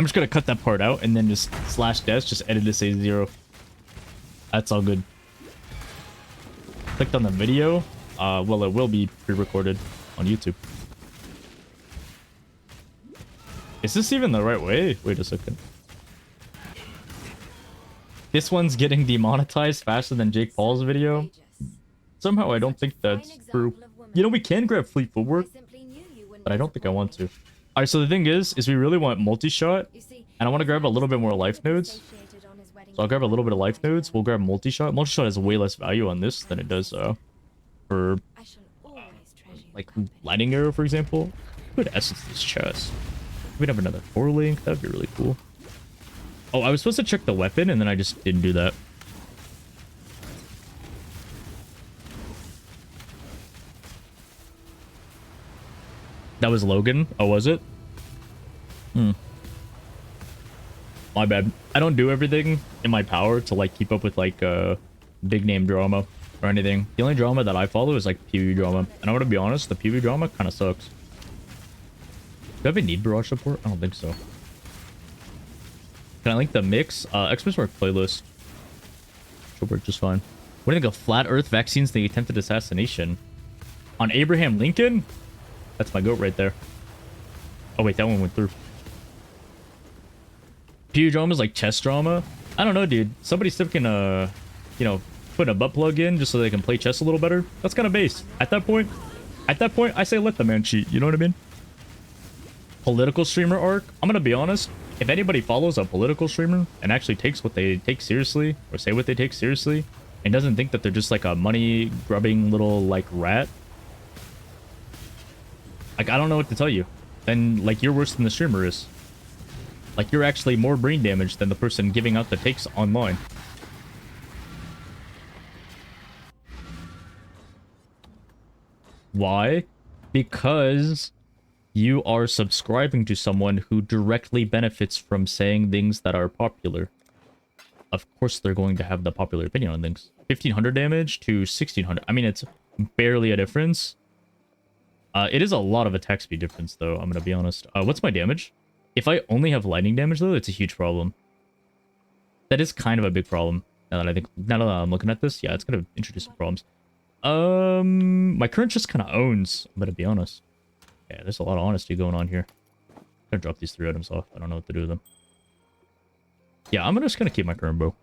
Speaker 3: just gonna cut that part out and then just /death, just edit to say 0. That's all good. Clicked on the video. Well, it will be pre-recorded on YouTube. Is this even the right way? Wait a second. This one's getting demonetized faster than Jake Paul's video. Somehow I don't think that's true. You know, we can grab Fleet Footwork, but I don't think I want to. Alright, so the thing is we really want multi-shot, and I want to grab a little bit more life nodes. So I'll grab a little bit of life nodes. We'll grab multi-shot. Multi-shot has way less value on this than it does for like lightning arrow, for example. Could essence this chest. We'd have another 4-link. That'd be really cool. Oh, I was supposed to check the weapon, and then I just didn't do that. That was Logan. Oh, was it? My bad. I don't do everything in my power to like keep up with like big name drama or anything. The only drama that I follow is like PvE drama. And I want to be honest, the PvE drama kind of sucks. Do I have a need barrage support? I don't think so. Can I link the mix? Xmas Work playlist. Should work just fine. What do you think of Flat Earth vaccines, the attempted assassination? On Abraham Lincoln? That's my goat right there. Oh wait, that one went through. PvE drama is like chess drama. I don't know, dude. Somebody sticking a, you know, putting a butt plug in just so they can play chess a little better. That's kind of base. At that point, I say let the man cheat. You know what I mean? Political streamer arc. I'm gonna be honest. If anybody follows a political streamer and actually takes what they take seriously, or say what they take seriously, and doesn't think that they're just like a money grubbing little like rat, like I don't know what to tell you. Then like you're worse than the streamer is. Like you're actually more brain damage than the person giving out the takes online. Why? Because You are subscribing to someone who directly benefits from saying things that are popular. Of course, they're going to have the popular opinion on things. 1500 damage to 1600. I mean, it's barely a difference. It is a lot of attack speed difference, though. I'm gonna be honest. What's my damage? If I only have lightning damage, though, it's a huge problem. That is kind of a big problem. Now that I'm looking at this, yeah, it's gonna introduce some problems. My current just kind of owns. I'm gonna be honest. Yeah, there's a lot of honesty going on here. I'm gonna drop these 3 items off. I don't know what to do with them. Yeah, I'm just gonna keep my current bow.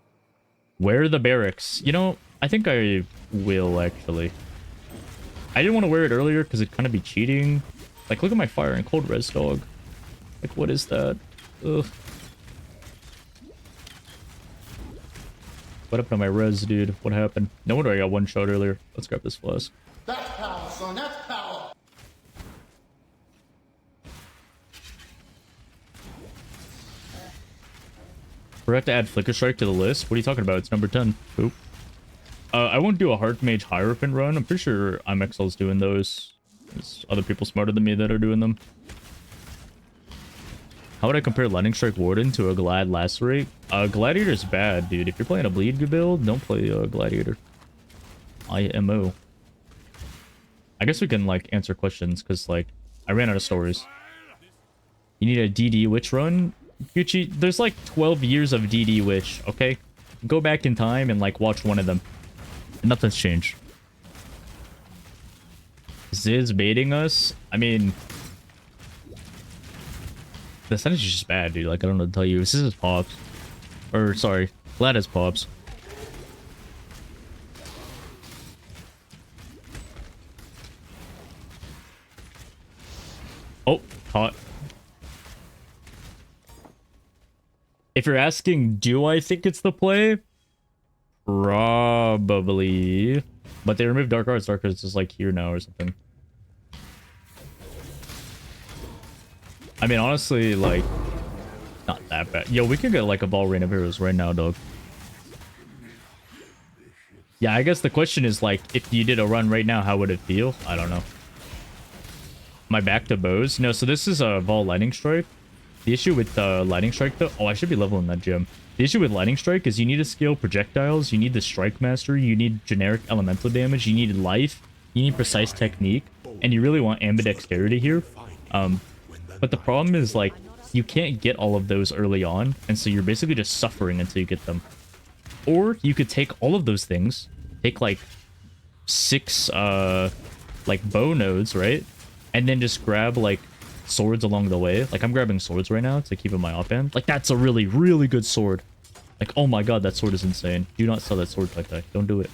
Speaker 3: Wear the barracks. You know, I think I will actually. I didn't want to wear it earlier because it'd kind of be cheating. Like, look at my fire and cold res, dog. Like, what is that? Ugh. What happened to my res, dude? What happened? No wonder I got one shot earlier. Let's grab this flask.
Speaker 4: That's power, son. That's power.
Speaker 3: We have to add Flicker Strike to the list. What are you talking about? It's number 10. Oop. I won't do a Heart Mage Hierophant run. I'm pretty sure IMXL's doing those. There's other people smarter than me that are doing them. How would I compare Lightning Strike Warden to a Glad Lacerate? Gladiator's bad, dude. If you're playing a bleed build, don't play Gladiator. IMO. I guess we can, like, answer questions, because, like, I ran out of stories. You need a DD Witch run? Gucci, there's, like, 12 years of DD Witch, okay? Go back in time and, like, watch one of them. And nothing's changed. Ziz baiting us? I mean... The sentence is just bad, dude. Like, I don't know what to tell you. This is Pops. Or, sorry. Glad as Pops. Oh, caught. If you're asking, do I think it's the play? Probably. But they removed Dark Arts. Dark Arts is like here now or something. I mean, honestly, like, not that bad. Yo, we could get like a ball Reign of Heroes right now, dog. Yeah, I guess the question is like, if you did a run right now, how would it feel? I don't know. Am I back to bows? No, so this is a Vol Lightning Strike. The issue with Lightning Strike, though... Oh, I should be leveling that gem. The issue with Lightning Strike is you need to scale projectiles, you need the Strike Mastery, you need generic elemental damage, you need life, you need precise technique, and you really want ambidexterity here. But the problem is, like, you can't get all of those early on, and so you're basically just suffering until you get them. Or you could take all of those things, take, like, 6, like, bow nodes, right? And then just grab, like, swords along the way. Like, I'm grabbing swords right now to keep in my offhand. Like, that's a really, really good sword. Like, oh my god, that sword is insane. Do not sell that sword like that. Don't do it.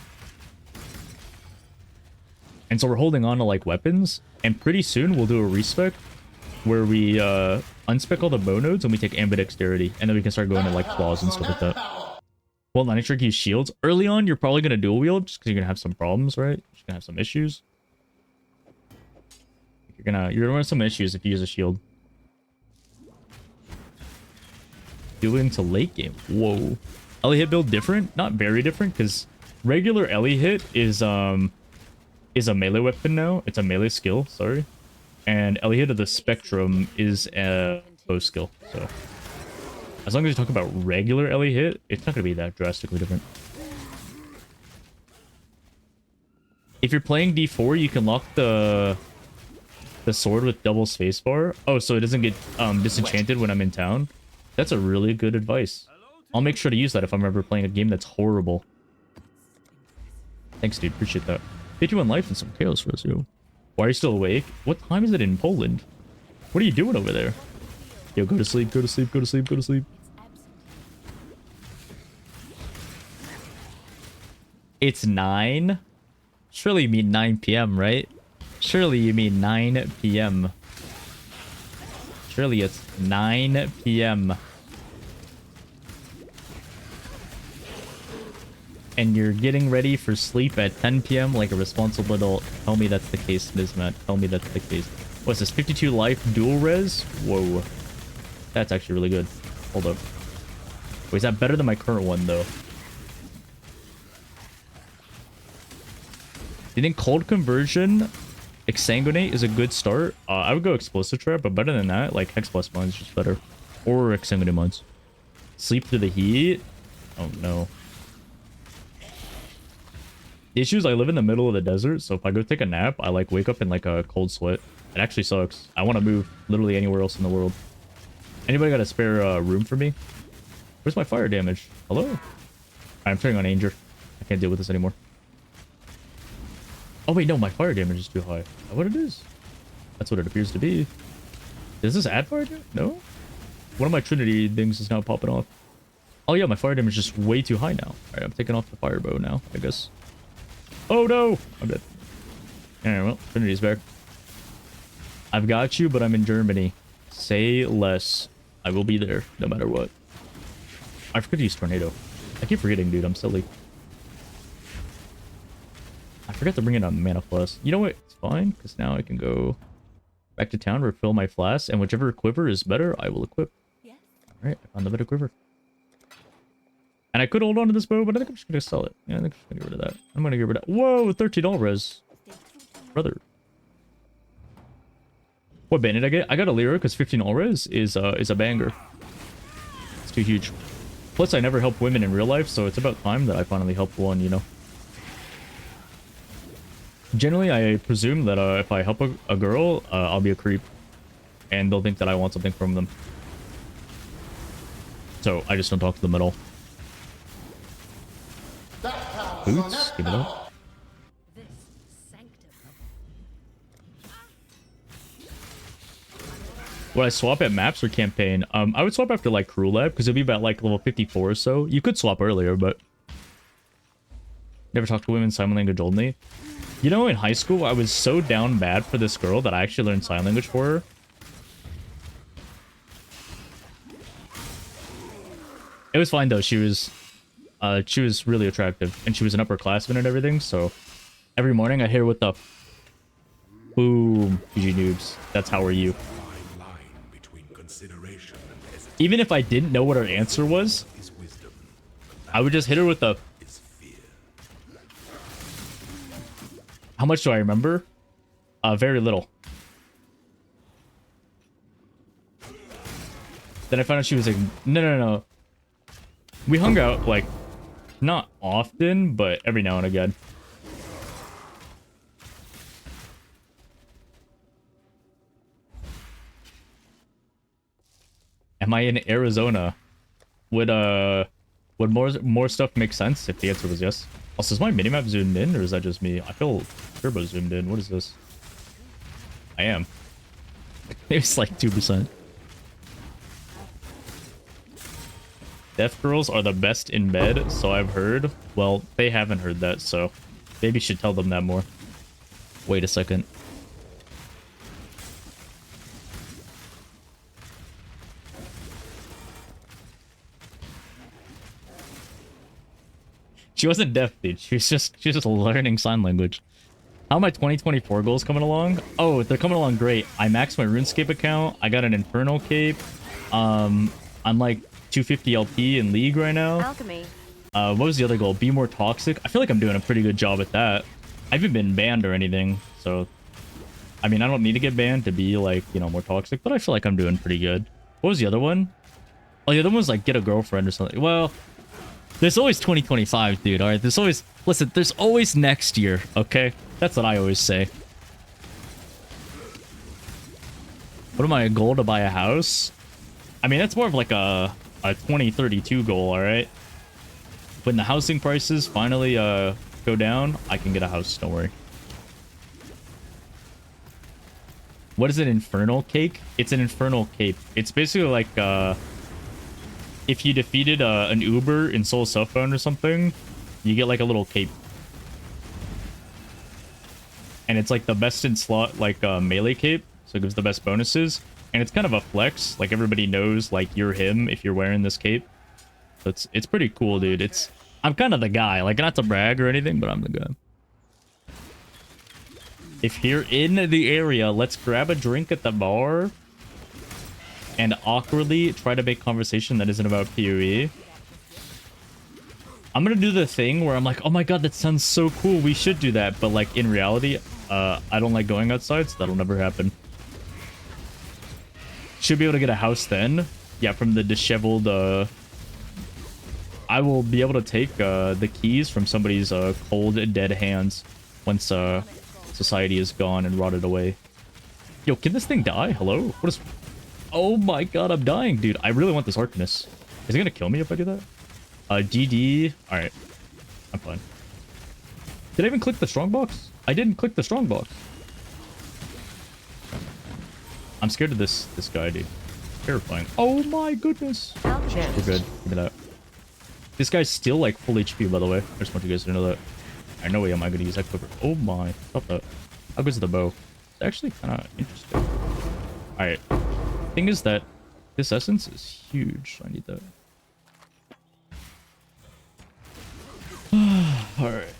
Speaker 3: And so we're holding on to, like, weapons, and pretty soon we'll do a respec where we unspec all the bow nodes and we take ambidexterity, and then we can start going to, like, claws and stuff like that. Well, Lightning Strike use shields. Early on, you're probably going to dual wield just because you're going to have some problems, right? You're going to have some issues. You're gonna run some issues if you use a shield. Do into late game. Whoa. Ellie hit build different? Not very different, because regular Ellie hit is a melee weapon now. It's a melee skill, sorry. And Ellie hit of the Spectrum is a bow skill. So as long as you talk about regular Ellie hit, it's not gonna be that drastically different. If you're playing D4, you can lock the sword with double spacebar. Oh, so it doesn't get disenchanted when I'm in town. That's a really good advice. I'll make sure to use that if I'm ever playing a game that's horrible. Thanks, dude. Appreciate that. 51 life and some chaos for us, yo. Why are you still awake? What time is it in Poland? What are you doing over there? Yo, go to sleep, go to sleep, go to sleep, go to sleep. It's 9? Surely you mean 9 p.m., right? Surely you mean 9 p.m. Surely it's 9 p.m. And you're getting ready for sleep at 10 p.m. like a responsible adult. Tell me that's the case, Nismat. Tell me that's the case. What's this? 52 life dual res? Whoa. That's actually really good. Hold up. Wait, is that better than my current one, though? Do you think cold conversion Exsanguinate is a good start. I would go Explosive Trap, but better than that, like Hex Blast Mine is just better. Or Exsanguinate Mines. Sleep Through the Heat? Oh no. The issue is I live in the middle of the desert, so if I go take a nap, I like wake up in like a cold sweat. It actually sucks. I want to move literally anywhere else in the world. Anybody got a spare room for me? Where's my fire damage? Hello? I'm turning on Anger. I can't deal with this anymore. Oh wait, no, my fire damage is too high. Is that what it is? That's what it appears to be. Does this add fire damage? No? One of my Trinity things is now popping off. Oh yeah, my fire damage is just way too high now. Alright, I'm taking off the fire bow now, I guess. Oh no! I'm dead. Alright, well, Trinity's back. I've got you, but I'm in Germany. Say less. I will be there, no matter what. I forgot to use Tornado. I keep forgetting, dude. I'm silly. I forgot to bring in a mana flask. You know what? It's fine, because now I can go back to town, refill my flask, and whichever quiver is better, I will equip.
Speaker 2: Yes.
Speaker 3: Alright, I found the better quiver. And I could hold on to this bow, but I think I'm just going to sell it. Yeah, I think I'm just going to get rid of that. I'm going to get rid of... Whoa, 13 all res. Brother. What bandit I get? I got a Lyra because 15 all res is a banger. It's too huge. Plus, I never help women in real life, so it's about time that I finally help one, you know. Generally, I presume that if I help a girl, I'll be a creep. And they'll think that I want something from them. So, I just don't talk to them at all.
Speaker 4: That's power, son.
Speaker 3: Boots,
Speaker 4: That's
Speaker 3: give it
Speaker 4: power.
Speaker 3: up.
Speaker 2: This sanctum.
Speaker 3: Would I swap at maps or campaign? I would swap after like Crew Lab because it'd be about like level 54 or so. You could swap earlier, but never talked to women sign language only. You know, in high school, I was so down bad for this girl that I actually learned sign language for her. It was fine though. She was really attractive, and she was an upperclassman and everything. So every morning I hear what the boom, GG noobs. That's how are you. Even if I didn't know what her answer was, I would just hit her with the... How much do I remember? Very little. Then I found out she was like, no. We hung out, like, not often, but every now and again. Am I in Arizona? Would more stuff make sense if the answer was yes? Also, is my minimap zoomed in, or is that just me? I feel turbo zoomed in. What is this? I am. It's like 2%. Deaf girls are the best in bed, so I've heard. Well, they haven't heard that, so maybe you should tell them that more. Wait a second. She wasn't deaf, dude. She was just learning sign language. How are my 2024 goals coming along? Oh, they're coming along great. I maxed my RuneScape account. I got an Infernal Cape. I'm like 250 LP in League right now.
Speaker 2: Alchemy.
Speaker 3: What was the other goal? Be more toxic. I feel like I'm doing a pretty good job at that. I haven't been banned or anything, so... I mean, I don't need to get banned to be, like, you know, more toxic, but I feel like I'm doing pretty good. What was the other one? Oh, the other one was, like, get a girlfriend or something. Well... There's always 2025, dude, alright? There's always... Listen, there's always next year, okay? That's what I always say. What am I, a goal to buy a house? I mean, that's more of like a 2032 goal, alright? When the housing prices finally go down, I can get a house, don't worry. What is an Infernal Cake? It's an Infernal Cape. It's basically like... if you defeated an Uber in Soul Self-Bound or something, you get like a little cape. And it's like the best in slot, like melee cape, so it gives the best bonuses. And it's kind of a flex, like everybody knows like you're him if you're wearing this cape. So it's pretty cool, dude. I'm kind of the guy, like not to brag or anything, but I'm the guy. If you're in the area, let's grab a drink at the bar. And awkwardly try to make conversation that isn't about PoE. I'm gonna do the thing where I'm like, oh my god, that sounds so cool, we should do that. But like in reality, I don't like going outside, so that'll never happen. Should be able to get a house then. Yeah, from the disheveled, I will be able to take, the keys from somebody's, cold, dead hands once, society is gone and rotted away. Yo, can this thing die? Hello? What is... Oh my god, I'm dying, dude. I really want this Arcanist. Is it gonna kill me if I do that? GD. Alright. I'm fine. Did I even click the strongbox? I didn't click the strongbox. I'm scared of this guy, dude. Terrifying. Oh my goodness. We're good. Give me that. This guy's still like full HP, by the way. I just want you guys to know that. I know way am I gonna use that quiver. Oh my. Stop that. How good's the bow? It's actually kind of interesting. Alright. Thing is that this essence is huge. I need that. Alright.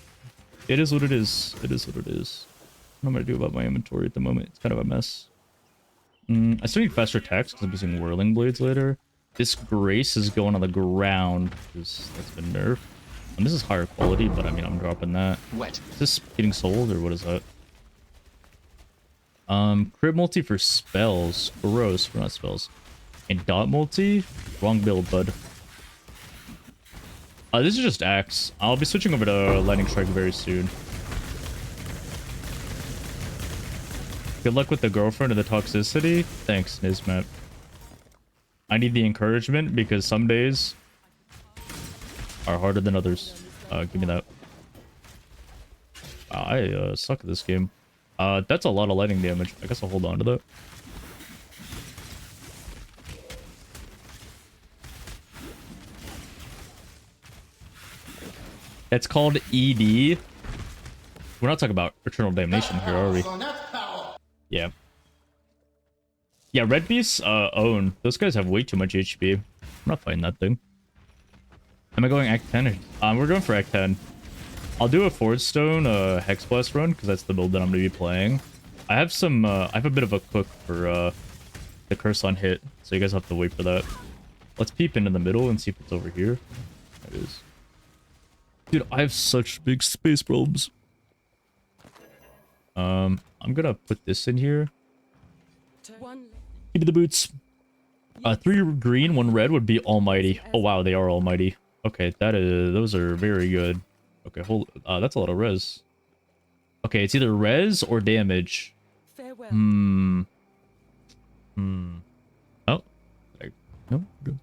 Speaker 3: It is what it is. It is what it is. What am I gonna do about my inventory at the moment? It's kind of a mess. I still need faster attacks because I'm using Whirling Blades later. This Grace is going on the ground because that's been nerfed. And this is higher quality, but I mean, I'm dropping that.
Speaker 4: Wet.
Speaker 3: Is this getting sold or what is that? Crit multi for spells. Gross, for not spells. And dot multi? Wrong build, bud. This is just Axe. I'll be switching over to Lightning Strike very soon. Good luck with the girlfriend or the toxicity. Thanks, Nismet. I need the encouragement because some days are harder than others. Give me that. I suck at this game. That's a lot of lightning damage. I guess I'll hold on to that. That's called ED. We're not talking about Eternal Damnation here, are we?
Speaker 4: Son, that's power.
Speaker 3: Yeah. Yeah, Red Beasts, own. Those guys have way too much HP. I'm not fighting that thing. Am I going Act 10? We're going for Act 10. I'll do a Forge Stone, Hex Blast run, because that's the build that I'm going to be playing. I have some, I have a bit of a cook for, the Curse on hit, so you guys have to wait for that. Let's peep into the middle and see if it's over here. It is. Dude, I have such big space problems. I'm gonna put this in here. Give me the boots. 3 green, 1 red would be almighty. Oh wow, they are almighty. Okay, that is, those are very good. Okay, hold, that's a lot of res. Okay, it's either res or damage. Oh. No, good.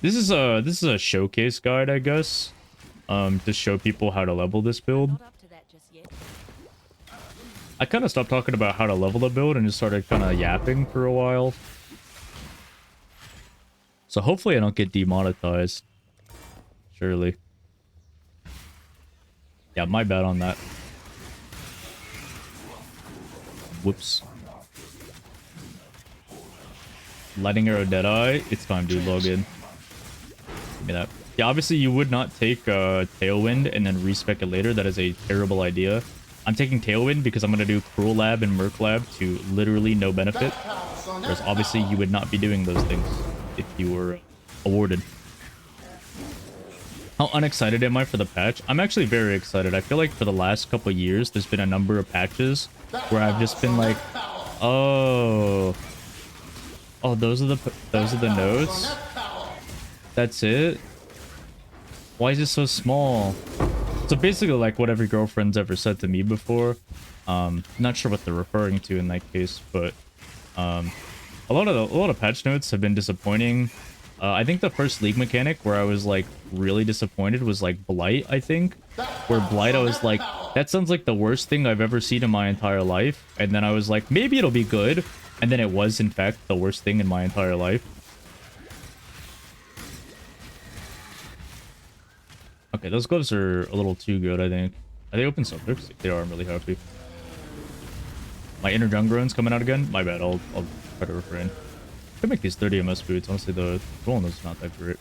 Speaker 3: This is a showcase guide, I guess. To show people how to level this build.
Speaker 2: Not up to that just yet.
Speaker 3: I kind of stopped talking about how to level the build and just started kind of yapping for a while. So hopefully I don't get demonetized. Surely. Yeah, my bad on that. Whoops. Lightning Arrow Deadeye. It's time to log in. Give me that. Yeah, obviously you would not take Tailwind and then respec it later. That is a terrible idea. I'm taking Tailwind because I'm going to do Cruel Lab and Merc Lab to literally no benefit. Whereas obviously you would not be doing those things if you were awarded. How unexcited am I for the patch? I'm actually very excited. I feel like for the last couple of years, there's been a number of patches where I've just been like, oh, those are the nodes. That's it. Why is it so small? So basically, like what every girlfriend's ever said to me before. Not sure what they're referring to in that case, but a lot of patch notes have been disappointing. I think the first League mechanic where I was like really disappointed was like Blight, I think. Where Blight I was like, that sounds like the worst thing I've ever seen in my entire life. And then I was like, maybe it'll be good. And then it was in fact the worst thing in my entire life. Okay, those gloves are a little too good, I think. Are they open subjects? They are, I'm really happy. My inner Jungrone's coming out again? My bad, I'll try to refrain. I could make these 30 MS boots. Honestly, the rolling is not that great.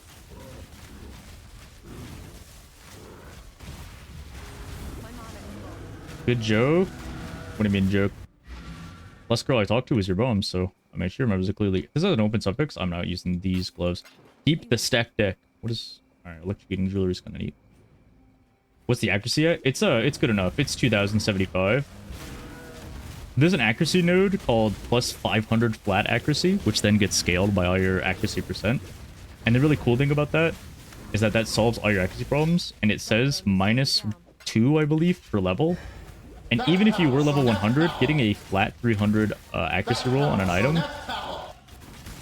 Speaker 3: Good joke? What do you mean joke? Last girl I talked to was your bum, so I made sure remembers it clearly. This is an open suffix. I'm not using these gloves. Keep the stack deck. What is... Alright, electrocuting jewelry is kind of neat. What's the accuracy at? It's good enough. It's 2075. There's an accuracy node called plus 500 flat accuracy, which then gets scaled by all your accuracy percent. And the really cool thing about that is that that solves all your accuracy problems, and it says -2, I believe, per level. And even if you were level 100, getting a flat 300 accuracy roll on an item,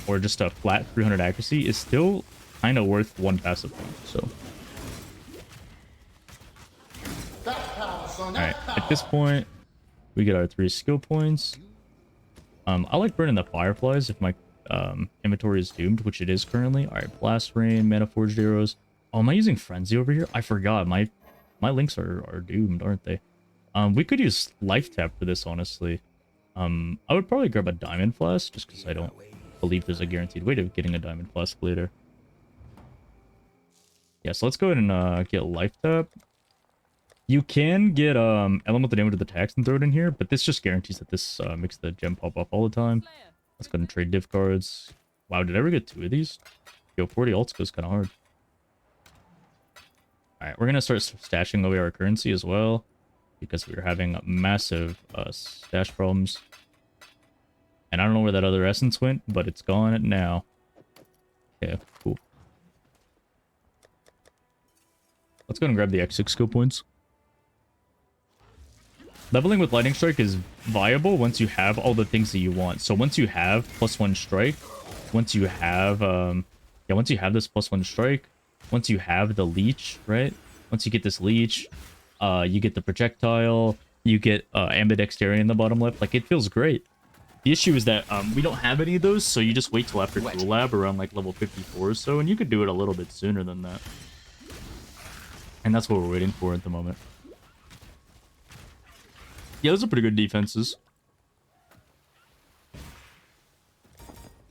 Speaker 3: or just a flat 300 accuracy, is still kind of worth one passive point. So, all right, at this point, we get our 3 skill points. I like burning the fireflies if my inventory is doomed, which it is currently. All right, blast rain, mana forged arrows. Oh, am I using frenzy over here? I forgot. My links are doomed, aren't they? We could use life tap for this, honestly. I would probably grab a diamond flask just because I don't believe there's a guaranteed way of getting a diamond flask later. Yeah, so let's go ahead and get life tap. You can get elemental damage with attacks and throw it in here, but this just guarantees that this makes the gem pop up all the time. Let's go ahead and trade div cards. Wow, did I ever get 2 of these? Yo, 40 alts goes kind of hard. Alright, we're going to start stashing away our currency as well, because we're having massive stash problems. And I don't know where that other essence went, but it's gone now. Yeah, cool. Let's go and grab the X6 skill points. Leveling with Lightning Strike is viable once you have all the things that you want. So once you have +1 strike, once you have once you have this +1 strike, once you have the leech, right? Once you get this leech, you get the projectile, you get ambidexterity in the bottom left. Like, it feels great. The issue is that we don't have any of those, so you just wait till after Dual Lab around like level 54 or so, and you could do it a little bit sooner than that. And that's what we're waiting for at the moment. Yeah, those are pretty good defenses.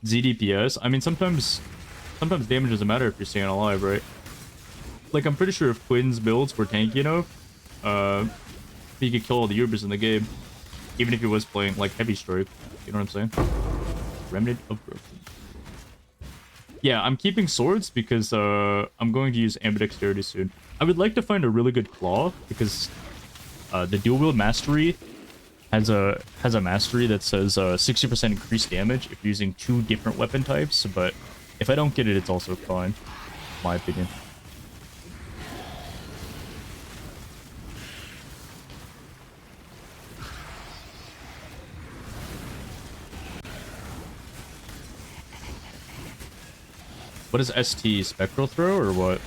Speaker 3: ZDPS. I mean, sometimes damage doesn't matter if you're staying alive, right? Like, I'm pretty sure if Quinn's builds were tanky enough, he could kill all the Ubers in the game. Even if he was playing, like, Heavy Strike. You know what I'm saying? Remnant of Broken. Yeah, I'm keeping swords because I'm going to use ambidexterity soon. I would like to find a really good claw because the dual wield mastery has a mastery that says 60% increased damage if using 2 different weapon types, but if I don't get it, it's also fine, in my opinion. What is ST? Spectral Throw or what?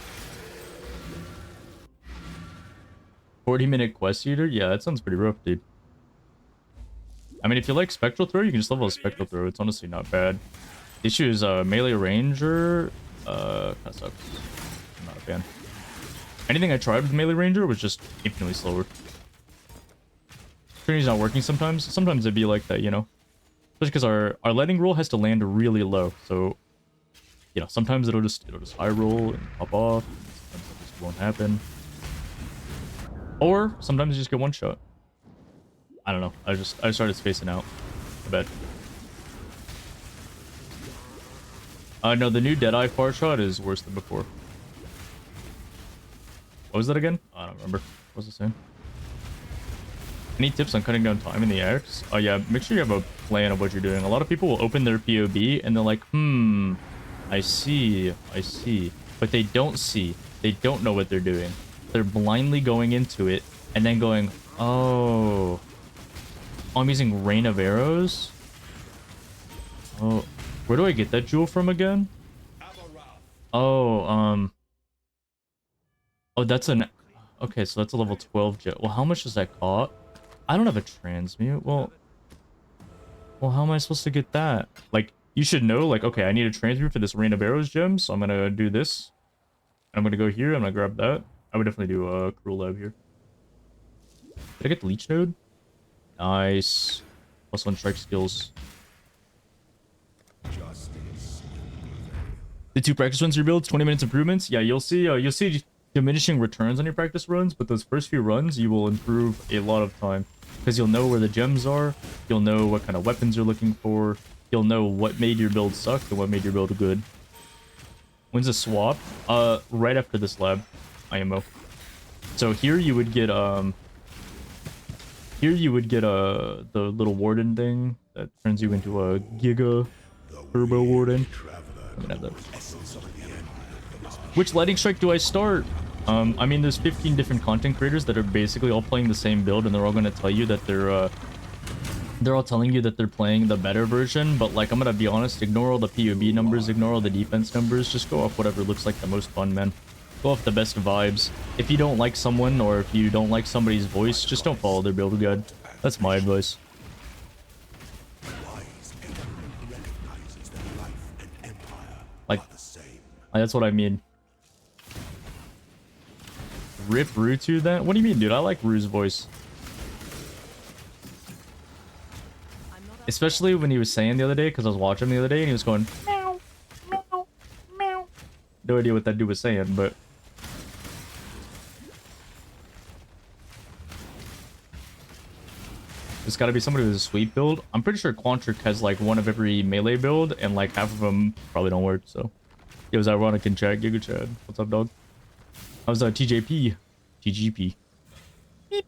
Speaker 3: 40-minute quest eater? Yeah, that sounds pretty rough, dude. I mean, if you like Spectral Throw, you can just level a Spectral Throw. It's honestly not bad. The issue is Melee Ranger. Kind of sucks. I'm not a fan. Anything I tried with Melee Ranger was just infinitely slower. Trinity's not working sometimes. Sometimes it'd be like that, you know? Especially because our lightning roll has to land really low, so... You know, sometimes it'll just high roll and pop off. Sometimes it just won't happen. Or sometimes you just get one shot. I don't know. I started spacing out a bit. No, the new Deadeye far shot is worse than before. What was that again? I don't remember. What was it saying? Any tips on cutting down time in the X? Oh yeah, make sure you have a plan of what you're doing. A lot of people will open their POB and they're like, I see. But they don't see. They don't know what they're doing. They're blindly going into it and then going, oh, I'm using Rain of Arrows? Oh, where do I get that jewel from again? Oh, oh, that's an... Okay, so that's a level 12 jet. Well, how much does that cost? I don't have a transmute. Well, how am I supposed to get that? Like, you should know, like, okay, I need a transmute for this Rain of Arrows gem, so I'm gonna do this. I'm gonna go here, I'm gonna grab that. I would definitely do a Cruel Lab here. Did I get the Leech Node? Nice. +1 strike skills. The 2 practice runs rebuilds, 20 minutes improvements. Yeah, you'll see diminishing returns on your practice runs, but those first few runs, you will improve a lot of time. Because you'll know where the gems are, you'll know what kind of weapons you're looking for, you'll know what made your build suck and what made your build good. When's the swap? Right after this lab, IMO. So here you would get the little warden thing that turns you into a Giga Turbo Warden. I'm gonna have that. Which Lightning Strike do I start? I mean, there's 15 different content creators that are basically all playing the same build, and they're all gonna tell you that they're all telling you that they're playing the better version. But like, I'm gonna be honest, ignore all the POB numbers, ignore all the defense numbers, just go off whatever looks like the most fun, man. Go off the best vibes. If you don't like someone, or if you don't like somebody's voice, just don't follow their build guide. That's my advice. Like that's what I mean. Rip Rutu then? What do you mean, dude? I like Ru's voice. Especially when he was saying the other day, because I was watching him the other day and he was going meow, meow, meow. No idea what that dude was saying, but there's got to be somebody with a sweep build. I'm pretty sure Quantric has like one of every melee build, and like half of them probably don't work. So it was ironic in chat. Giga Chad, what's up, dog? How's TJP? TGP. Beep.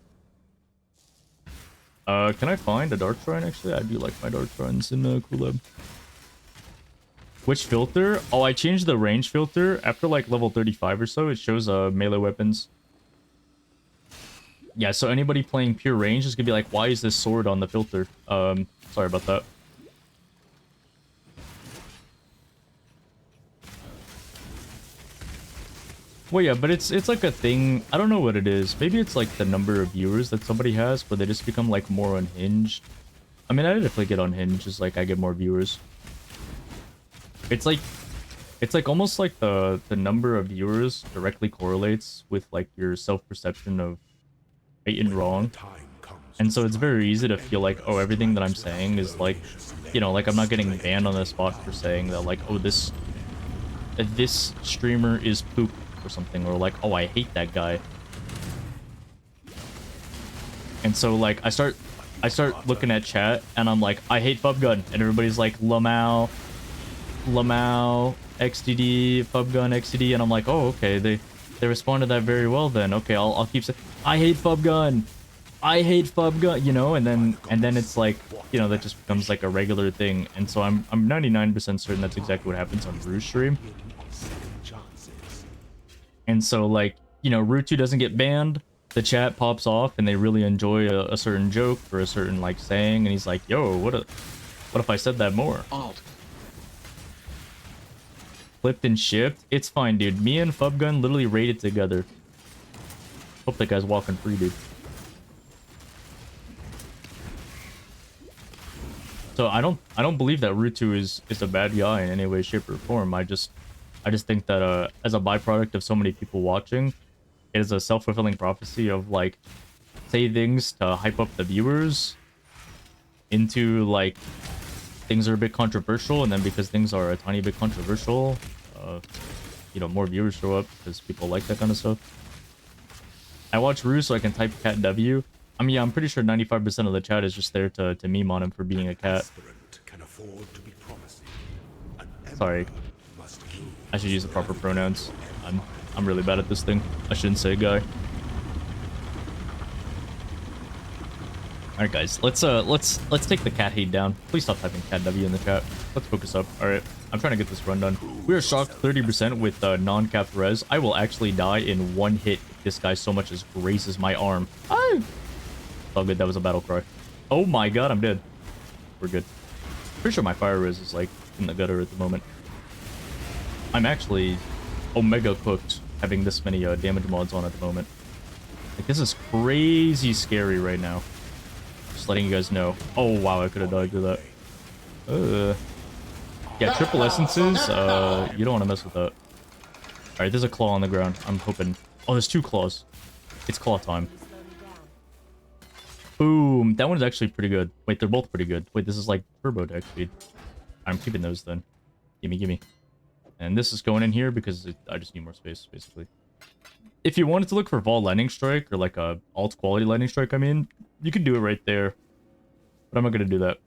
Speaker 3: Can I find a Dark Shrine? Actually, I do like my Dark Shrines in Kuleb. Which filter? Oh, I changed the range filter after like level 35 or so. It shows melee weapons. Yeah, so anybody playing pure range is gonna be like, why is this sword on the filter? Sorry about that. Well, yeah, but it's like a thing. I don't know what it is. Maybe it's like the number of viewers that somebody has, where they just become like more unhinged. I mean, I definitely get unhinged, just like I get more viewers. It's like almost like the number of viewers directly correlates with like your self-perception of right and wrong. And so it's very easy to feel like, oh, everything that I'm saying is like, you know, like I'm not getting banned on the spot for saying that, like, oh, this streamer is poop or something, or like, oh, I hate that guy. And so like I start looking at chat and I'm like, I hate Fubgun, and everybody's like Lamau, XDD, Fubgun, XDD, and I'm like, oh, okay, they responded that very well then. Okay, I'll keep saying I hate Fubgun. I hate Fubgun, you know, and then it's like, you know, that just becomes like a regular thing. And so I'm 99% certain that's exactly what happens on Ru's stream. And so like, you know, Rutu doesn't get banned, the chat pops off and they really enjoy a certain joke or a certain like saying, and he's like, yo, what if I said that more? Flipped and shipped. It's fine, dude. Me and Fubgun literally raided together. Hope that guy's walking free, dude. So I don't believe that Rutu is a bad guy in any way, shape, or form. I just think that as a byproduct of so many people watching, it is a self-fulfilling prophecy of like, say things to hype up the viewers into like things are a bit controversial, and then because things are a tiny bit controversial, you know, more viewers show up because people like that kind of stuff. I watch Ru so I can type cat W. I mean, yeah, I'm pretty sure 95% of the chat is just there to meme on him for being a cat. Sorry. I should use the proper pronouns. I'm really bad at this thing. I shouldn't say guy. Alright guys, let's take the cat hate down. Please stop typing cat W in the chat. Let's focus up. Alright, I'm trying to get this run done. We are shocked 30% with non-capped res. I will actually die in one hit if this guy so much as grazes my arm. Oh! All good, that was a battle cry. Oh my god, I'm dead. We're good. Pretty sure my fire res is like in the gutter at the moment. I'm actually omega cooked having this many damage mods on at the moment. Like, this is crazy scary right now. Just letting you guys know. Oh wow, I could have died to that. Yeah, triple essences, you don't want to mess with that. Alright, there's a claw on the ground. I'm hoping. Oh, there's two claws. It's claw time. Boom. That one's actually pretty good. Wait, they're both pretty good. Wait, this is like turbo deck speed. I'm keeping those then. Gimme. And this is going in here because I just need more space, basically. If you wanted to look for Vol Lightning Strike, or like a alt quality Lightning Strike, I mean, you could do it right there. But I'm not going to do that.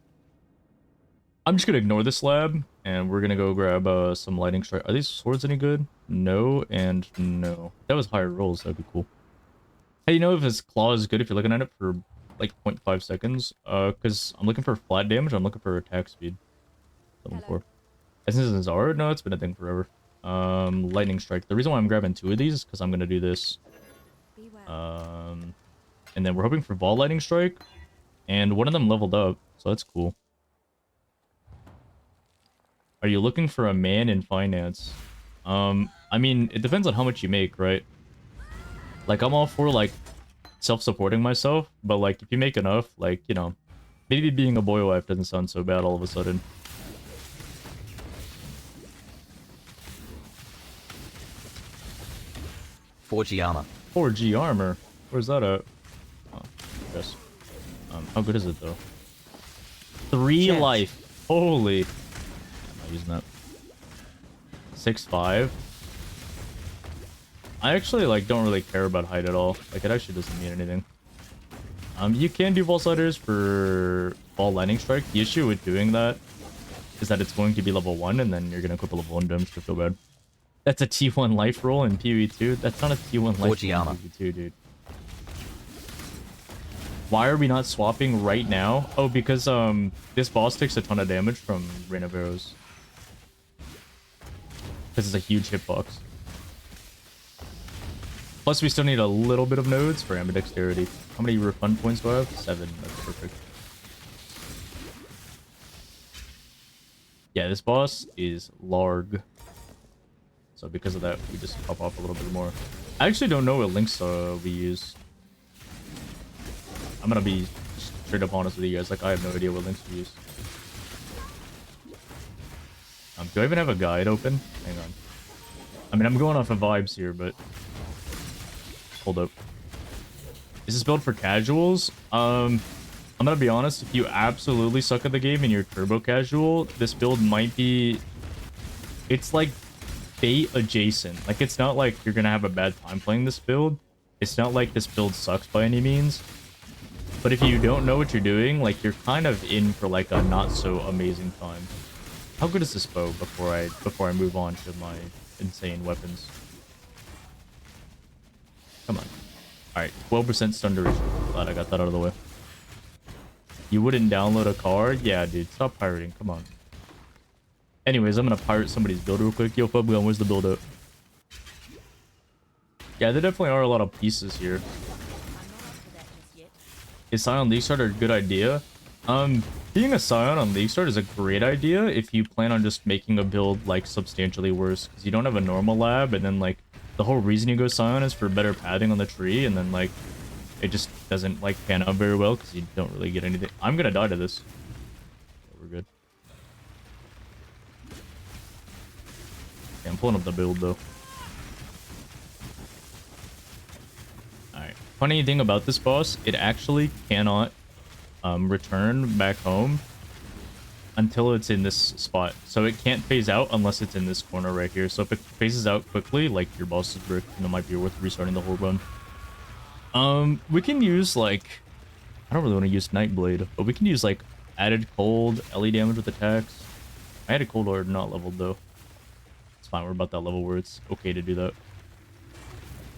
Speaker 3: I'm just going to ignore this lab, and we're going to go grab some Lightning Strike. Are these swords any good? No, and no. If that was higher rolls, that'd be cool. How do you know if his claw is good if you're looking at it for like 0.5 seconds? Because I'm looking for flat damage. I'm looking for attack speed. Level 4. Essence and Zard? No, it's been a thing forever. Lightning Strike. The reason why I'm grabbing 2 of these is because I'm gonna do this.
Speaker 2: Be well.
Speaker 3: And then we're hoping for Vol Lightning Strike. And one of them leveled up, so that's cool. Are you looking for a man in finance? I mean, it depends on how much you make, right? Like, I'm all for, like, self-supporting myself, but, like, if you make enough, like, you know, maybe being a boy wife doesn't sound so bad all of a sudden.
Speaker 7: Forgy armor.
Speaker 3: 4G armor? Where's that at? Oh, yes. How good is it, though? 3
Speaker 7: Chance.
Speaker 3: life. Holy. I'm not using that. 6-5. I actually, like, don't really care about height at all. Like, it actually doesn't mean anything. You can do Vault Sliders for Ball Lightning Strike. The issue with doing that is that it's going to be level 1, and then you're going to equip a level 1 damage to feel bad. That's a T1 life roll in PoE2. That's not a T1 life roll
Speaker 7: armor.
Speaker 3: in PoE2, dude. Why are we not swapping right now? Oh, because this boss takes a ton of damage from Rain of Arrows. This is a huge hitbox. Plus, we still need a little bit of nodes for ambidexterity. How many refund points do I have? 7. That's perfect. Yeah, this boss is Larg. So because of that, we just pop off a little bit more. I actually don't know what links we use. I'm gonna be straight up honest with you guys. Like, I have no idea what links we use. Do I even have a guide open? Hang on. I mean, I'm going off of vibes here, but... Hold up. Is this build for casuals? I'm gonna be honest, if you absolutely suck at the game and you're turbo casual, this build might be... It's like Fate adjacent. Like, it's not like you're gonna have a bad time playing this build. It's not like this build sucks by any means. But if you don't know what you're doing, like, you're kind of in for, like, a not so amazing time. How good is this bow before I move on to my insane weapons? Come on. Alright, 12% stun duration. Glad I got that out of the way. You wouldn't download a card? Yeah, dude. Stop pirating. Come on. Anyways, I'm gonna pirate somebody's build real quick. Yo, Fubgon, where's the build up? Yeah, there definitely are a lot of pieces here.
Speaker 2: I'm not up to that just yet.
Speaker 3: Is Scion League Start a good idea? Being a Scion on League Start is a great idea if you plan on just making a build, like, substantially worse. Because you don't have a normal lab, and then, like, the whole reason you go Scion is for better padding on the tree, and then, like, it just doesn't, like, pan out very well because you don't really get anything. I'm gonna die to this. We're good. Okay, I'm pulling up the build, though. Alright. Funny thing about this boss, it actually cannot return back home until it's in this spot. So it can't phase out unless it's in this corner right here. So if it phases out quickly, like, your boss is bricked, and it might be worth restarting the whole run. We can use, like... I don't really want to use Nightblade, but we can use, like, added cold, LE damage with attacks. I added cold are not leveled, though. It's fine, we're about that level where it's okay to do that.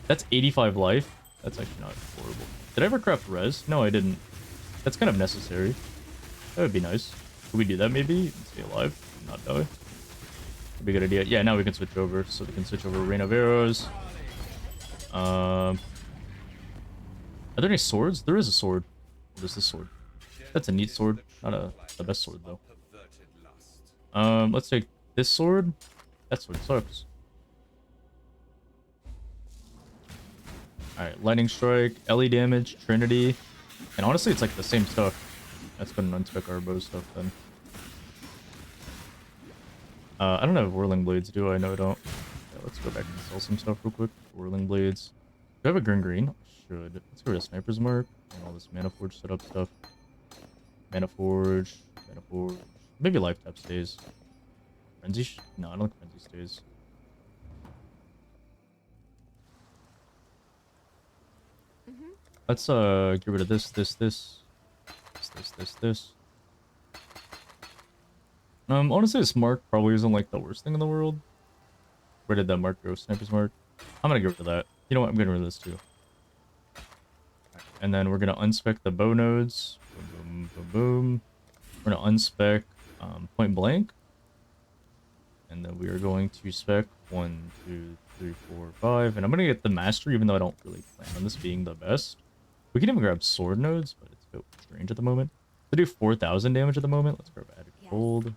Speaker 3: That's 85 life. That's actually not horrible. Did I ever craft res? No, I didn't. That's kind of necessary. That would be nice. Could we do that maybe? And stay alive and not die? That'd be a good idea. Yeah, now we can switch over. So we can switch over Rain of Arrows. Are there any swords? There is a sword. What is this sword? That's a neat sword. Not the best sword, though. Let's take this sword. That sword sucks. Alright, Lightning Strike, LE damage, Trinity. And honestly, it's like the same stuff. Let's go and unspec our bow stuff then. I don't have Whirling Blades, do I? No, I don't. Yeah, let's go back and sell some stuff real quick. Whirling Blades. Do I have a green? Should. Let's go to Sniper's Mark and all this Mana Forge setup stuff. Mana Forge. Maybe Life Tap stays. Frenzy? No, I don't think Frenzy stays. Let's get rid of this. Honestly, this mark probably isn't like the worst thing in the world. Where did that mark go? Sniper's Mark. I'm gonna get rid of that. You know what? I'm getting rid of this too. And then we're gonna unspec the bow nodes. Boom, boom, boom, boom. We're gonna unspec point blank. And then we are going to spec 1, 2, 3, 4, 5. And I'm gonna get the master, even though I don't really plan on this being the best. We can even grab sword nodes, but it's a bit strange at the moment. To do 4,000 damage at the moment. Let's grab added gold.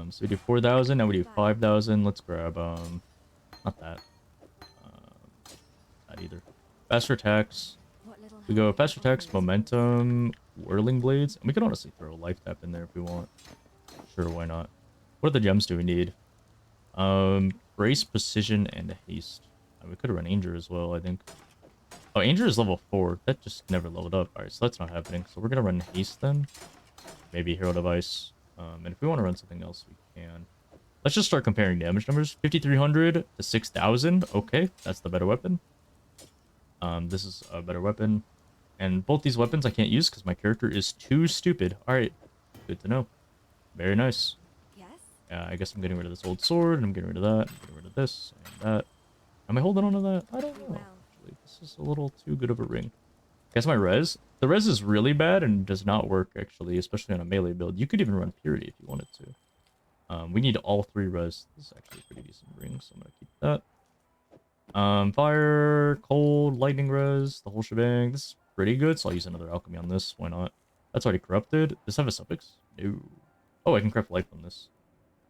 Speaker 3: So we do 4,000. Now we do 5,000. Let's grab not that. Not either. Faster attacks.
Speaker 2: What little
Speaker 3: We go
Speaker 2: help
Speaker 3: faster
Speaker 2: can I
Speaker 3: attacks,
Speaker 2: offer this?
Speaker 3: momentum, whirling blades, and we could honestly throw a life tap in there if we want. Sure, why not? What other gems do we need? Brace, precision, and haste. We could run Anger as well, I think. Oh, Anger is level 4. That just never leveled up. Alright, so that's not happening. So we're gonna run haste then. Maybe hero device. And if we want to run something else, we can. Let's just start comparing damage numbers. 5,300 to 6,000. Okay, that's the better weapon. This is a better weapon. And both these weapons I can't use because my character is too stupid. Alright, good to know. Very nice.
Speaker 2: Yes?
Speaker 3: I guess I'm getting rid of this old sword, and I'm getting rid of that, I'm getting rid of this, and that. Am I holding on to that? I don't know,
Speaker 2: Well.
Speaker 3: actually. This is a little too good of a ring. Guess my res? The res is really bad and does not work, actually, especially on a melee build. You could even run Purity if you wanted to. We need all 3 res. This is actually a pretty decent ring, so I'm going to keep that. Fire, cold, lightning res, the whole shebang. This is pretty good, so I'll use another alchemy on this. Why not? That's already corrupted. Does this have a suffix? No. Oh, I can craft life on this.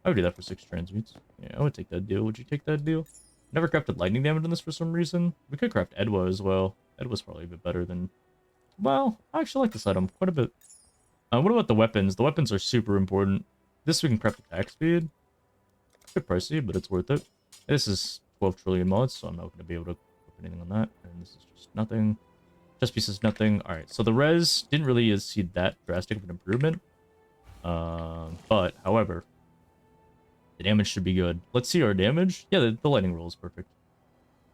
Speaker 3: I would do that for 6 transmutes. Yeah, I would take that deal. Would you take that deal? Never crafted lightning damage on this for some reason. We could craft Edwa as well. Edwa's probably a bit better than... Well, I actually like this item quite a bit. What about the weapons? The weapons are super important. This we can craft attack speed. A bit pricey, but it's worth it. This is 12 trillion mods, so I'm not going to be able to put anything on that. And this is just nothing. Chest piece is nothing. Alright, so the res didn't really see that drastic of an improvement. But, however, the damage should be good. Let's see our damage. Yeah, the lightning roll is perfect.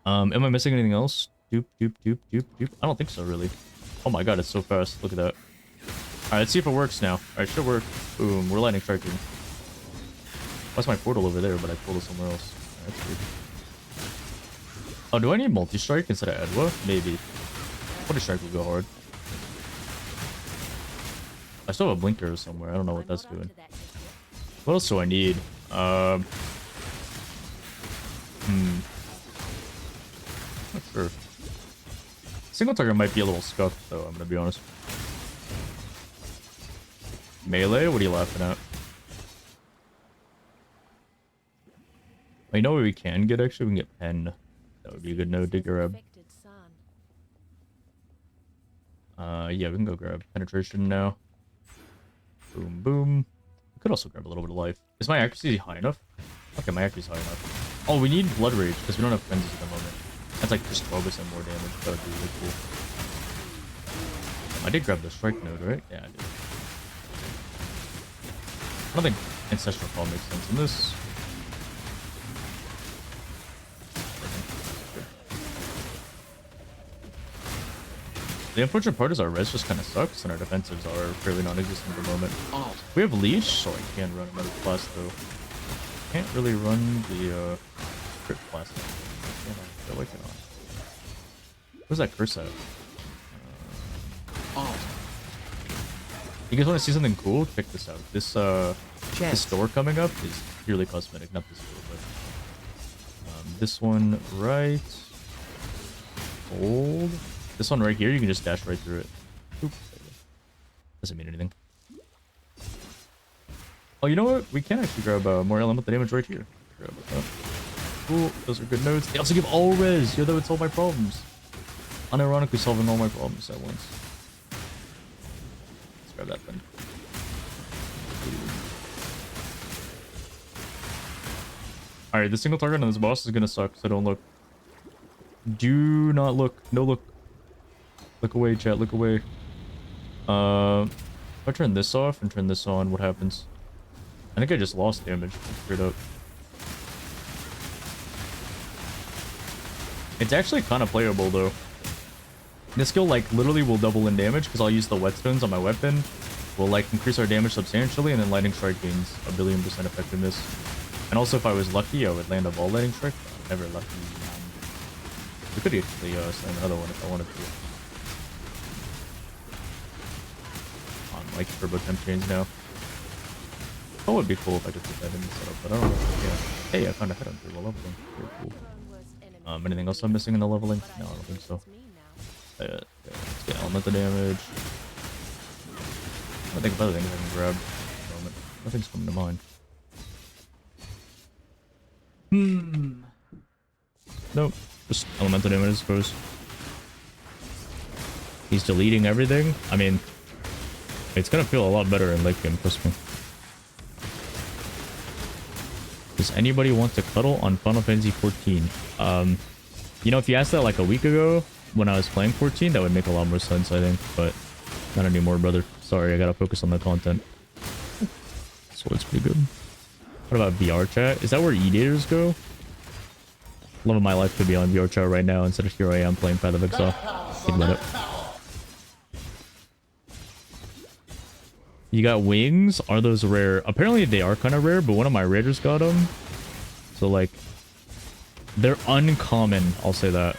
Speaker 3: Am I missing anything else? Doop, doop, doop, doop, doop. I don't think so, really. Oh my god, it's so fast. Look at that. Alright, let's see if it works now. Alright, should work. Boom, we're lightning striking. What's my portal over there, but I pulled it somewhere else. Alright, that's weird. Oh, do I need multi-strike instead of Edwa? Maybe. Multi-strike will go hard. I still have a blinker somewhere. I don't know what
Speaker 2: I'm
Speaker 3: that's
Speaker 2: not up
Speaker 3: doing.
Speaker 2: to that just yet.
Speaker 3: What else do I need? Not sure. Single target might be a little scuffed, though, I'm gonna be honest. Melee? What are you laughing at? Well, you know what we can get, actually? We can get Pen. That would be a good node to grab.
Speaker 2: Affected sun.
Speaker 3: Yeah, we can go grab Penetration now. Boom, boom. We could also grab a little bit of life. Is my accuracy high enough? Okay, my accuracy is high enough. Oh, we need Blood Rage, because we don't have frenzies at the moment. That's like just 12% more damage. That would be really cool. I did grab the strike node, right? Yeah, I did. I don't think Ancestral Call makes sense in this. The unfortunate part is our res just kind of sucks, and our defensives are fairly non-existent at the moment. We have Leash, so I can run another class, though. Can't really run the crit class. Yeah, I feel like it on. Where's that curse at? You guys want to see something cool? Check this out. This door coming up is purely cosmetic, not this door, but this one right. Hold. This one right here, you can just dash right through it. Oop. Doesn't mean anything. Oh, you know what? We can actually grab more elemental damage right here. Grab that. Cool. Those are good nodes. They also give all res. Yo, that would solve my problems. Unironically solving all my problems at once. Let's grab that then. Alright, the single target on this boss is gonna suck, so don't look. Do not look. No look. Look away, chat. Look away. If I turn this off and turn this on, what happens? I think I just lost damage. Straight up. It's actually kind of playable, though. This skill, like, literally will double in damage, because I'll use the whetstones on my weapon. Will, like, increase our damage substantially, and then Lightning Strike gains a 1,000,000,000% effectiveness. And also, if I was lucky, I would land a ball Lightning Strike. Never lucky. We could actually slam another one if I wanted to. On like turbo temp chains now. That would be cool if I could put that in the setup, but I don't know. Yeah. Hey, I found a headhunter while leveling. Very cool. Anything else I'm missing in the leveling? No, I don't think so. Yeah, let's get elemental damage. I think of other things I can grab at the moment. Nothing's coming to mind. Nope. Just elemental damage, I suppose. He's deleting everything. I mean, it's gonna feel a lot better in late game, trust me. Does anybody want to cuddle on Final Fantasy 14? You know, if you asked that like a week ago when I was playing 14, that would make a lot more sense, I think. But not anymore, brother. Sorry, I gotta focus on the content. Sword's pretty good. What about VR chat? Is that where E-daters go? Love of my life could be on VR chat right now instead of here I am playing Path of Exile. Think about it. You got wings? Are those rare? Apparently they are kind of rare, but one of my raiders got them. So like, they're uncommon, I'll say that.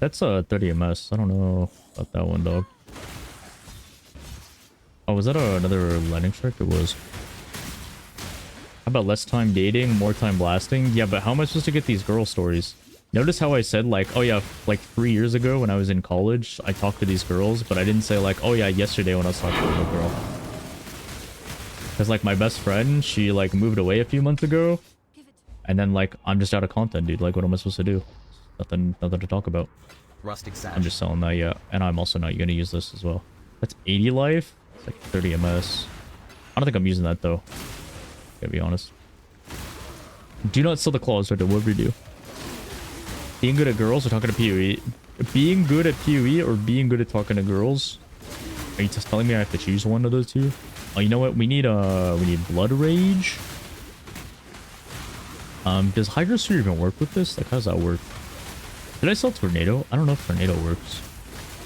Speaker 3: That's a 30 MS. I don't know about that one, dog. Oh, was that another lightning strike? It was. How about less time dating, more time blasting? Yeah, but how am I supposed to get these girl stories? Notice how I said like, oh yeah, like 3 years ago when I was in college, I talked to these girls, but I didn't say like, oh yeah, yesterday when I was talking to a girl. Because like my best friend, she like moved away a few months ago, and then like I'm just out of content, dude. Like what am I supposed to do? Nothing to talk about.
Speaker 7: Rustic Sash.
Speaker 3: I'm just selling that, yeah. And I'm also not gonna use this as well. That's 80 life. It's like 30 MS. I don't think I'm using that though. Gotta be honest. Do not sell the claws, right? Whatever you do. Being good at girls or talking to PoE? Being good at PoE or being good at talking to girls? Are you just telling me I have to choose one of those two? Oh, you know what? We need Blood Rage. Does Hydrosphere even work with this? Like, how does that work? Did I sell Tornado? I don't know if Tornado works.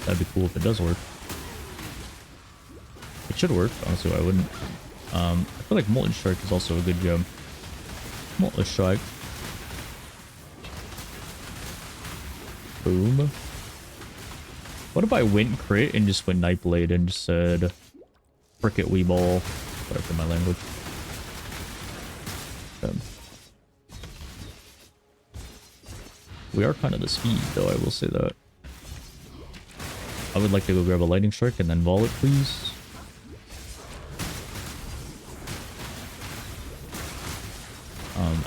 Speaker 3: That'd be cool if it does work. It should work. Honestly, why wouldn't? I feel like Molten Strike is also a good gem. Molten Strike. Boom. What if I went crit and just went Nightblade and just said, frick it, Weeball. Sorry for my language. We are kind of the speed, though, I will say that. I would like to go grab a Lightning Strike and then Vol it, please.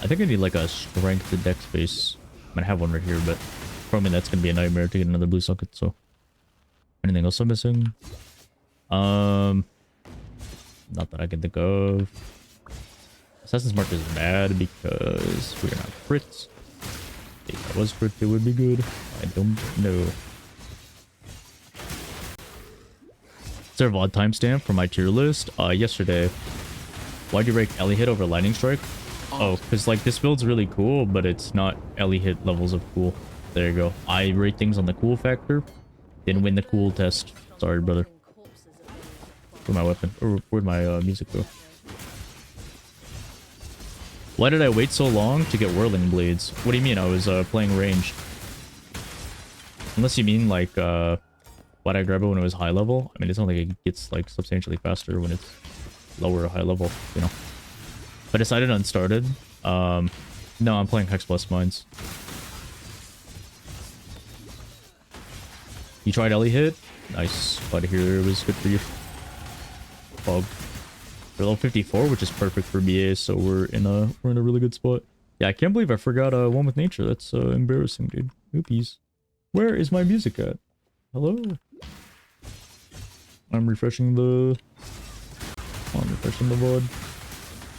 Speaker 3: I think I need like a strength to dex base. I might have one right here, but probably that's gonna be a nightmare to get another blue socket. So, anything else I'm missing? Not that I can think of. Assassin's Mark is bad because we're not crits. If I was crit, it would be good. I don't know. Is there a VOD timestamp for my tier list? Yesterday. Why'd you rank Ellie hit over Lightning Strike? Oh, because like this build's really cool, but it's not Ellie hit levels of cool. There you go. I rate things on the cool factor. Didn't win the cool test. Sorry, brother. Where'd my weapon? Or where'd my music go? Why did I wait so long to get Whirling Blades? What do you mean? I was playing ranged. Unless you mean like why'd I grab it when it was high level? I mean, it's not like it gets like substantially faster when it's lower or high level, you know. But I decided unstarted. No, I'm playing Hex Plus Mines. You tried Ellie hit? Nice. Glad to hear it was good for you. Fog. We're level 54, which is perfect for BA, so we're in a really good spot. Yeah, I can't believe I forgot One with Nature. That's embarrassing, dude. Oopies. Where is my music at? Hello? I'm refreshing the VOD.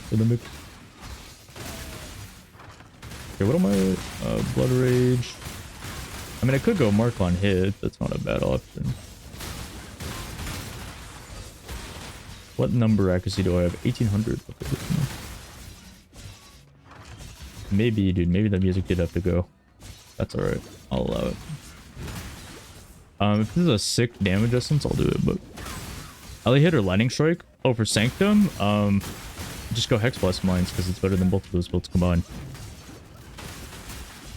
Speaker 3: For the mix. Okay, what am I? Blood Rage. I mean, I could go Mark on hit. That's not a bad option. What number accuracy do I have? 1800. Okay, maybe, dude. Maybe the music did have to go. That's alright. I'll allow it. If this is a sick damage essence, I'll do it, but... Ellie hit or Lightning Strike? Oh, for Sanctum? Just go Hex Blast Mines, because it's better than both of those builds combined.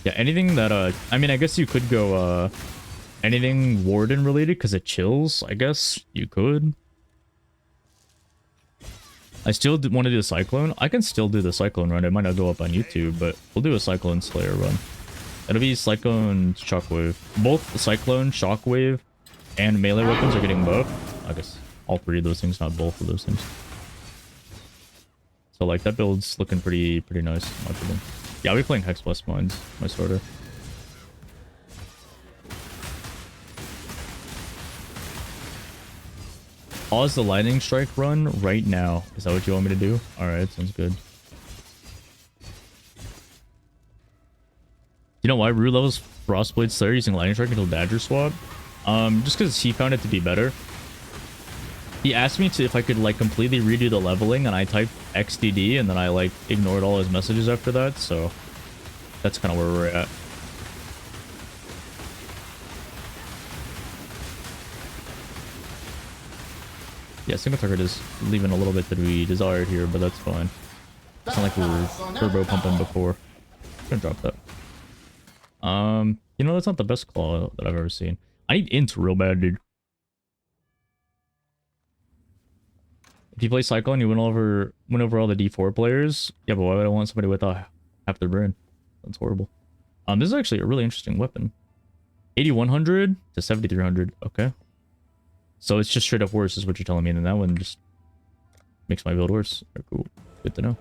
Speaker 3: Yeah, anything that I mean, I guess you could go anything Warden related because it chills. I guess you could. I still want to do the Cyclone. I can still do the Cyclone run. It might not go up on YouTube, but we'll do a Cyclone Slayer run. It'll be Cyclone Shockwave. Both the Cyclone, Shockwave, and melee weapons are getting buffed. I guess all three of those things, not both of those things. So like that build's looking pretty nice, in my opinion. Yeah, I'll be playing Hex Blast Mines, my starter. Pause the lightning strike run right now. Is that what you want me to do? Alright, sounds good. You know why Rue levels Frostblade Slayer using lightning strike until Badger swap? Just because he found it to be better. He asked me to if I could like completely redo the leveling, and I typed XDD and then I like ignored all his messages after that, so that's kind of where we're at. Yeah, single target is leaving a little bit to be desired here, but that's fine. It's not like we were turbo pumping before. I'm gonna drop that. You know, that's not the best claw that I've ever seen. I need int real bad, dude. If you play Cyclone, you win over all the D4 players. Yeah, but why would I want somebody with half their brain? That's horrible. This is actually a really interesting weapon. 8100 to 7300. Okay. So it's just straight up worse is what you're telling me, and then that one just makes my build worse. Very cool. Good to know.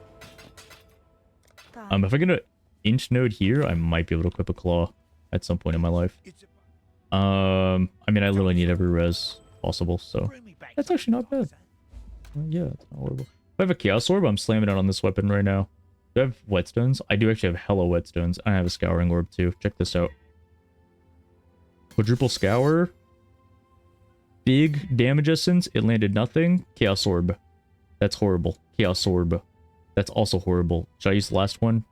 Speaker 3: If I get an inch node here, I might be able to equip a claw at some point in my life. I mean, I literally need every res possible, so that's actually not bad. Yeah, it's not horrible. If I have a Chaos Orb, I'm slamming it on this weapon right now. Do I have Whetstones? I do actually have hella Whetstones. I have a Scouring Orb too. Check this out. Quadruple Scour. Big damage essence. It landed nothing. Chaos Orb. That's horrible. Chaos Orb. That's also horrible. Should I use the last one?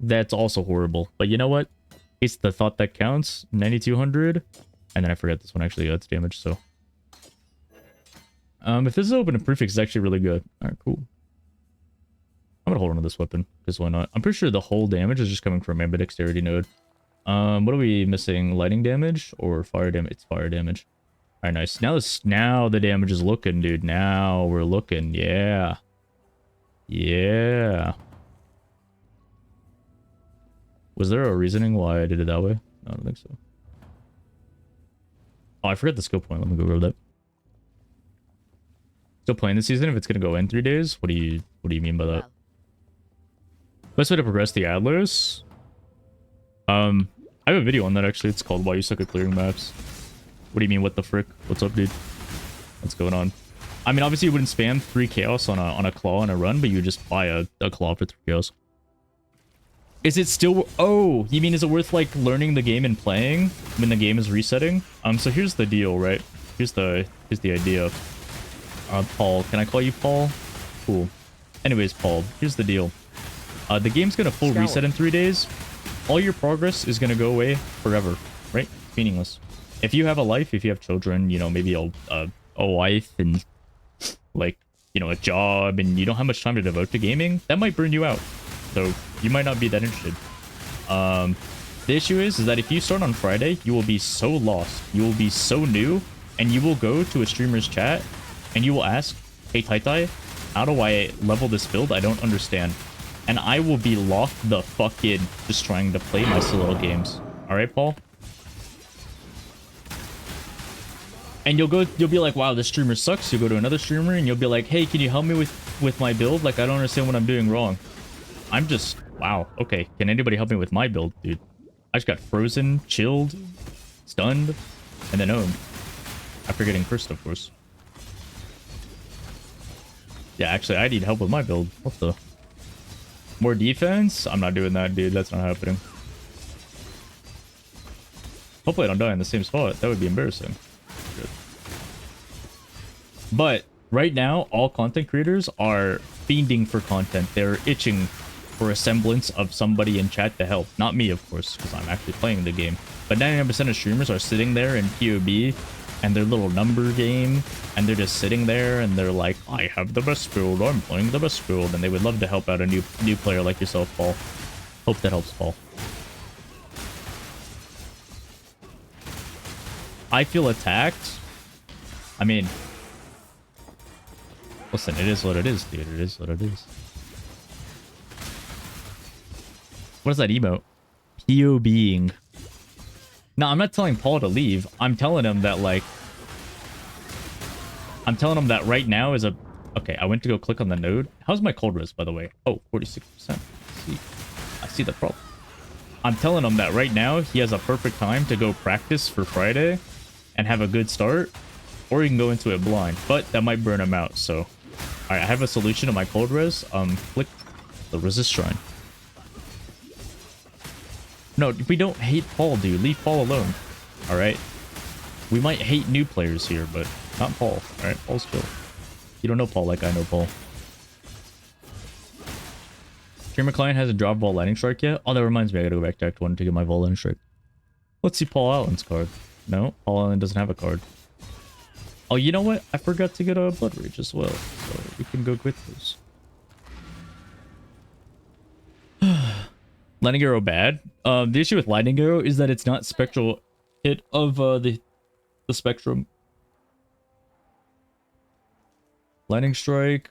Speaker 3: That's also horrible. But you know what? It's the thought that counts. 9200. And then I forget this one actually gets damage, so. If this is open to prefix, it's actually really good. Alright, cool. I'm gonna hold on to this weapon, because why not? I'm pretty sure the whole damage is just coming from ambidexterity node. What are we missing? Lightning damage or fire damage? It's fire damage. Alright, nice. Now the damage is looking, dude. Now we're looking. Yeah. Yeah. Was there a reasoning why I did it that way? No, I don't think so. Oh, I forgot the skill point. Let me go grab that. Still playing this season if it's gonna go in 3 days? What do you mean by that?
Speaker 2: Well,
Speaker 3: Best way to progress the Atlas? I have a video on that actually. It's called Why You Suck at Clearing Maps. What do you mean, what the frick? What's up, dude? What's going on? I mean, obviously you wouldn't spam 3 chaos on a claw and a run, but you would just buy a claw for 3 chaos. Is it still... Oh, you mean is it worth like learning the game and playing when the game is resetting? So here's the deal, right? Here's the idea. Paul. Can I call you Paul? Cool. Anyways, Paul, here's the deal. The game's gonna full reset in 3 days. All your progress is gonna go away forever, right? It's meaningless. If you have a life, if you have children, you know, maybe a wife and like, you know, a job, and you don't have much time to devote to gaming, that might burn you out. So you might not be that interested. The issue is that if you start on Friday, you will be so lost. You will be so new, and you will go to a streamer's chat and you will ask, hey Tai, how do I level this build? I don't understand. And I will be locked the fuck in just trying to play my little games. Alright, Paul? And you'll be like, wow, this streamer sucks. You'll go to another streamer and you'll be like, hey, can you help me with my build? Like, I don't understand what I'm doing wrong. I'm just, wow, okay. Can anybody help me with my build, dude? I just got frozen, chilled, stunned, and then owned. After getting cursed, of course. Yeah, actually, I need help with my build. What the? More defense? I'm not doing that, dude. That's not happening. Hopefully I don't die in the same spot. That would be embarrassing. Good. But right now, all content creators are fiending for content. They're itching for a semblance of somebody in chat to help. Not me, of course, because I'm actually playing the game. But 99% of streamers are sitting there in POB and their little number game, and they're just sitting there and they're like, I have the best build, I'm playing the best build, and they would love to help out a new player like yourself, Paul. Hope that helps, Paul. I feel attacked. I mean, listen, it is what it is, dude. It is what it is. What is that emote? POBing. No, I'm not telling Paul to leave. I'm telling him that, like... I'm telling him that right now is a... Okay, I went to go click on the node. How's my cold res, by the way? Oh, 46%. I see the problem. I'm telling him that right now he has a perfect time to go practice for Friday and have a good start, or he can go into it blind, but that might burn him out. So, all right, I have a solution to my cold res. Click the resist shrine. No, we don't hate Paul, dude. Leave Paul alone. All right. We might hate new players here, but not Paul. All right, Paul's chill. You don't know Paul like I know Paul. Streamer client hasn't dropped Vol Lightning Strike yet. Oh, that reminds me, I gotta go back to Act 1 to get my Vol Lightning Strike. Let's see Paul Allen's card. No, Paul Allen doesn't have a card. Oh, you know what? I forgot to get a Blood Rage as well, so we can go with those. Lightning Arrow bad. The issue with Lightning Arrow is that it's not spectral hit of the spectrum. Lightning Strike.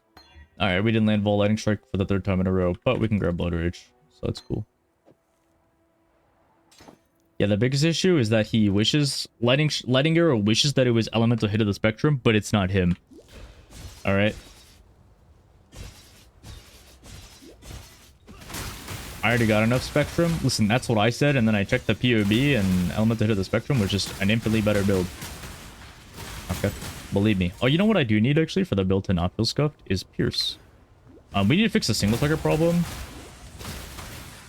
Speaker 3: Alright, we didn't land Vol Lightning Strike for the 3rd time in a row, but we can grab Blood Rage, so that's cool. Yeah, the biggest issue is that he wishes... Lightning Arrow wishes that it was Elemental Hit of the Spectrum, but it's not him. Alright. I already got enough Spectrum. Listen, that's what I said, and then I checked the POB, and Elemental Hit of the Spectrum was just an infinitely better build. Okay. Believe me. Oh, you know what I do need, actually, for the build to not feel scuffed? Is Pierce. We need to fix the single target problem.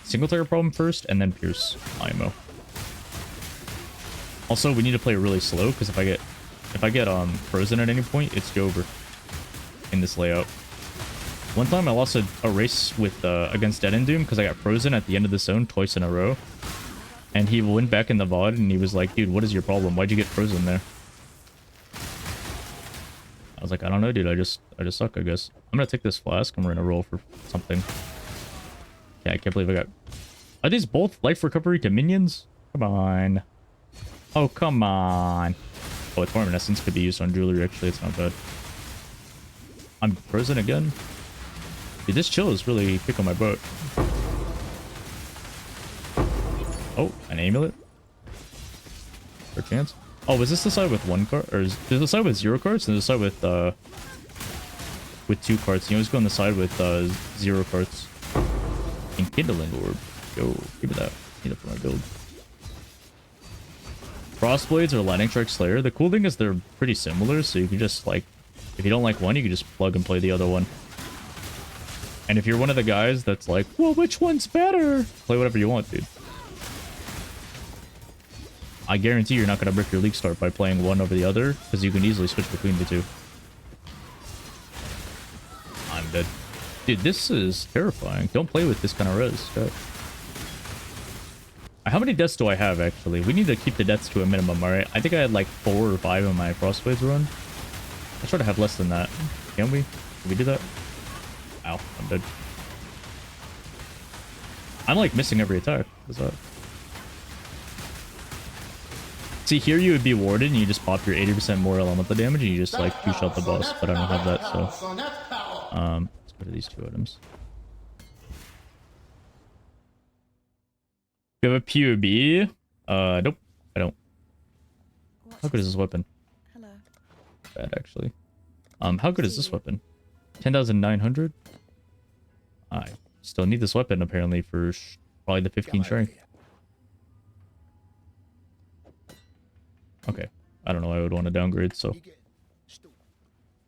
Speaker 3: Single target problem first, and then Pierce IMO. Also, we need to play really slow, because if I get frozen at any point, it's over in this layout. One time I lost a race with against Dead and Doom because I got frozen at the end of the zone twice in a row. And he went back in the VOD and he was like, dude, what is your problem? Why'd you get frozen there? I was like, I don't know, dude. I just suck, I guess. I'm gonna take this flask and we're gonna roll for something. Yeah, I can't believe I got... Are these both life recovery to minions? Come on. Oh, come on. Oh, its Torment Essence could be used on jewelry, actually. It's not bad. I'm frozen again. Dude, this chill is really kicking my butt. Oh, an amulet. For chance. Oh, was this the side with 1 card? Or is this the side with 0 cards? And the side with 2 cards? You always go on the side with 0 cards. Enkindling Orb. Yo, give me that. Need it for my build. Frostblades or Lightning Strike Slayer. The cool thing is they're pretty similar, so you can just, like, if you don't like one, you can just plug and play the other one. And if you're one of the guys that's like, well, which one's better? Play whatever you want, dude. I guarantee you're not going to brick your league start by playing one over the other, because you can easily switch between the two. I'm dead. Dude, this is terrifying. Don't play with this kind of res. God. How many deaths do I have, actually? We need to keep the deaths to a minimum, alright? I think I had like 4 or 5 on my Frostblades run. I try to have less than that. Can we? Can we do that? Ow, I'm dead. I'm like missing every attack. What's that? See, here you would be warded and you just pop your 80% more elemental damage and you just like 2-shot the boss, but I don't have that, so... let's go to these 2 items. Do you have a POB? Nope, I don't. How good is this weapon?
Speaker 2: Hello.
Speaker 3: Bad, actually. How good is this weapon? 10,900? I still need this weapon, apparently, for probably the 15 strength. Okay. I don't know why I would want to downgrade, so...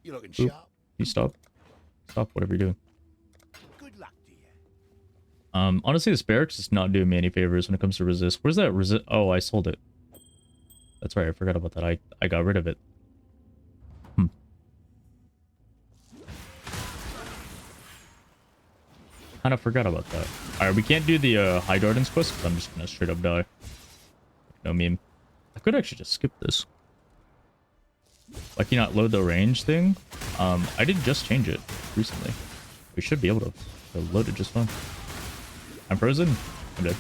Speaker 6: You're looking
Speaker 3: Oop.
Speaker 6: sharp.
Speaker 3: You stop. Stop whatever you're doing.
Speaker 6: Good luck to you.
Speaker 3: Honestly, this barracks is not doing me any favors when it comes to resist. Where's that resist? Oh, I sold it. That's right, I forgot about that. I got rid of it. Kind of forgot about that. Alright, we can't do the High Gardens quest because I'm just gonna straight up die. No meme. I could actually just skip this. Like, you not load the range thing? I did just change it recently. We should be able to load it just fine. I'm frozen. I'm dead.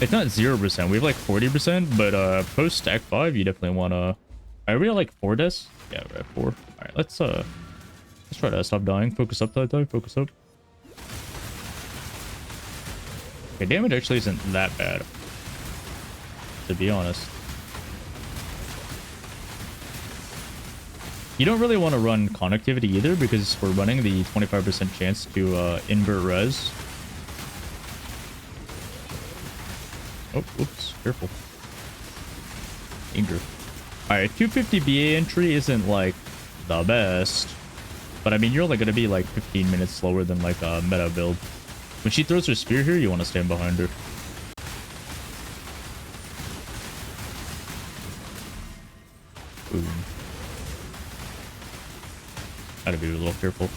Speaker 3: It's not 0%. We have like 40%, but post stack 5, you definitely want to... Are we at like 4 deaths? Yeah, we're at 4. All right, let's try to stop dying. Focus up, die. Focus up. Okay, damage actually isn't that bad, to be honest. You don't really want to run connectivity either because we're running the 25% chance to invert res. Oh, whoops, careful. Danger. Alright, 250 BA entry isn't like the best, but I mean, you're only going to be like 15 minutes slower than like a meta build. When she throws her spear here, you want to stand behind her. Boom. Gotta be a little careful.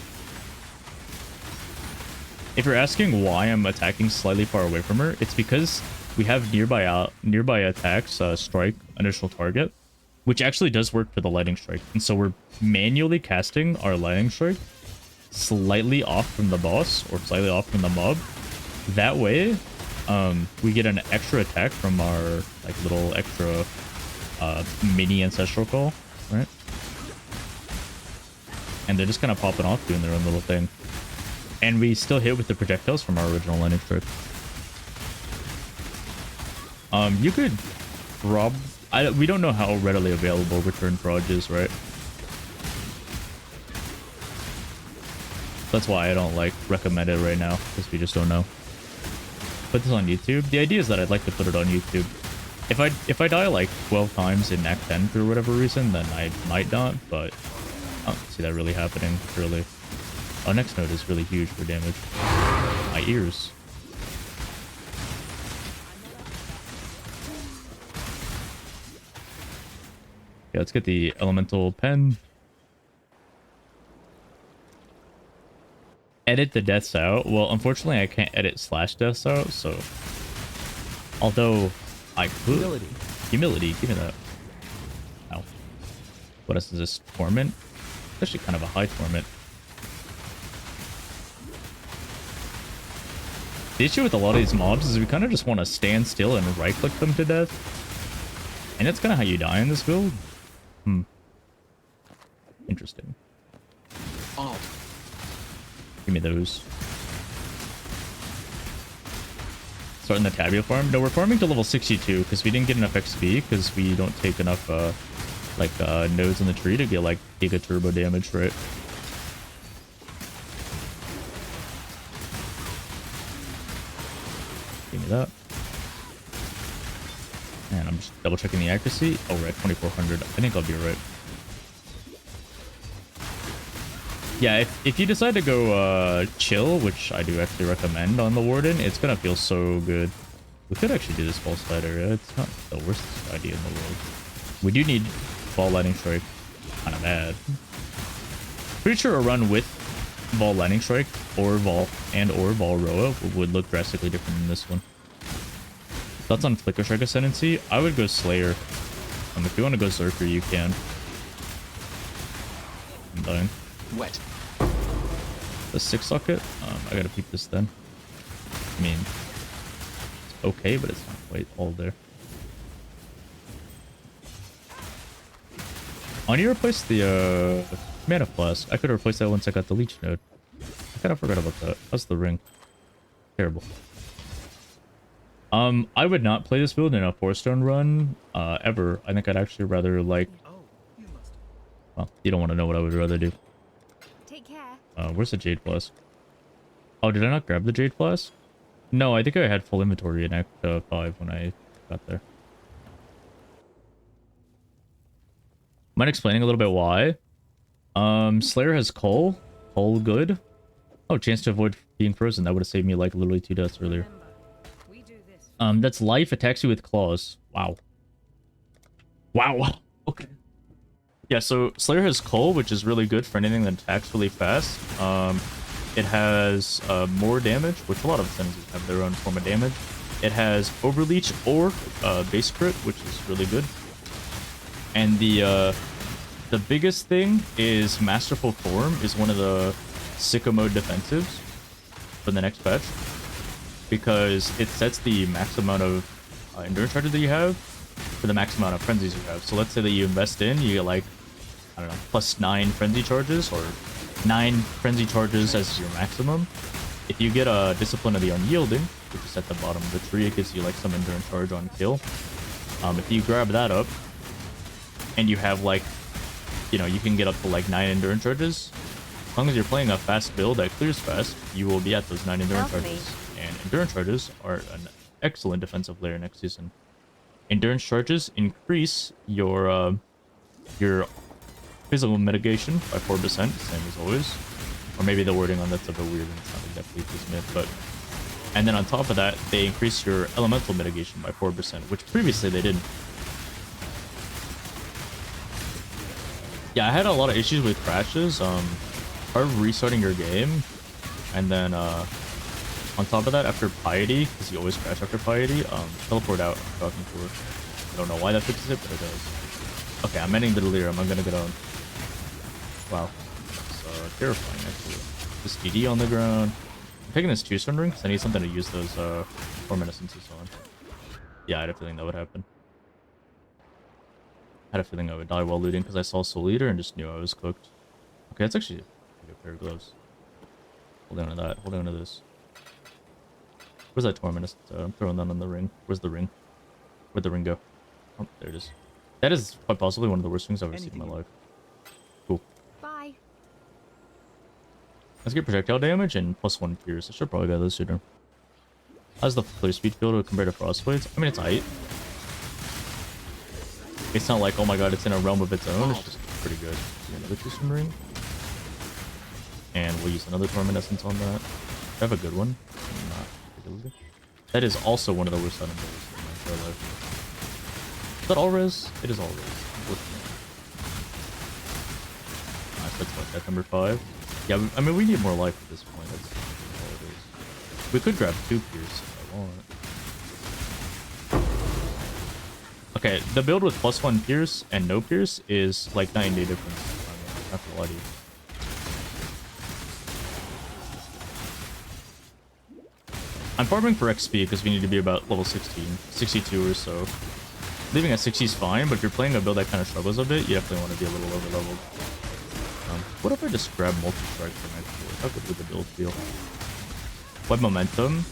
Speaker 3: If you're asking why I'm attacking slightly far away from her, it's because we have nearby attacks, strike, initial target, which actually does work for the lightning strike. And so we're manually casting our lightning strike slightly off from the boss or slightly off from the mob. That way, we get an extra attack from our like little extra mini ancestral call, right? And they're just kind of popping off doing their own little thing. And we still hit with the projectiles from our original lightning strike. You could rob... we don't know how readily available return proj is, right? That's why I don't like recommend it right now, because we just don't know. Put this on YouTube. The idea is that I'd like to put it on YouTube. If I die like 12 times in Act 10 for whatever reason, then I might not, but I don't see that really happening, really. Oh, next node is really huge for damage. My ears. Yeah, let's get the elemental pen. Edit the deaths out. Well, unfortunately, I can't edit / deaths out, so... Although, I could... Humility, give me that. Ow. What else is this? Torment? It's actually kind of a high torment. The issue with a lot of these mobs is we kind of just want to stand still and right-click them to death. And that's kind of how you die in this build. Interesting.
Speaker 6: Oh.
Speaker 3: Give me those. Starting the Tabula farm? No, we're farming to level 62 because we didn't get enough XP because we don't take enough nodes in the tree to get like giga turbo damage, right? Give me that. And I'm just double checking the accuracy. Oh, we're at 2400. I think I'll be right. Yeah, if you decide to go chill, which I do actually recommend on the Warden, it's gonna feel so good. We could actually do this ball side area. It's not the worst idea in the world. We do need ball lightning strike. Kind of bad. Pretty sure a run with ball lightning strike or ball Roa would look drastically different than this one. Thoughts on Flicker Strike Ascendancy? I would go Slayer. If you want to go Zerker, you can. I'm dying.
Speaker 6: Wet.
Speaker 3: The 6 socket? I gotta peek this then. I mean, it's okay, but it's not quite all there. I need to replace the mana flask. I could replace that once I got the leech node. I kind of forgot about that. How's the ring? Terrible. I would not play this build in a 4-stone run, ever. I think I'd actually rather like... Well, you don't want to know what I would rather do.
Speaker 2: Take care.
Speaker 3: Where's the Jade Flask? Oh, did I not grab the Jade Flask? No, I think I had full inventory in Act 5 when I got there. Mind explaining a little bit why? Slayer has Cull. Cull good. Oh, chance to avoid being frozen. That would have saved me like literally 2 deaths earlier.
Speaker 2: We do this.
Speaker 3: That's life, attacks you with claws. Wow. Wow. Okay. Yeah, so Slayer has Cull, which is really good for anything that attacks really fast. It has more damage, which a lot of Ascendancies have their own form of damage. It has Overleech or base crit, which is really good. And the biggest thing is Masterful Form is one of the sicko mode defensives for the next patch, because it sets the max amount of endurance charges that you have for the max amount of frenzies you have. So let's say that you invest in, you get like, I don't know, plus 9 frenzy charges or 9 frenzy charges as your maximum. If you get a Discipline of the Unyielding, which is at the bottom of the tree, it gives you like some endurance charge on kill. If you grab that up and you have like, you know, you can get up to like 9 endurance charges. As long as you're playing a fast build that clears fast, you will be at those 9 endurance
Speaker 2: Help me.
Speaker 3: charges. And endurance charges are an excellent defensive layer next season. Endurance charges increase your physical mitigation by 4%, same as always. Or maybe the wording on that's a bit weird and it's not exactly Kismet, but... And then on top of that, they increase your elemental mitigation by 4%, which previously they didn't. Yeah, I had a lot of issues with crashes. Part of restarting your game, and then on top of that, after Piety, because you always crash after Piety, teleport out. I'm talking to her. I don't know why that fixes it, but it does. Okay, I'm ending the delirium. I'm gonna get on. Wow, it's terrifying actually. This DD on the ground. I'm taking this 2-stone ring because I need something to use those Torment Essences on. Yeah, I had a feeling that would happen. I had a feeling I would die while looting because I saw Soul Eater and just knew I was cooked. Okay, that's actually a good pair of gloves. Hold on to that. Hold on to this. Where's that Torment? I'm throwing that on the ring. Where's the ring? Where'd the ring go? Oh, there it is. That is quite possibly one of the worst things I've ever seen in my life. Cool.
Speaker 2: Bye.
Speaker 3: Let's get projectile damage and +1 pierce. I should probably go this sooner. How's the clear speed feel compared to Frostblades? I mean, it's aight. It's not like, oh my god, it's in a realm of its own. It's just pretty good. Another 2-stone ring. And we'll use another Torment Essence on that. I have a good one. Not particularly. That is also one of the worst items I've ever seen in my entire life. Is that all res? It is all res. Nice, that's like that number 5. Yeah, I mean, we need more life at this point. That's all it is. We could grab 2 pierce if I want. Okay, the build with +1 pierce and no pierce is like 9-day difference. I'm not gonna lie to you. I'm farming for XP because we need to be about level 16, 62 or so. Leaving at 60 is fine, but if you're playing a build that kind of struggles a bit, you definitely want to be a little over leveled. What if I just grab multi-strike for next year? How good would the build feel? What momentum?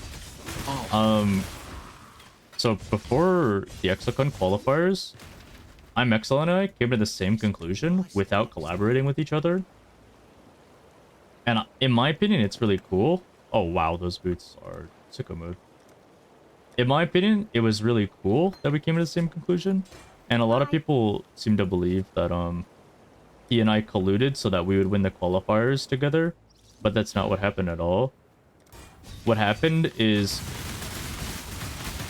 Speaker 3: So before the Exocon qualifiers, IMEXL and I came to the same conclusion without collaborating with each other. And in my opinion, it's really cool. Oh wow, those boots are sicko mode. In my opinion, it was really cool that we came to the same conclusion. And a lot of people seem to believe that he and I colluded so that we would win the qualifiers together. But that's not what happened at all. What happened is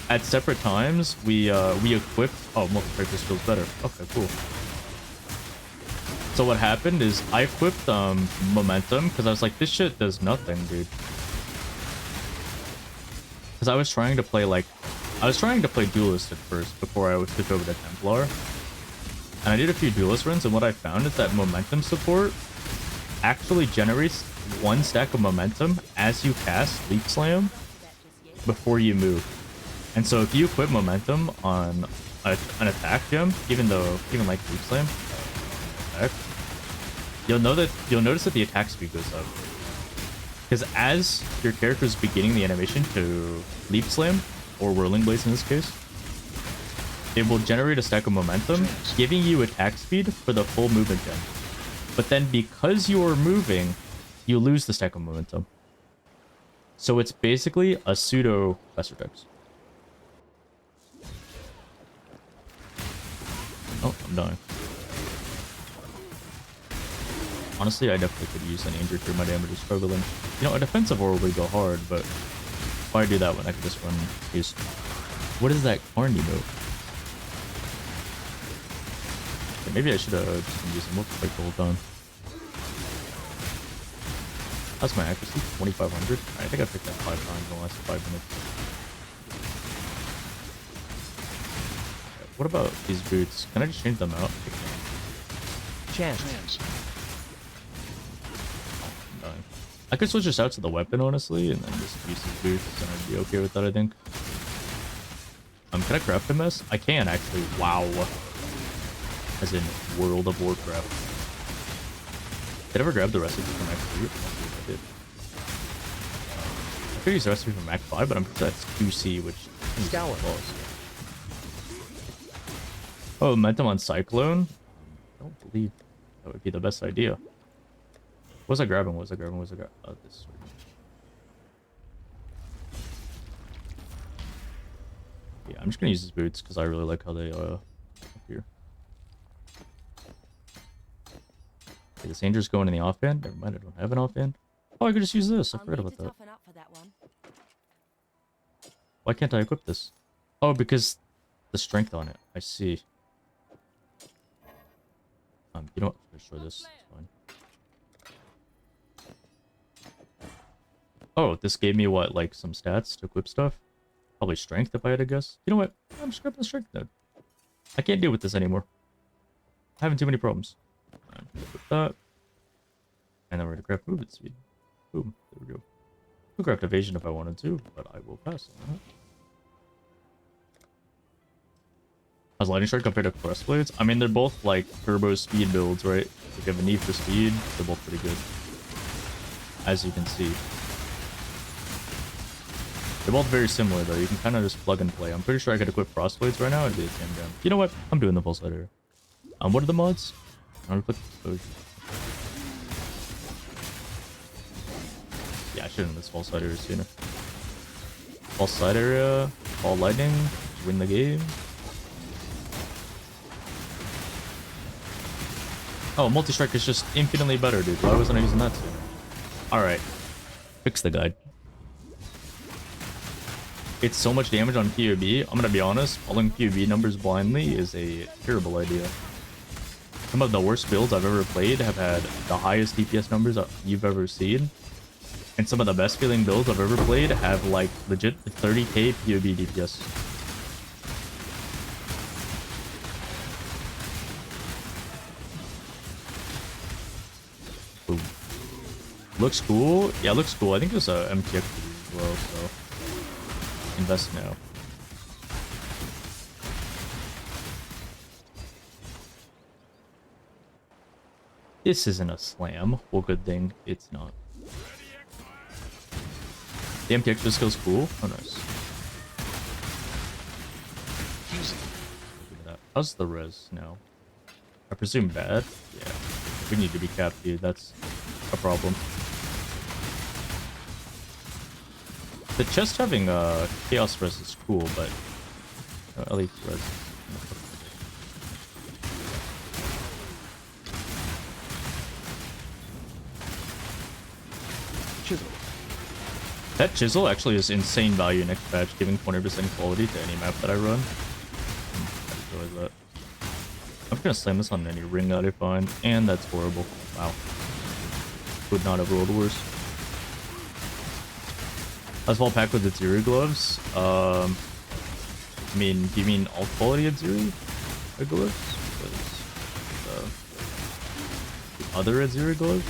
Speaker 3: at separate times we equipped. Oh, multi-purpose feels better. Okay, cool. So what happened is I equipped momentum because I was like, this shit does nothing, dude. Because I was trying to play duelist at first before I would switch over to Templar. And I did a few duelist runs, and what I found is that momentum support actually generates 1 stack of momentum as you cast Leap Slam before you move. And so if you equip momentum on an attack gem, even like Leap Slam, you'll notice that the attack speed goes up. Because as your character is beginning the animation to Leap Slam, or Whirling Blades in this case, it will generate a stack of momentum, giving you attack speed for the full movement gem. But then because you are moving, you lose the stack of momentum. So it's basically a pseudo Lesser Dex. Oh, I'm dying. Honestly, I definitely could use an Anger through my damage is struggling. You know, a defensive aura would go hard, but if I do that one, I could just run haste. What is that Carney move? Okay, maybe I should have just been using multiplier the whole time. That's my accuracy, 2500. I think I picked that 5 times in the last 5 minutes. Okay, what about these boots? Can I just change them out?
Speaker 7: Chance.
Speaker 3: I could switch this out to the weapon, honestly, and then just use these boots, and I'd be okay with that, I think. Can I craft a mess? I can actually. Wow. As in World of Warcraft. Did I ever grab the recipe from Act 3? I did. I could use the recipe from Act 5, but I'm pretty sure that's 2C, which is close. Oh, Momentum on Cyclone? I don't believe that would be the best idea. What was I grabbing? What was I grabbing? What was I grabbing? Oh, this. Yeah, I'm just gonna use these boots because I really like how they appear. Okay, this Angel's going in the offhand. Never mind, I don't have an offhand. Oh, I could just use this. I
Speaker 2: I'll
Speaker 3: forgot
Speaker 2: need
Speaker 3: about
Speaker 2: to
Speaker 3: that.
Speaker 2: toughen up for that one.
Speaker 3: Why can't I equip this? Oh, because the strength on it. I see. You know what? Destroy this. It's fine. Oh, this gave me what, like some stats to equip stuff? Probably strength if I had to guess. You know what? I'm just grabbing the strength node. I can't deal with this anymore. I'm having too many problems. Alright, equip that. And then we're gonna craft movement speed. Boom. There we go. I'll craft evasion if I wanted to, but I will pass on that. How's Lightning Strike compared to Crest Blades? I mean, they're both like turbo speed builds, right? If you have a need for speed, they're both pretty good. As you can see. They're both very similar though. You can kind of just plug and play. I'm pretty sure I could equip Frost Blades right now and be the same damn. You know what? I'm doing the Pulse Lighter. What are the mods? I'm gonna put yeah, I should have missed Pulse Lighter sooner. Pulse Lighter, Ball Lightning, win the game. Oh, multi-strike is just infinitely better, dude. Why wasn't I using that sooner? Alright. Fix the guide. It's so much damage on PoB. I'm gonna be honest, following PoB numbers blindly is a terrible idea. Some of the worst builds I've ever played have had the highest DPS numbers you've ever seen. And some of the best feeling builds I've ever played have like legit 30k PoB DPS. Boom. Looks cool. Yeah, looks cool. I think there's a MTX as well, so invest now. This isn't a slam. Well, good thing it's not. The MTX just feels cool. Oh, nice. Look at that. How's the res now? I presume bad? Yeah. We need to be capped, dude. That's a problem. The chest having chaos res is cool, but at least res.
Speaker 6: Chisel.
Speaker 3: That chisel actually is insane value next patch, giving 20% quality to any map that I run. I enjoy that. I'm gonna slam this on any ring that I find, and that's horrible. Wow. Would not have rolled worse. Asphalt pack with Atziri gloves. I mean, do you mean all quality Atziri gloves? The other Atziri gloves?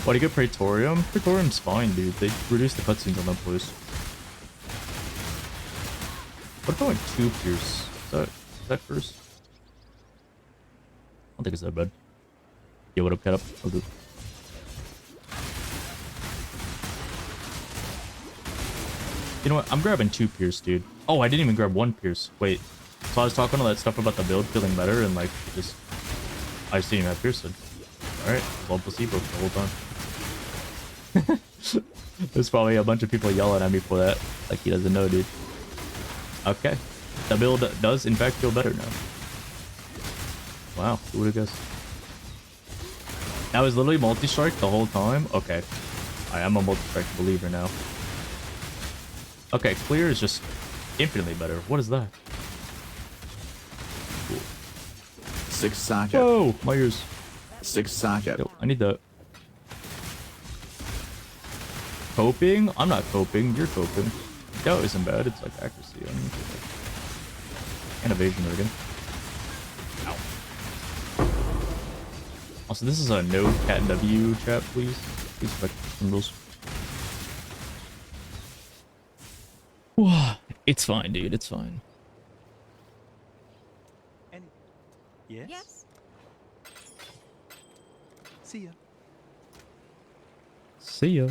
Speaker 3: Why do you get Praetorium? Praetorium's fine, dude. They reduce the cutscenes on that place. What about 2 Pierce? Is that first? I don't think it's that bad. Yeah, what up, cat up? I'll do. You know what? I'm grabbing 2 Pierce, dude. Oh, I didn't even grab 1 Pierce. Wait. So I was talking all that stuff about the build feeling better and like just I just didn't have Pierce then. Alright, well placebo the whole time. There's probably a bunch of people yelling at me for that. Like he doesn't know, dude. Okay. The build does in fact feel better now. Wow, who would have guessed? That was literally multi-strike the whole time? Okay. I am a multi-strike believer now. Okay, clear is just infinitely better. What is that? Cool.
Speaker 6: 6 socket.
Speaker 3: Whoa, my ears.
Speaker 6: 6 socket.
Speaker 3: Yo, I need that. Coping? I'm not coping. You're coping. That isn't bad. It's like accuracy. I mean, and evasion again. Ow. Also, this is a no cat W chat, please. Please respect some rules. It's fine, dude. It's fine.
Speaker 8: And yes?
Speaker 2: Yes.
Speaker 8: See ya.
Speaker 3: See ya.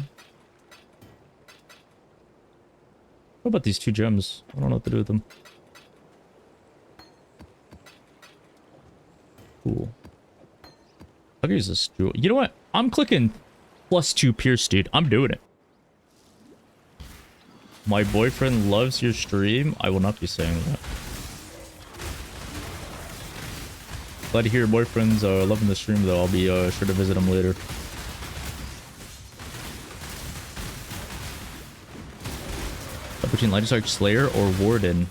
Speaker 3: What about these 2 gems? I don't know what to do with them. Cool. I can use this jewel. You know what? I'm clicking +2 Pierce, dude. I'm doing it. My boyfriend loves your stream. I will not be saying that. Glad to hear your boyfriend's loving the stream, though. I'll be sure to visit him later. Between Lightning Strike Slayer or Warden.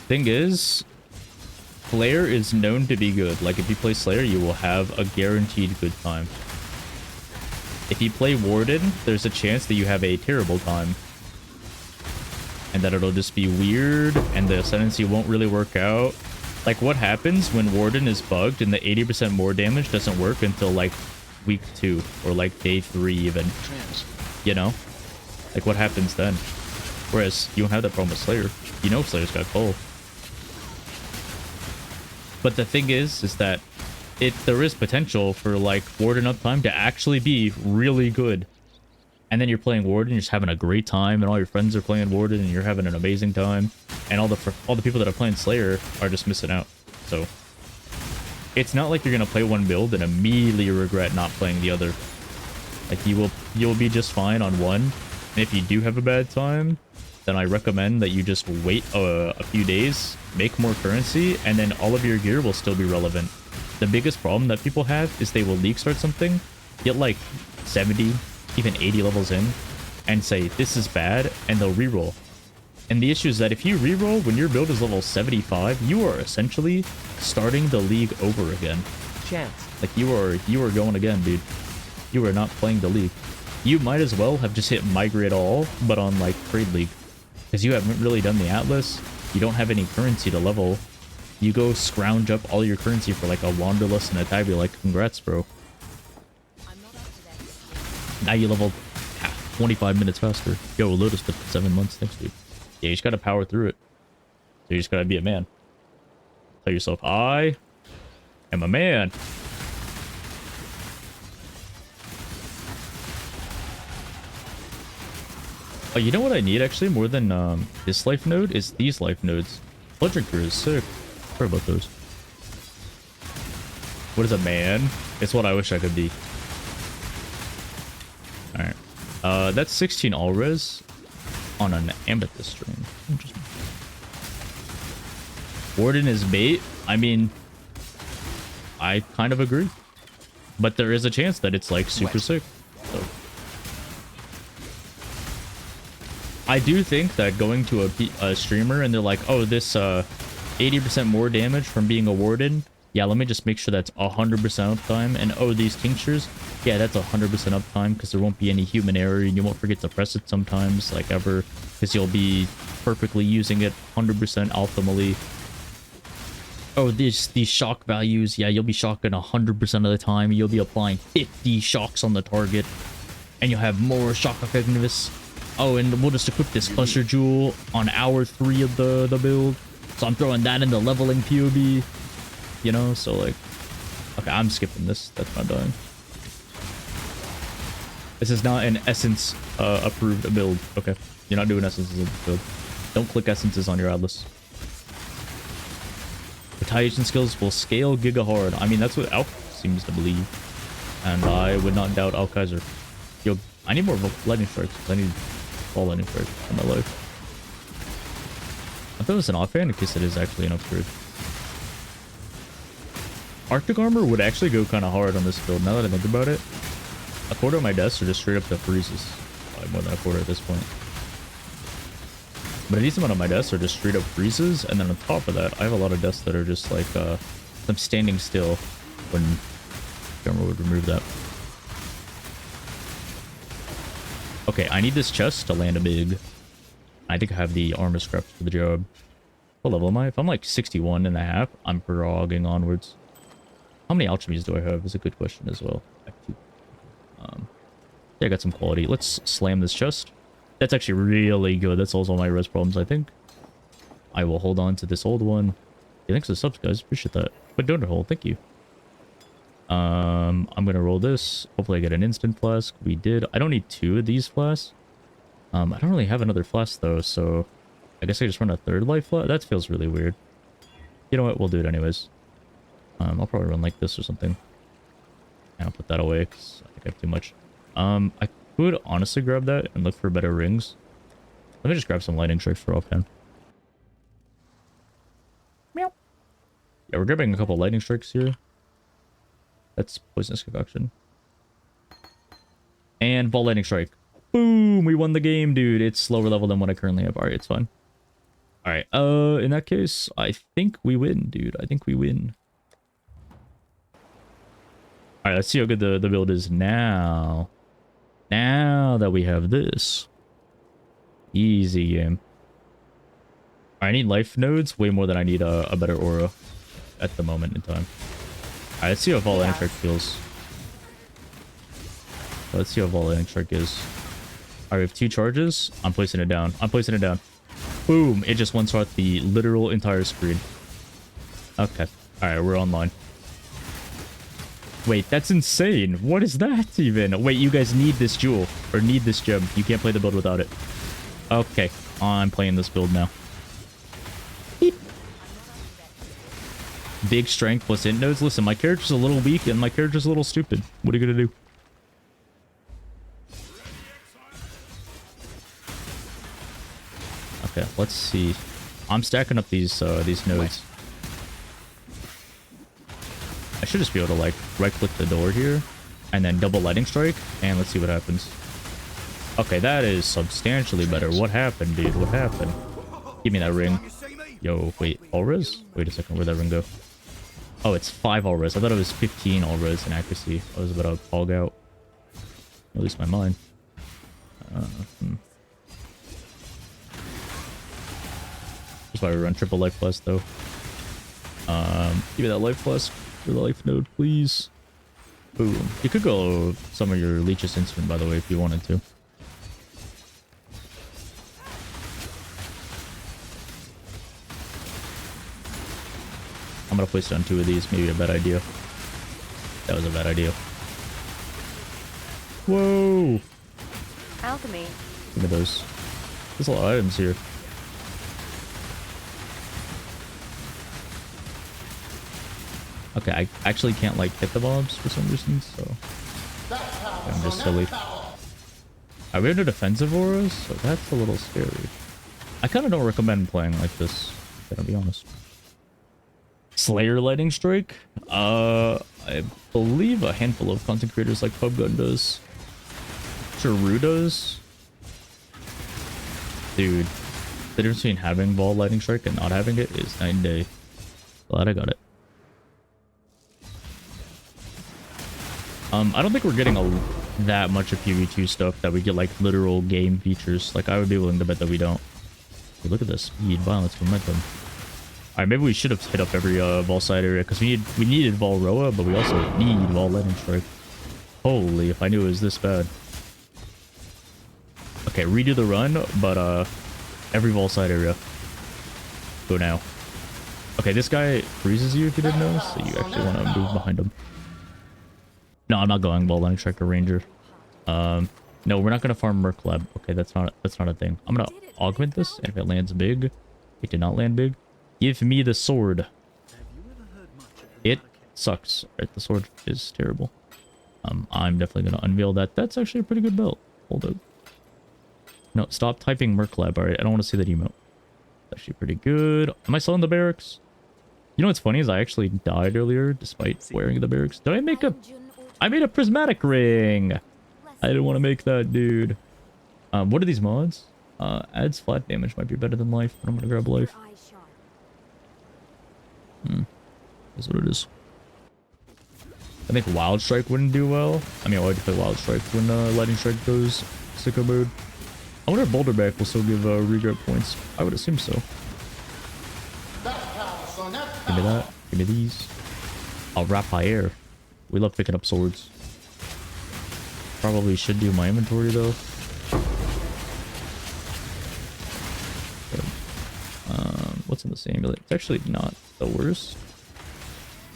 Speaker 3: Thing is, Slayer is known to be good. Like, if you play Slayer, you will have a guaranteed good time. If you play Warden, there's a chance that you have a terrible time. And that it'll just be weird, and the ascendancy won't really work out. Like, what happens when Warden is bugged and the 80% more damage doesn't work until, like, week 2, or, like, day 3 even. You know? Like, what happens then? Whereas, you don't have that problem with Slayer. You know Slayer's got Cull. But the thing is that there is potential for, like, Warden uptime to actually be really good. And then you're playing Warden, you're just having a great time, and all your friends are playing Warden, and you're having an amazing time. And all the people that are playing Slayer are just missing out. So, it's not like you're gonna play one build and immediately regret not playing the other. Like, you'll be just fine on one. And if you do have a bad time, then I recommend that you just wait a few days, make more currency, and then all of your gear will still be relevant. The biggest problem that people have is they will league start something, get like 70, even 80 levels in, and say, this is bad, and they'll reroll. And the issue is that if you reroll when your build is level 75, you are essentially starting the league over again.
Speaker 8: Chance.
Speaker 3: Like, you are going again, dude. You are not playing the league. You might as well have just hit Migrate All, but on, like, Trade League. Because you haven't really done the Atlas, you don't have any currency to level. You go scrounge up all your currency for, like, a Wanderlust and a Tybee, like, congrats, bro.
Speaker 2: I'm not up to that just yet.
Speaker 3: Now you leveled 25 minutes faster. Yo, Lotus took 7 months, thanks, dude. Yeah, you just gotta power through it. So you just gotta be a man. Tell yourself, I am a man. Oh, you know what I need actually more than this life node is these life nodes. Blood Drinker is sick. Sorry about those. What is a man? It's what I wish I could be. Alright. That's 16 all res on an Amethyst stream. Interesting. Warden is bait. I mean, I kind of agree. But there is a chance that it's like super sick. So. I do think that going to a streamer and they're like, oh, this 80% more damage from being a Warden. Yeah, let me just make sure that's 100% uptime. And oh, these tinctures. Yeah, that's 100% uptime because there won't be any human error and you won't forget to press it sometimes, like ever, because you'll be perfectly using it 100% optimally. Oh, these shock values. Yeah, you'll be shocking 100% of the time. You'll be applying 50 shocks on the target and you'll have more shock effectiveness. Oh, and we'll just equip this Cluster Jewel on hour 3 of the build. So I'm throwing that into leveling POB. You know, so like... Okay, I'm skipping this. That's not done. This is not an Essence approved build. Okay, you're not doing Essences in this build. Don't click Essences on your Atlas. Retaliation skills will scale Giga hard. I mean, that's what Alk seems to believe. And I would not doubt Alkaiser. Yo, I need more Lightning Strikes. I need all Lightning Strikes in my life. I thought it was an offhand in case it is actually an upgrade. Arctic Armor would actually go kind of hard on this build, now that I think about it. A quarter of my deaths are just straight up to freezes. Probably more than a quarter at this point. But a decent amount of my deaths are just straight up freezes, and then on top of that, I have a lot of deaths that are just like, I'm standing still when Armor would remove that. Okay, I need this chest to land a big. I think I have the armor scraps for the job. What level am I? If I'm like 61 and a half, I'm progging onwards. How many alchemies do I have is a good question as well. I have 2. Yeah, I got some quality. Let's slam this chest. That's actually really good. That's also my res problems, I think. I will hold on to this old one. Yeah, thanks for the subs, guys. Appreciate that. But donor hole, thank you. I'm gonna roll this. Hopefully I get an instant flask. We did. I don't need 2 of these flasks. I don't really have another flask though, so I guess I just run a 3rd life flask. That feels really weird. You know what? We'll do it anyways. I'll probably run like this or something. And I'll put that away because I think I have too much. I could honestly grab that and look for better rings. Let me just grab some lightning strikes for offhand. Meow. Yeah, we're grabbing a couple lightning strikes here. That's poisonous concoction. And ball lightning strike. Boom! We won the game, dude. It's lower level than what I currently have. Alright, it's fine. Alright, in that case, I think we win, dude. I think we win. Alright, let's see how good the build is now. Now that we have this. Easy game. I need life nodes way more than I need a better aura at the moment in time. Alright, let's see how Vol Strike feels. Let's see how Vol Strike is. Alright, we have 2 charges. I'm placing it down. I'm placing it down. Boom! It just one-shot the literal entire screen. Okay. Alright, we're online. Wait, that's insane. What is that even? Wait, you guys need this jewel. Or need this gem. You can't play the build without it. Okay. I'm playing this build now. Beep. Big strength plus int nodes. Listen, my character's a little weak and my character's a little stupid. What are you gonna do? Okay, let's see. I'm stacking up these nodes. I should just be able to like right click the door here and then double lightning strike and let's see what happens. Okay, that is substantially better. What happened, dude? What happened? Give me that ring. Yo, wait, all res? Wait a second, where'd that ring go? Oh, it's 5 all res. I thought it was 15 all res in accuracy. I was about to fog out. At least my mind. That's why we run triple life plus though. Give me that life plus for the life node, please. Boom. You could go some of your leeches instant, by the way, if you wanted to. I'm gonna place down 2 of these. Maybe a bad idea. That was a bad idea. Whoa!
Speaker 2: Alchemy.
Speaker 3: Give me those. There's a lot of items here. Okay, I actually can't like hit the mobs for some reason, so I'm just silly. I have no defensive auras, so that's a little scary. I kind of don't recommend playing like this, gotta be honest. Slayer Lightning Strike? I believe a handful of content creators like PubGun does. Chiru does. Dude, the difference between having Ball Lightning Strike and not having it is night and day. Glad I got it. I don't think we're getting that much of PvE2 stuff that we get like literal game features. Like I would be willing to bet that we don't. Hey, look at this speed, violence, momentum. Alright, maybe we should have hit up every Vol side area because we needed Vol Roa, but we also need Vol Lightning Strike. Holy, if I knew it was this bad. Okay, redo the run, but every Vol side area. Go now. Okay, this guy freezes you if you didn't know, so you actually want to move behind him. No, I'm not going Vol Lightning Strike or Ranger. No, we're not gonna farm Merc Lab. Okay, that's not a thing. I'm gonna augment this, and if it lands big, it did not land big. Give me the sword. It sucks. Right, the sword is terrible. I'm definitely gonna unveil that. That's actually a pretty good belt. Hold up. No, stop typing Merc Lab. Alright, I don't want to see that emote. Actually pretty good. Am I still in the barracks? You know what's funny is I actually died earlier despite wearing the barracks. Did I make a... I made a prismatic ring! I didn't want to make that, dude. What are these mods? Adds flat damage might be better than life, but I'm gonna grab life. That's what it is. I think Wild Strike wouldn't do well. I mean, I would play Wild Strike when Lightning Strike goes sicko mode. I wonder if Boulder Back will still give regret points. I would assume so. Give me that. Give me these. Oh, Rapier. We love picking up swords. Probably should do my inventory though. this amulet. It's actually not the worst.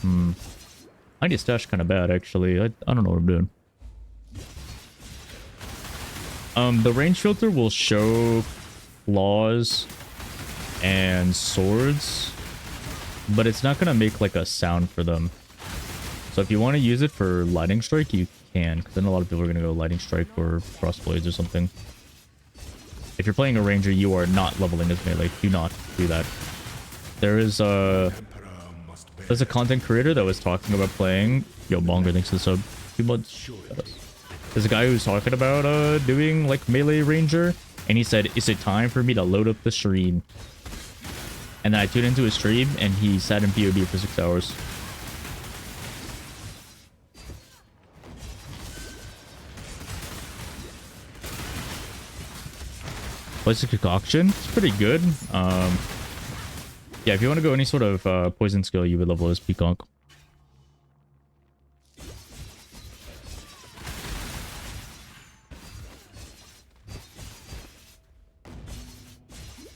Speaker 3: I need stash kind of bad, actually. I don't know what I'm doing. The range filter will show claws and swords, but it's not gonna make like a sound for them. So if you want to use it for lightning strike, you can, because then a lot of people are gonna go lightning strike or crossblades or something. If you're playing a ranger, you are not leveling as melee. Do not do that. There's a content creator that was talking about playing. Yo, Monger, thanks to the sub. 2 months. There's a guy who's talking about doing like melee ranger, and he said, "Is it time for me to load up the stream?" And then I tuned into his stream, and he sat in POB for 6 hours. Poison Concoction, it's pretty good. Yeah, if you want to go any sort of poison skill, you would level as Peaconk.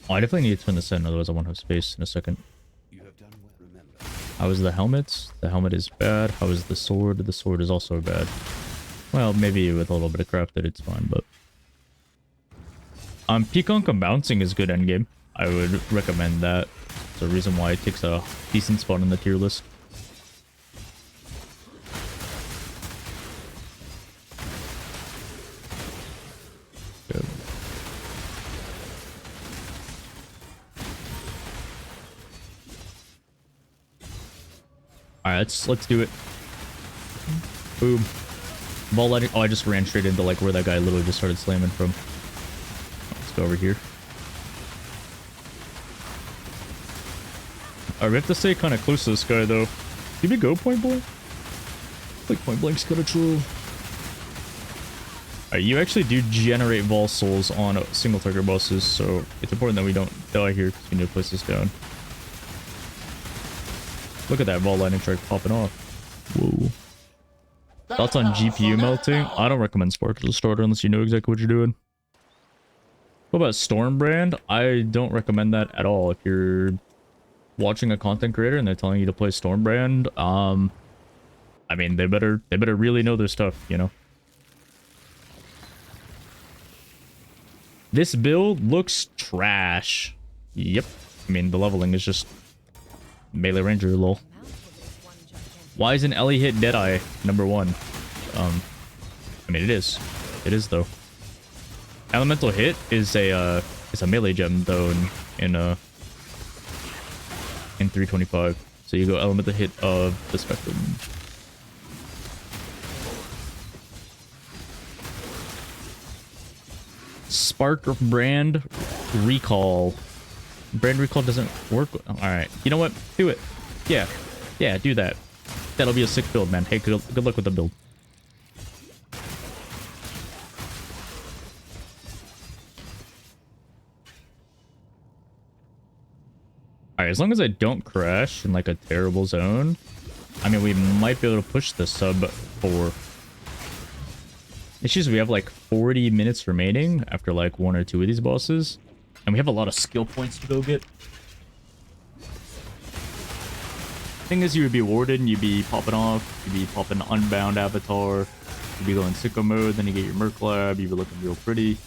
Speaker 3: Oh, I definitely need to turn this in, otherwise I won't have space in a second. How is the helmet? The helmet is bad. How is the sword? The sword is also bad. Well, maybe with a little bit of crafted, it's fine, but... Peaconk and bouncing is good endgame. I would recommend that. It's a reason why it takes a decent spot on the tier list. Good. Alright, let's do it. Boom. Ball lighting. Oh, I just ran straight into like where that guy literally just started slamming from. Let's go over here. Alright, we have to stay kind of close to this guy though. Did we go point blank? Like point blank's kind of true. Alright, you actually do generate Vol Souls on single target bosses, so it's important that we don't die here because we need to place this down. Look at that Vol Lightning Strike popping off. Whoa. Thoughts on GPU melting? I don't recommend Spark as a starter unless you know exactly what you're doing. What about Stormbrand? I don't recommend that at all. If you're watching a content creator and they're telling you to play Stormbrand, I mean, they better really know their stuff, you know? This build looks trash. Yep. I mean, the leveling is just melee ranger, lol. Why isn't Ellie hit Deadeye #1? I mean, it is. It is, though. Elemental hit is a melee gem, though, in 325. So you go elemental hit of the spectrum. Spark brand recall. Brand recall doesn't work. All right. You know what? Do it. Yeah. Yeah, do that. That'll be a sick build, man. Hey, good luck with the build. Alright, as long as I don't crash in like a terrible zone, I mean, we might be able to push the sub 4. It's just we have like 40 minutes remaining after like 1 or 2 of these bosses, and we have a lot of skill points to go get. Thing is, you would be warded and you'd be popping off, you'd be popping Unbound Avatar, you'd be going sicko mode, then you get your Merc Lab, you'd be looking real pretty.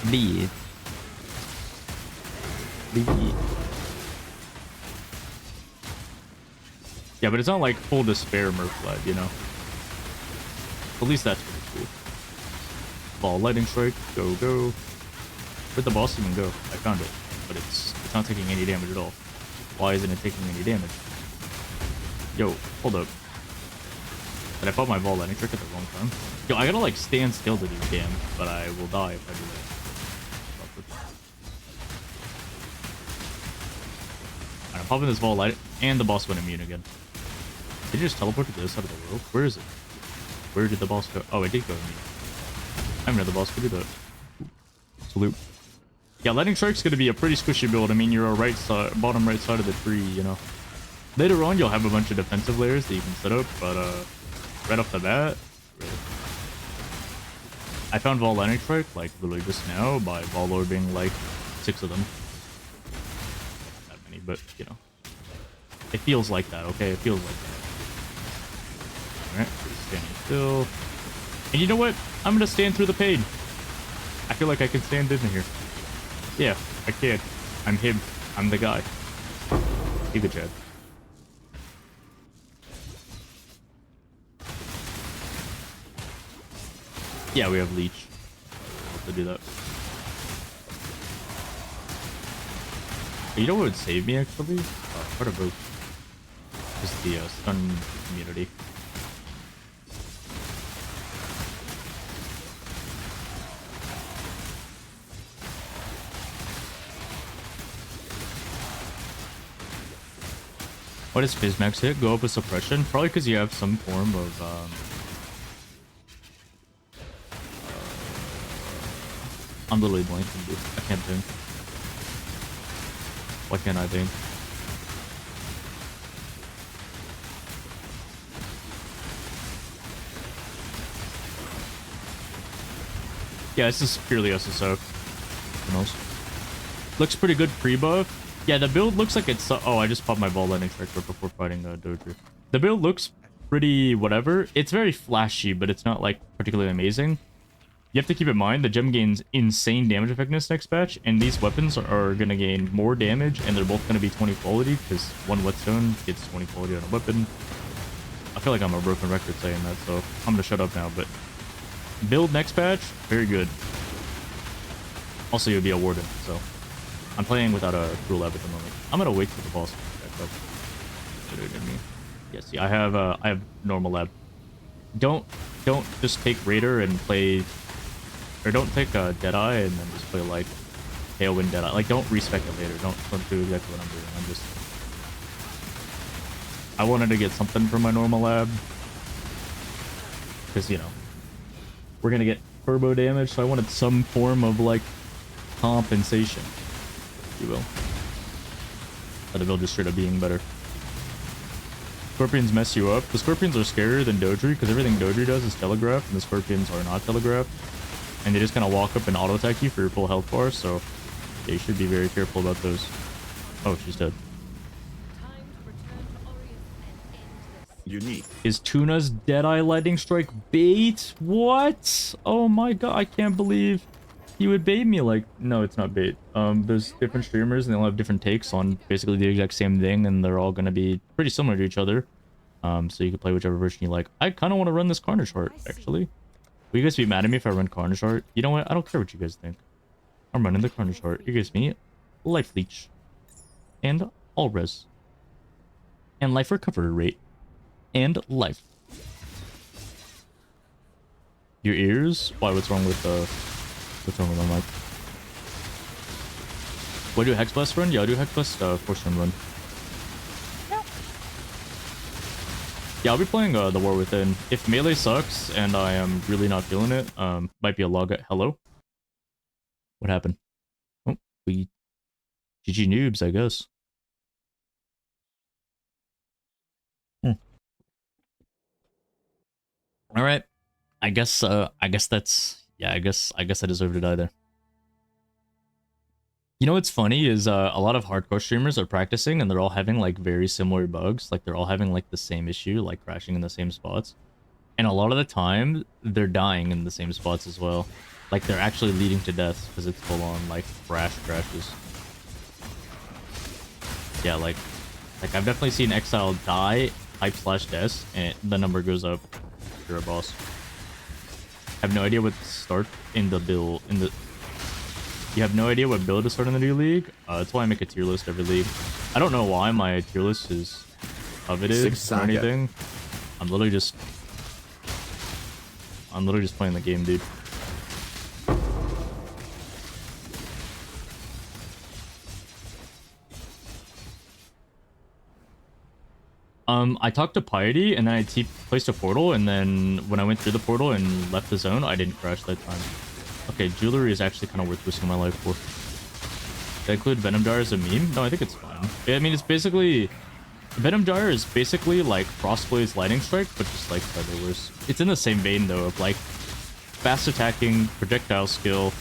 Speaker 3: Bleed. Yeah, but it's not like full despair Merc Lab, you know? At least that's pretty cool. Ball Lightning Strike, go, go. Where'd the boss even go? I found it, but it's not taking any damage at all. Why isn't it taking any damage? Yo, hold up. Did I pop my Ball Lightning Trick at the wrong time? Yo, I gotta like stand still to do damage, but I will die if I do that. Alright, I'm popping this Ball Light, and the boss went immune again. Did it just teleport to the other side of the world? Where is it? Where did the boss go? Oh, it did go immune. I didn't know the boss could do that. Salute. Yeah, Lightning Strike's gonna be a pretty squishy build. I mean, you're a bottom right side of the tree, you know. Later on, you'll have a bunch of defensive layers that you can set up, but right off the bat, I found Vol Lightning Strike like literally just now by Volor being like 6 of them. Not that many, but you know. It feels like that, okay? It feels like that. Alright, standing still. And you know what? I'm gonna stand through the pain. I feel like I can stand in here. Yeah, I can. I'm him. I'm the guy. You good, Chad. Yeah, we have leech. I'll have to do that. You know what would save me actually? Part of both. Just the stun immunity. What does Fizmax hit? Go up with suppression? Probably because you have some form of I'm literally blanking, dude. I can't think. Why can't I think? Yeah, this is purely SSO. Who knows? Looks pretty good pre-buff. Yeah, the build looks like it's... Oh, I just popped my ball lightning strike before fighting Doju. The build looks pretty whatever. It's very flashy, but it's not, like, particularly amazing. You have to keep in mind, the gem gains insane damage effectiveness next patch, and these weapons are going to gain more damage, and they're both going to be 20 quality, because one whetstone gets 20 quality on a weapon. I feel like I'm a broken record saying that, so I'm going to shut up now, but... Build next patch, very good. Also, you'll be a warden, so... I'm playing without a cruel lab at the moment. I'm gonna wait for the boss to back up. Yeah, see, I have normal lab. Don't just take Raider and play, or don't take Deadeye and then just play like Tailwind Deadeye. Like, don't respec it later. Don't do exactly what I'm doing. I wanted to get something from my normal lab because you know we're gonna get turbo damage, so I wanted some form of like compensation. You will. Or the build just straight up being better. Scorpions mess you up. The Scorpions are scarier than Dodri because everything Dodri does is telegraph, and the Scorpions are not telegraphed. And they just kind of walk up and auto attack you for your full health bar, so yeah, you should be very careful about those. Oh, she's dead.
Speaker 2: Time to return to Orius and end this.
Speaker 6: Unique.
Speaker 3: Is Tuna's Deadeye Lightning Strike bait? What? Oh my god, I can't believe he would bait me like... No, it's not bait. There's different streamers and they all have different takes on basically the exact same thing, and they're all going to be pretty similar to each other. So you can play whichever version you like. I kind of want to run this Carnage Heart, actually. Will you guys be mad at me if I run Carnage Heart? You know what? I don't care what you guys think. I'm running the Carnage Heart. You guys me Life Leech. And All Res. And Life Recovery Rate. And Life. Your ears? Why, what's wrong with What's wrong with my mic? What do Hex Blast run? Yeah, I'll do Hex Blast Force run. Yeah, I'll be playing the War Within. If melee sucks and I am really not feeling it, might be a log at hello. What happened? Oh, we GG noobs, I guess. All right. I guess that's... Yeah, I guess I deserve to die there. You know what's funny is a lot of hardcore streamers are practicing and they're all having like very similar bugs. Like they're all having like the same issue, like crashing in the same spots. And a lot of the time, they're dying in the same spots as well. Like they're actually leading to death because it's full on like crashes. Yeah, like I've definitely seen Exile die, hype/death, and the number goes up if you're a boss. I have no idea what to start in the build. You have no idea what build to start in the new league? That's why I make a tier list every league. I don't know why my tier list is coveted or anything. I'm literally just playing the game, dude. I talked to Piety, and then I placed a portal, and then when I went through the portal and left the zone, I didn't crash that time. Okay, jewelry is actually kind of worth risking my life for. Did I include Venom Jar as a meme? No, I think it's fine. I mean, it's basically... Venom Jar is basically like Frostblade's Lightning Strike, but just like slightly worse. It's in the same vein, though, of like fast attacking, projectile skill,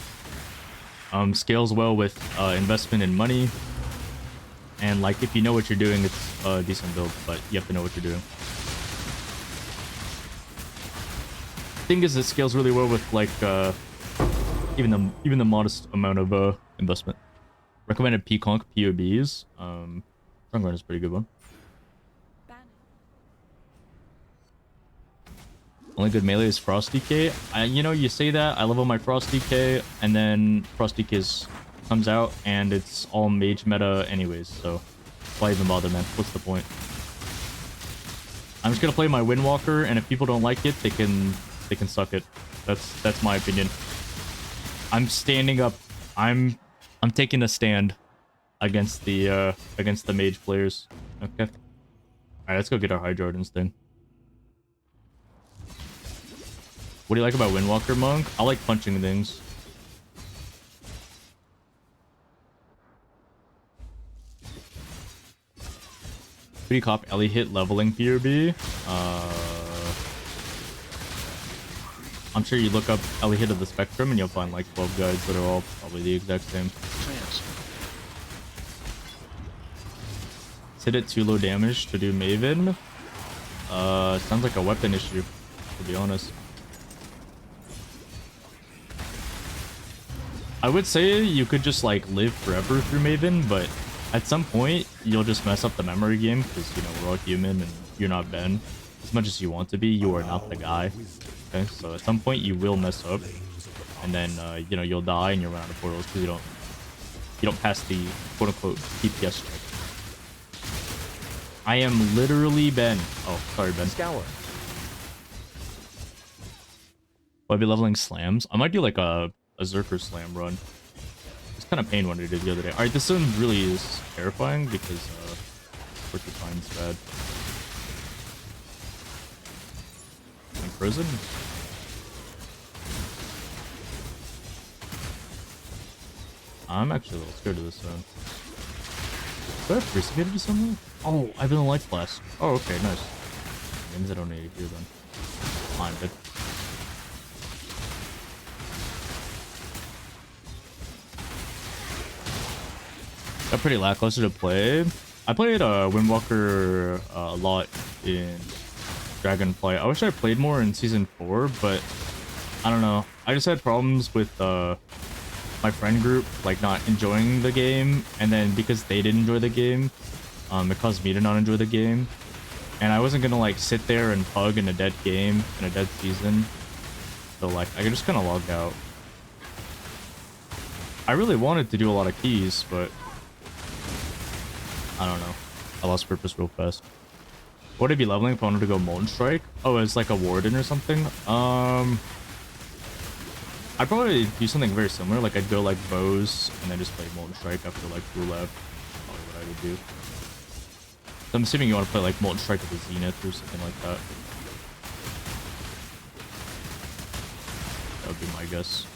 Speaker 3: Scales well with investment in money. And like if you know what you're doing, it's a decent build, but you have to know what you're doing. Thing is, it scales really well with like even the modest amount of investment. Recommended Peaconk POBs. Strongguard is a pretty good one. Only good melee is Frost DK. You know, you say that, I level my Frost DK, and then Frost DK comes out, and it's all mage meta anyways, so why even bother, man? What's the point? I'm just gonna play my Windwalker, and if people don't like it, they can suck it. That's my opinion. I'm standing up. I'm taking a stand against the mage players. Okay. Alright, let's go get our Hydro thing. What do you like about Windwalker, Monk? I like punching things. Pretty cop Ellie hit leveling PRB. I'm sure you look up Ellie hit of the Spectrum and you'll find like 12 guides that are all probably the exact same. Hit it too low damage to do Maven. Sounds like a weapon issue, to be honest. I would say you could just like live forever through Maven, but at some point you'll just mess up the memory game because, you know, we're all human and you're not Ben. As much as you want to be, you are not the guy. Okay, so at some point you will mess up, and then you know, you'll die and you'll run out of portals because you don't pass the quote unquote TPS check. I am literally Ben. Oh, sorry, Ben.
Speaker 8: Scour.
Speaker 3: Will I be leveling slams? I might do like a Zerker slam run. It's kind of pain what I did the other day. Alright, this one really is terrifying because Porcupine's bad. I'm frozen. I'm actually a little scared of this one. Do I have Crucified somewhere? Oh, I've been in Light Blast. Oh, okay, nice. That means I don't need it here then. Fine, good. Got pretty lackluster to play. I played Windwalker a lot in Dragonflight. I wish I played more in Season 4, but I don't know. I just had problems with my friend group, like, not enjoying the game, and then because they didn't enjoy the game, it caused me to not enjoy the game. And I wasn't gonna, like, sit there and pug in a dead game, in a dead season. So, like, I just kind of logged out. I really wanted to do a lot of keys, but I don't know. I lost purpose real fast. What would I be leveling if I wanted to go Molten Strike? Oh, it's like a Warden or something? I'd probably do something very similar. Like, I'd go, like, Bows, and then just play Molten Strike after, like, Rulev. Probably what I would do. So I'm assuming you want to play, like, Molten Strike with a Zenith or something like that. That would be my guess.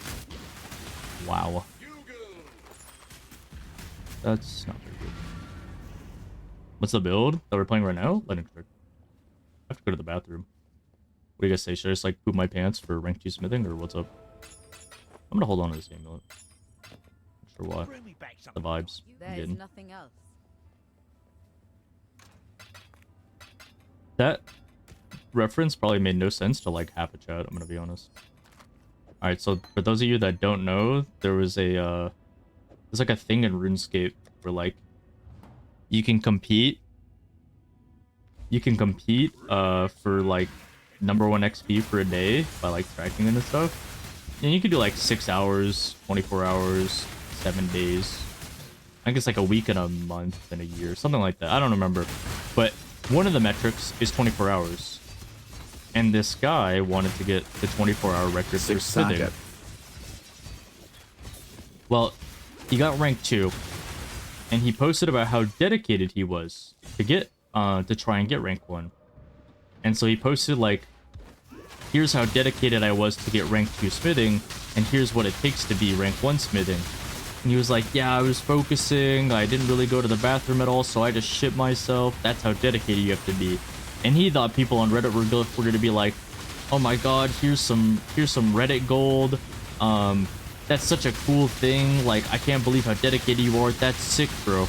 Speaker 3: Wow. That's not very good. What's the build that we're playing right now? Lightning Strike. I have to go to the bathroom. What do you guys say? Should I just, like, poop my pants for rank 2 smithing, or what's up? I'm gonna hold on to this amulet. Not sure why. The vibes I'm
Speaker 2: There's
Speaker 3: getting.
Speaker 2: nothing else.
Speaker 3: That reference probably made no sense to like half a chat, I'm gonna be honest. Alright, so for those of you that don't know, there was a there's like a thing in RuneScape where like you can compete for like #1 XP for a day by like tracking it and stuff. And you could do like 6 hours, 24 hours, 7 days. I think it's like a week and a month and a year, something like that. I don't remember. But one of the metrics is 24 hours. And this guy wanted to get the 24-hour record for smithing. Well, he got rank 2. And he posted about how dedicated he was to get to try and get rank 1. And so he posted like, here's how dedicated I was to get rank 2 smithing, and here's what it takes to be rank 1 smithing. And he was like, yeah, I was focusing, I didn't really go to the bathroom at all, so I just shit myself. That's how dedicated you have to be. And he thought people on Reddit were going to be like, oh my god, here's some Reddit gold. That's such a cool thing. Like, I can't believe how dedicated you are. That's sick, bro.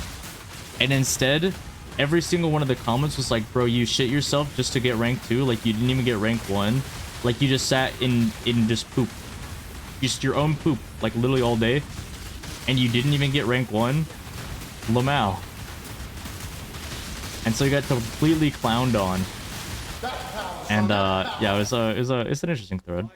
Speaker 3: And instead, every single one of the comments was like, bro, you shit yourself just to get rank 2. Like, you didn't even get rank 1. Like, you just sat in just poop. Just your own poop. Like, literally all day. And you didn't even get rank 1. Lamau. And so you got completely clowned on. And, yeah, it's an interesting thread.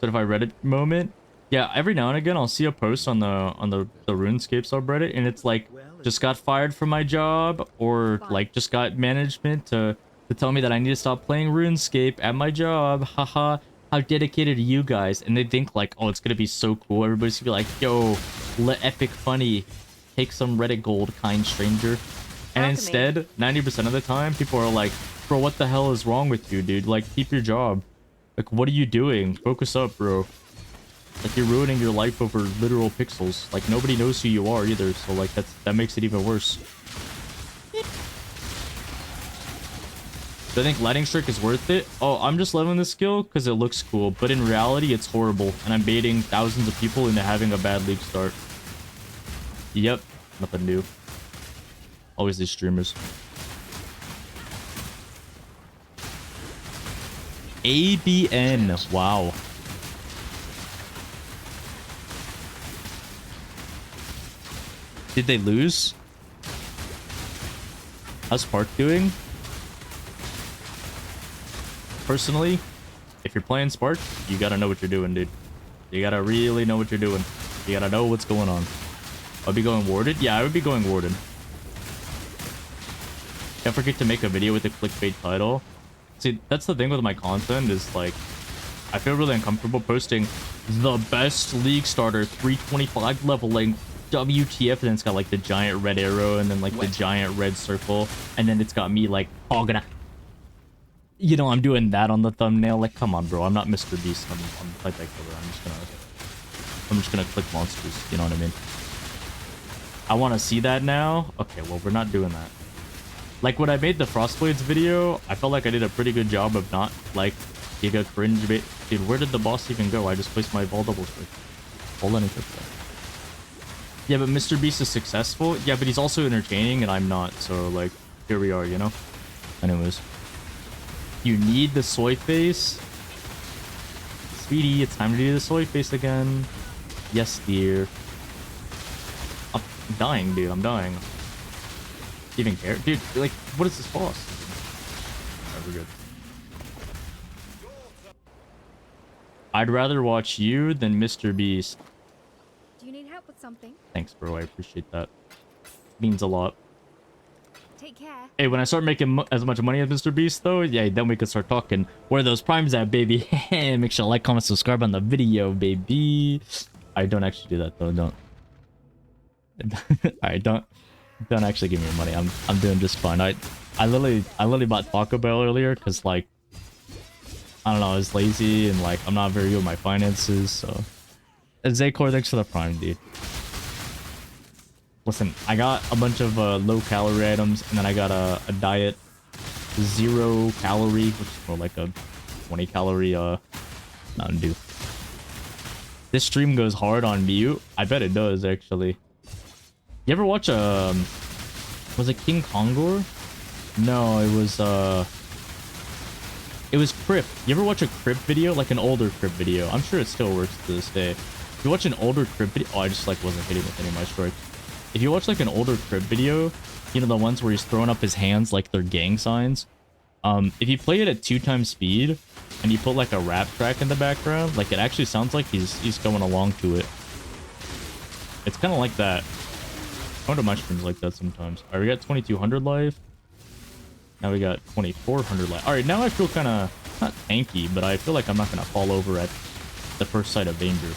Speaker 3: Certified Reddit moment. Yeah, every now and again I'll see a post on the RuneScape subreddit, and it's like, just got fired from my job, or like just got management to tell me that I need to stop playing RuneScape at my job. Haha, how dedicated are you guys? And they think like, oh, it's gonna be so cool. Everybody's gonna be like, yo, epic funny, take some Reddit gold, kind stranger. And instead, 90% of the time, people are like, bro, what the hell is wrong with you, dude? Like, keep your job. Like, what are you doing? Focus up, bro. Like, you're ruining your life over literal pixels. Like, nobody knows who you are either, so like that makes it even worse. Do I think Lightning Strike is worth it? Oh, I'm just leveling this skill because it looks cool, but in reality, it's horrible, and I'm baiting thousands of people into having a bad league start. Yep, nothing new. Always these streamers. ABN, wow. Did they lose? How's Spark doing? Personally, if you're playing Spark, you gotta know what you're doing, dude. You gotta really know what you're doing. You gotta know what's going on. I'll be going Warded? Yeah, I would be going Warded. Don't forget to make a video with a clickbait title. See, that's the thing with my content is like, I feel really uncomfortable posting the best league starter 325 leveling WTF, and then it's got like the giant red arrow and then like the giant red circle, and then it's got me like, oh, gonna, you know, I'm doing that on the thumbnail. Like, come on, bro, I'm not Mr. Beast. I'm Fight That Killer. I'm just gonna click monsters. You know what I mean? I want to see that now. Okay, well, we're not doing that. Like, when I made the Frostblades video, I felt like I did a pretty good job of not, like, giga cringe bait. Dude, where did the boss even go? I just placed my ball double click. Hold on, yeah, but Mr. Beast is successful. Yeah, but he's also entertaining, and I'm not. So, like, here we are, you know? Anyways. You need the soy face. Sweetie, it's time to do the soy face again. Yes, dear. I'm dying, dude. I'm dying. Even care, dude? Like, what is this boss? Alright, we're good. I'd rather watch you than Mr. Beast.
Speaker 2: Do you need help with something?
Speaker 3: Thanks, bro. I appreciate that. Means a lot.
Speaker 2: Take care.
Speaker 3: Hey, when I start making as much money as Mr. Beast, though, yeah, then we can start talking. Where are those primes at, baby? Make sure to like, comment, subscribe on the video, baby. I don't actually do that, though. Don't. Alright, don't actually give me your money. I'm doing just fine. I literally bought Taco Bell earlier because, like, I don't know, I was lazy and like I'm not very good with my finances. So, Zaycore, thanks for the prime, dude. Listen, I got a bunch of low calorie items, and then I got a diet 0 calorie, which is more like a 20 calorie Mountain Dew. This stream goes hard on mute. I bet it does, actually. You ever watch was it King Kongor? No, it was Crip. You ever watch a Crip video? Like an older Crip video. I'm sure it still works to this day. If you watch an older Crip video, oh, I just like wasn't hitting with any of my strikes. If you watch like an older Crip video, you know, the ones where he's throwing up his hands like they're gang signs. If you play it at 2x speed and you put like a rap track in the background, like it actually sounds like he's going along to it. It's kind of like that. I wonder my streams like that sometimes. Alright, we got 2200 life. Now we got 2400 life. Alright, now I feel kind of not tanky, but I feel like I'm not going to fall over at the first sight of danger.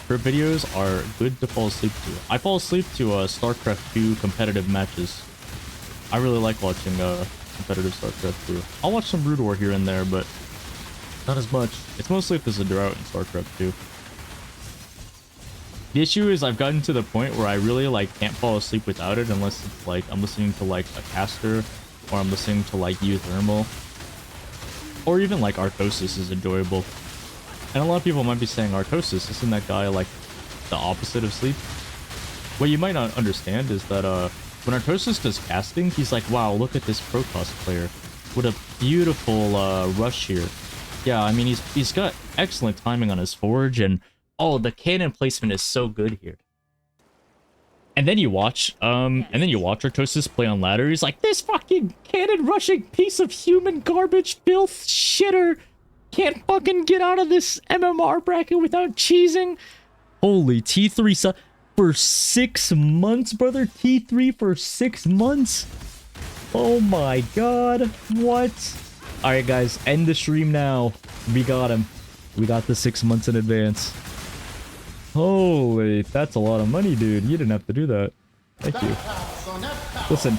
Speaker 3: Crip videos are good to fall asleep to. I fall asleep to StarCraft 2 competitive matches. I really like watching competitive StarCraft 2. I'll watch some Brood War here and there, but not as much. It's mostly if there's a drought in StarCraft 2. The issue is I've gotten to the point where I really like can't fall asleep without it unless it's like I'm listening to like a caster or I'm listening to like Euthermal. Or even like Artosis is enjoyable. And a lot of people might be saying Artosis, isn't that guy like the opposite of Sleep? What you might not understand is that when Artosis does casting, he's like, wow, look at this Protoss player. What a beautiful rush here. Yeah, I mean, he's got excellent timing on his forge, and oh, the cannon placement is so good here. And then you watch Artosis play on ladder. He's like, this fucking cannon rushing piece of human garbage filth shitter can't fucking get out of this MMR bracket without cheesing. Holy T3 for 6 months, brother. T3 for 6 months. Oh my god. What? Alright, guys, end the stream now. We got him. We got the 6 months in advance. Holy, that's a lot of money, dude. You didn't have to do that. Thank you. Listen,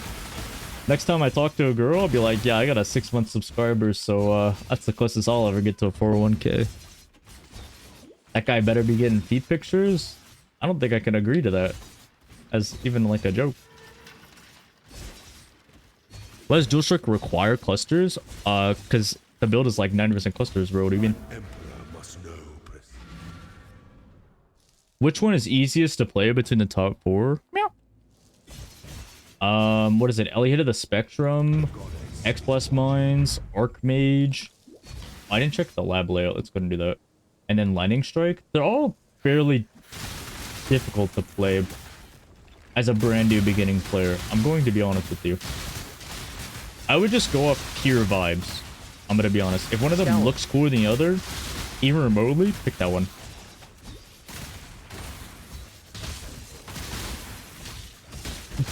Speaker 3: next time I talk to a girl, I'll be like, yeah, I got a 6 month subscribers, so that's the closest I'll ever get to a 401k. That guy better be getting feet pictures. I don't think I can agree to that as even like a joke. Why does DualShock require clusters? Because the build is like 90% clusters, bro. What do you mean? Which one is easiest to play between the top 4? Meow. What is it? Elliot of the Spectrum, X Plus Mines, Archmage. I didn't check the lab layout. Let's go and do that. And then Lightning Strike. They're all fairly difficult to play as a brand new beginning player. I'm going to be honest with you. I would just go off pure vibes. I'm gonna be honest. If one of them looks cooler than the other, even remotely, pick that one.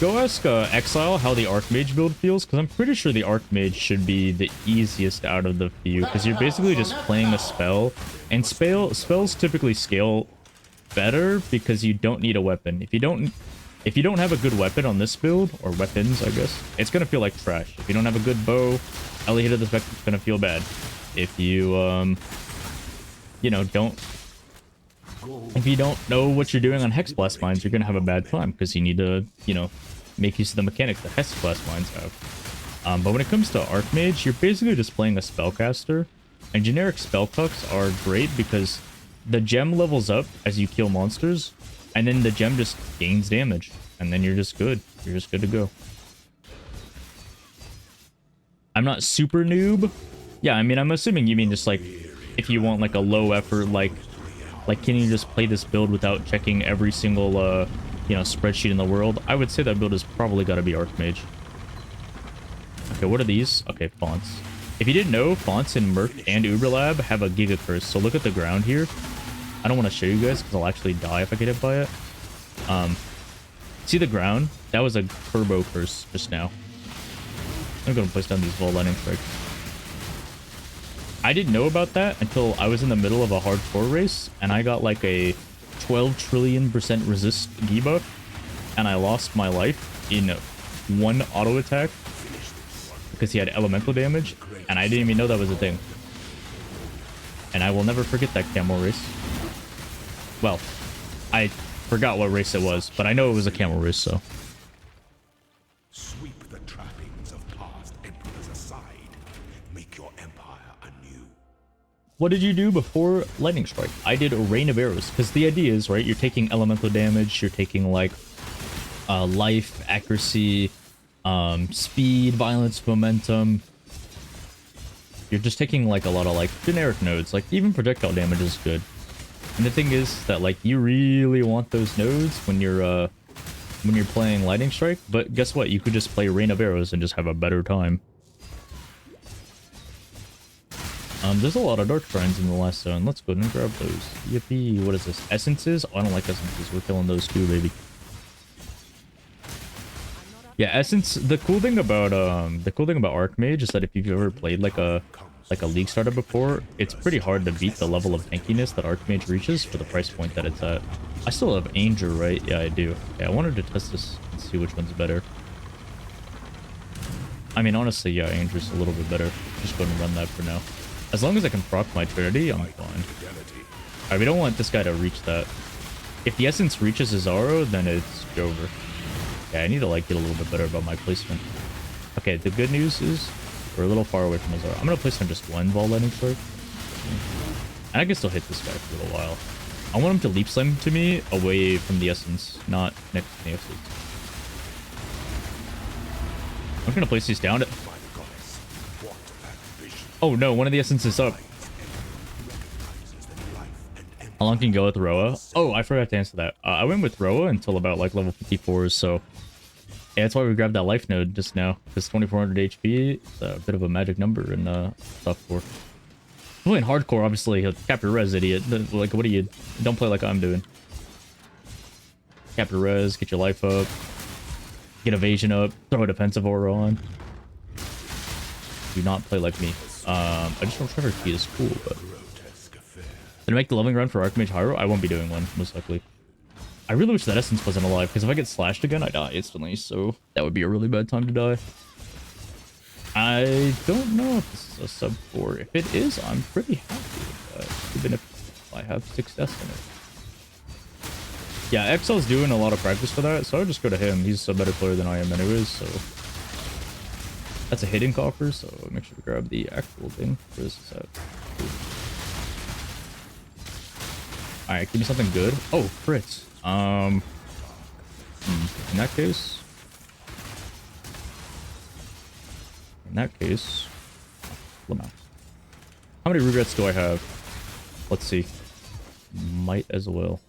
Speaker 3: Go ask Exile how the Archmage build feels, because I'm pretty sure the Archmage should be the easiest out of the few, because you're basically just playing a spell, and spells typically scale better because you don't need a weapon. If you don't have a good weapon on this build, or weapons, I guess, it's gonna feel like trash. If you don't have a good bow, Elliot of the Spectrum is gonna feel bad. If you, you know, if you don't know what you're doing on Hexblast Mines, you're gonna have a bad time because you need to, you know, make use of the mechanics that Hexblast Mines have. But when it comes to Archmage, you're basically just playing a spellcaster, and generic spellcucks are great because the gem levels up as you kill monsters, and then the gem just gains damage, and then you're just good. You're just good to go. I'm not super noob. Yeah, I mean, I'm assuming you mean just like if you want like a low effort, like can you just play this build without checking every single you know, spreadsheet in the world? I would say that build has probably got to be Archmage. Okay, what are these? Okay, fonts. If you didn't know, fonts in Merc and Uberlab have a Giga Curse. So look at the ground here. I don't want to show you guys because I'll actually die if I get hit by it. See the ground? That was a Turbo Curse just now. I'm going to place down these Vol Lightning Strikes. I didn't know about that until I was in the middle of a hardcore race, and I got like a 12 trillion% resist debuff, and I lost my life in one auto attack because he had elemental damage, and I didn't even know that was a thing. And I will never forget that camel race. Well, I forgot what race it was, but I know it was a camel race, so.
Speaker 9: Sweep the trappings of past emperors aside. Make your empire anew.
Speaker 3: What did you do before Lightning Strike? I did a Rain of Arrows, because the idea is, right, you're taking elemental damage, you're taking, like, life, accuracy, speed, violence, momentum. You're just taking, like, a lot of, like, generic nodes. Like, even projectile damage is good. And the thing is that, like, you really want those nodes when you're playing Lightning Strike, but guess what? You could just play Rain of Arrows and just have a better time. There's a lot of Dark Shrines in the last zone. Let's go and grab those. Yippee. What is this? Essences? Oh, I don't like essences. We're killing those too, baby. Yeah, Essence, the cool thing about Archmage is that if you've ever played like a League starter before, it's pretty hard to beat the level of tankiness that Archmage reaches for the price point that it's at. I still have Anger, right? Yeah, I do. Yeah, I wanted to test this and see which one's better. I mean, honestly, yeah, Anger's a little bit better. Just go ahead and run that for now. As long as I can proc my Trinity, I'm fine. Alright, we don't want this guy to reach that. If the Essence reaches his Zaro, then it's over. Yeah, I need to like get a little bit better about my placement. Okay, the good news is We're a little far away from his aura. I'm gonna place on just one Ball Lightning Strike. And I can still hit this guy for a little while. I want him to leap slam to me away from the essence, not next to the essence. I'm gonna place these down. Oh no, one of the essences is up. How long can you go with Roa? Oh, I forgot to answer that. I went with Roa until about like level 54, so yeah, that's why we grabbed that life node just now. This 2400 HP, it's a bit of a magic number in softcore. Playing hardcore, obviously, he'll cap your res, idiot. Like, what do you... Don't play like I'm doing. Cap your res, get your life up, get evasion up, throw a defensive aura on. Do not play like me. I just want Trevor Key is cool, but... Did I make the leveling run for Archmage Hyro? I won't be doing one, most likely. I really wish that Essence wasn't alive, because if I get slashed again, I die instantly, so that would be a really bad time to die. I don't know if this is a sub 4. If it is, I'm pretty happy with that, even if I have success in it. Yeah, Excel's doing a lot of practice for that, so I'll just go to him. He's a better player than I am anyways, so... That's a hidden coffer, so make sure to grab the actual thing for this set. Alright, give me something good. Oh, crits. In that case... Lamau. How many regrets do I have? Let's see. Might as well.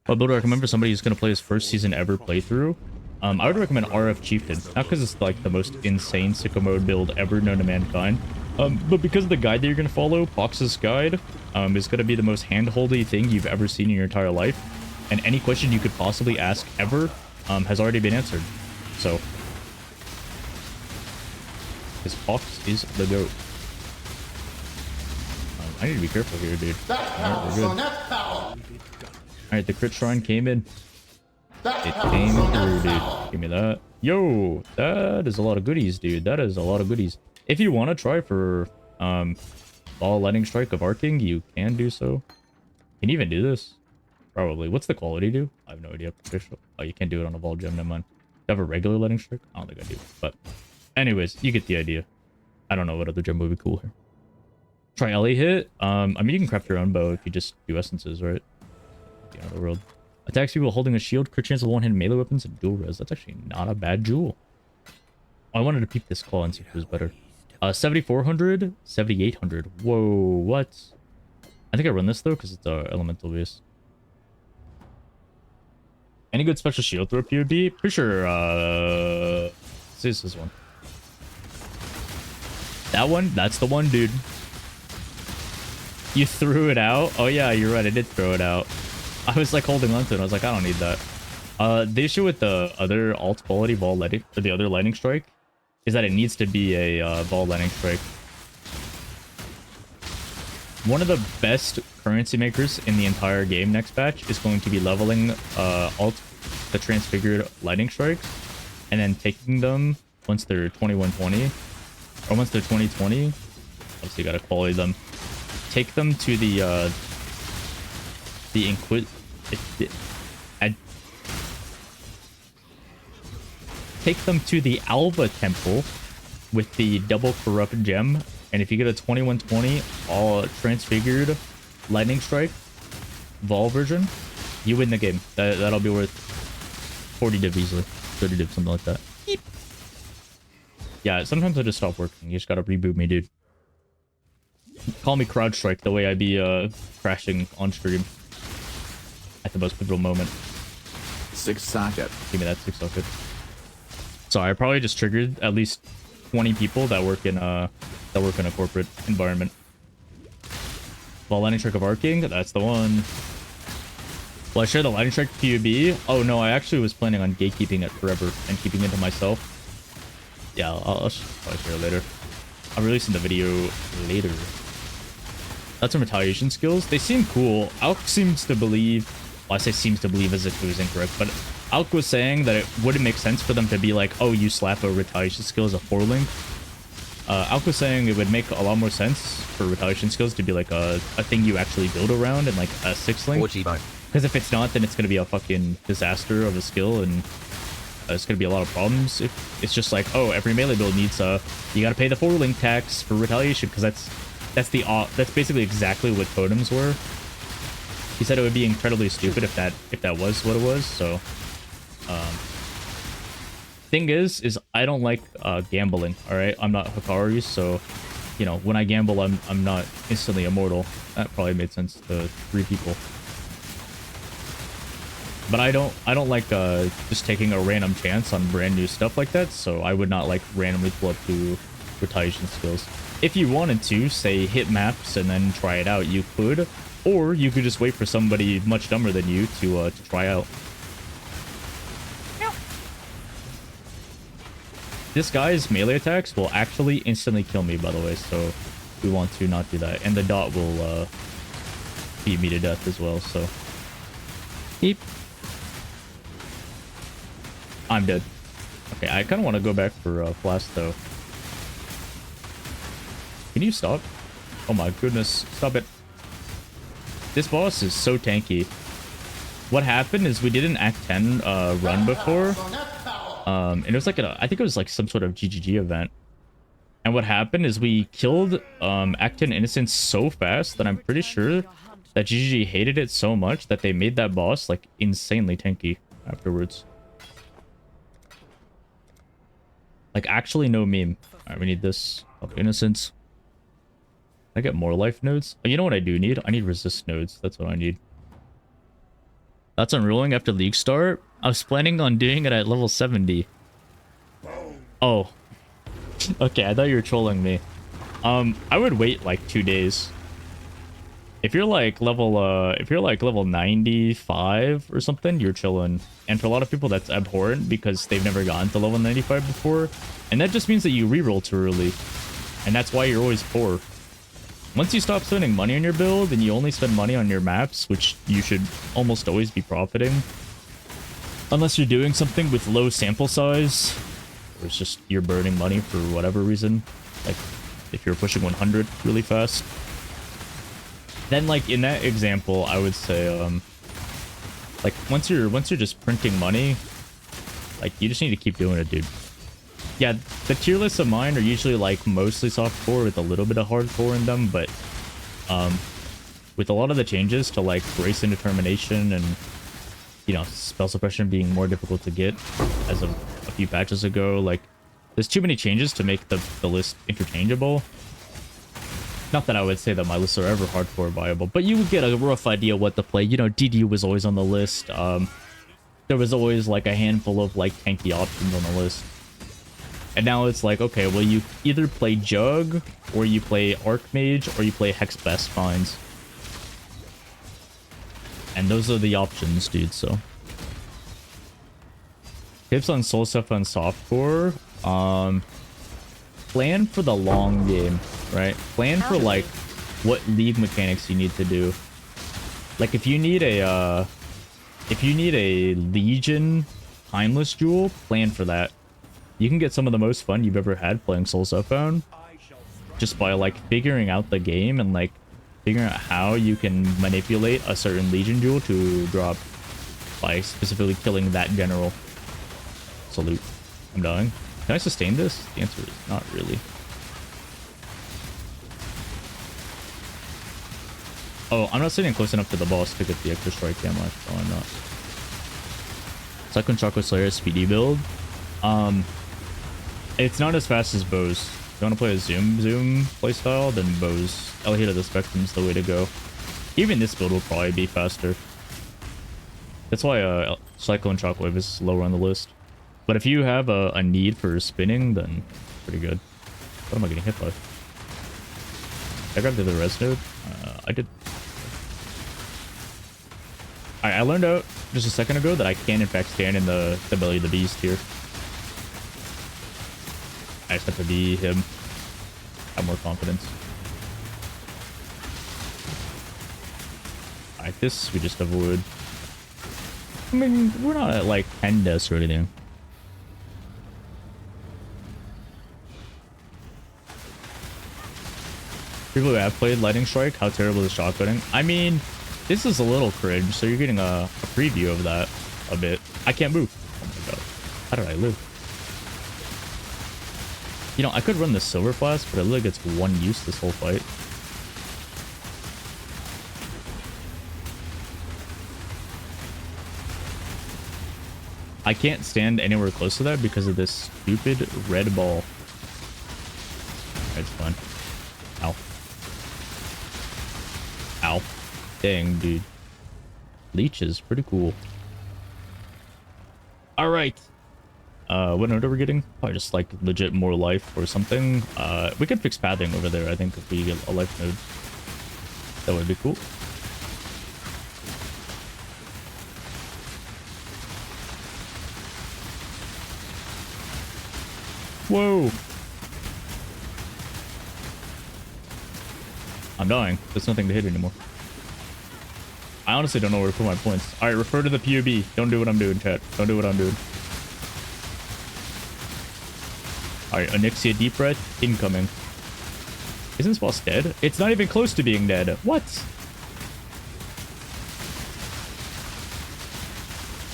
Speaker 3: Oh, builder, I recommend for somebody who's going to play his first season ever playthrough. I would recommend RF Chieftain. Not because it's like the most insane sicko mode build ever known to mankind. But because of the guide that you're going to follow, Pox's guide, is going to be the most hand-holdy thing you've ever seen in your entire life. And any question you could possibly ask ever has already been answered. So... His Pox is the GOAT. I need to be careful here, dude.
Speaker 4: That's power, son. That's power.
Speaker 3: Alright, the crit shrine came in.
Speaker 4: That's
Speaker 3: It
Speaker 4: power,
Speaker 3: came
Speaker 4: son.
Speaker 3: through,
Speaker 4: That's
Speaker 3: dude.
Speaker 4: power.
Speaker 3: Give me that. Yo, that is a lot of goodies, dude. That is a lot of goodies. If you want to try for Ball Lightning Strike of Arcing, you can do so. Can you even do this? Probably. What's the quality do? I have no idea. Official. Oh, you can't do it on a Ball Gem, never mind. Do you have a regular Lightning Strike? I don't think I do. But anyways, you get the idea. I don't know what other gem would be cool here. Try Ellie hit. I mean, you can craft your own bow if you just do essences, right? The end of the world. Attacks people holding a shield, crit chance of one-handed melee weapons, and dual res. That's actually not a bad jewel. Oh, I wanted to peek this claw and see if it was better. 7400, 7800. Whoa, what? I think I run this though because it's elemental base. Any good special shield throw POD? Pretty sure. Let's see this one. That one? That's the one, dude. You threw it out? Oh yeah, you're right. I did throw it out. I was like holding on to it. I was like, I don't need that. The issue with the other alt quality ball lightning, or the other lightning strike, is that it needs to be a ball lightning strike. One of the best currency makers in the entire game next patch is going to be leveling the transfigured lightning strikes and then taking them once they're 2120 or once they're 2020. Obviously, you gotta quality them. Take them to the take them to the Alba Temple with the double corrupt gem, and if you get a 2120 all transfigured lightning strike Vol version, you win the game. That'll be worth 40 div easily, 30 div, something like that. Beep. Yeah, sometimes I just stop working. You just gotta reboot me, dude. Call me crowd strike the way I be crashing on stream at the most pivotal moment.
Speaker 6: 6 socket.
Speaker 3: Give me that 6 socket. Sorry, I probably just triggered at least 20 people that work in a corporate environment. Well, lightning strike of Arcing, that's the one. Will I share the lightning strike PUB? Oh no, I actually was planning on gatekeeping it forever and keeping it to myself. Yeah, I'll probably share it later. I'm releasing the video later. That's some retaliation skills. They seem cool. Alk seems to believe... Well, I say seems to believe as if it was incorrect, but Alk was saying that it wouldn't make sense for them to be like, oh, you slap a retaliation skill as a 4-link. Alk was saying it would make a lot more sense for retaliation skills to be like a thing you actually build around and like a 6-link. Because if it's not, then it's going to be a fucking disaster of a skill, and There's gonna be a lot of problems if it's just like, oh, every melee build needs you gotta pay the 4 link tax for retaliation, because that's basically exactly what totems were. He said it would be incredibly stupid if that was what it was. So thing is I don't like gambling. All right, I'm not Hikaru, so you know, when I gamble, I'm not instantly immortal. That probably made sense to 3 people. But I don't like just taking a random chance on brand new stuff like that, so I would not like randomly pull up 2 retaliation skills. If you wanted to, say, hit maps and then try it out, you could, or you could just wait for somebody much dumber than you to try out. This guy's melee attacks will actually instantly kill me, by the way, so we want to not do that. And the dot will beat me to death as well, so... Beep. I'm dead. Okay, I kind of want to go back for Flask, though. Can you stop? Oh my goodness, stop it. This boss is so tanky. What happened is we did an Act 10 run before. And it was like I think it was like some sort of GGG event. And what happened is we killed Act 10 Innocence so fast that I'm pretty sure that GGG hated it so much that they made that boss like insanely tanky afterwards. Like actually no meme. Alright, we need this. Of Innocence. Can I get more life nodes? Oh, you know what I do need? I need resist nodes. That's what I need. That's unrolling after League start. I was planning on doing it at level 70. Oh. Okay, I thought you were trolling me. I would wait like 2 days. If you're like level 95 or something, you're chilling. And for a lot of people that's abhorrent because they've never gotten to level 95 before. And that just means that you reroll too early. And that's why you're always poor. Once you stop spending money on your build and you only spend money on your maps, which you should almost always be profiting. Unless you're doing something with low sample size, or it's just you're burning money for whatever reason. Like if you're pushing 100 really fast. Then like in that example, I would say like once you're just printing money, like you just need to keep doing it, dude. Yeah, the tier lists of mine are usually like mostly softcore with a little bit of hardcore in them, but with a lot of the changes to like Grace and Determination and you know, spell suppression being more difficult to get as of a few patches ago, like there's too many changes to make the list interchangeable. Not that I would say that my lists are ever hardcore viable, but you would get a rough idea what to play. You know, DD was always on the list. There was always like a handful of like tanky options on the list. And now it's like, okay, well you either play Jug, or you play Archmage, or you play Hex Best Finds. And those are the options, dude, so. Tips on Soul Stuff and Softcore. Plan for the long game, right? Plan for like what league mechanics you need to do. Like if you need a Legion Timeless Jewel, plan for that. You can get some of the most fun you've ever had playing Soul Stuffbound just by like figuring out the game and like figuring out how you can manipulate a certain Legion Jewel to drop by specifically killing that general. Salute. I'm dying. Can I sustain this? The answer is not really. Oh, I'm not sitting close enough to the boss to get the extra strike, am I? Oh, I'm not. Cyclone Chocolate Slayer speedy build. It's not as fast as Bows. If you want to play a Zoom playstyle, then Bows. Elhate of the Spectrum's the way to go. Even this build will probably be faster. That's why Cyclone Shockwave is lower on the list. But if you have a need for spinning, then pretty good. What am I getting hit by? Did I grab the other res node? I did. Alright, I learned out just a second ago that I can in fact stand in the belly of the beast here. I just have to be him. Have more confidence. Alright, this we just avoid. I mean, we're not at like 10 deaths or anything. People who have played Lightning Strike, how terrible is shotgunning? I mean, this is a little cringe, so you're getting a preview of that a bit. I can't move. Oh my god. How did I live? You know, I could run the Silver Flask, but it literally gets one use this whole fight. I can't stand anywhere close to that because of this stupid red ball. It's fun. Ow. Ow. Dang, dude. Leech is pretty cool. Alright. What note are we getting? Probably just like legit more life or something. We could fix pathing over there, I think, if we get a life node. That would be cool. Whoa! I'm dying. There's nothing to hit anymore. I honestly don't know where to put my points. Alright, refer to the PUB. Don't do what I'm doing, chat. Don't do what I'm doing. Alright, Onyxia Deep Breath, incoming. Isn't this boss dead? It's not even close to being dead. What?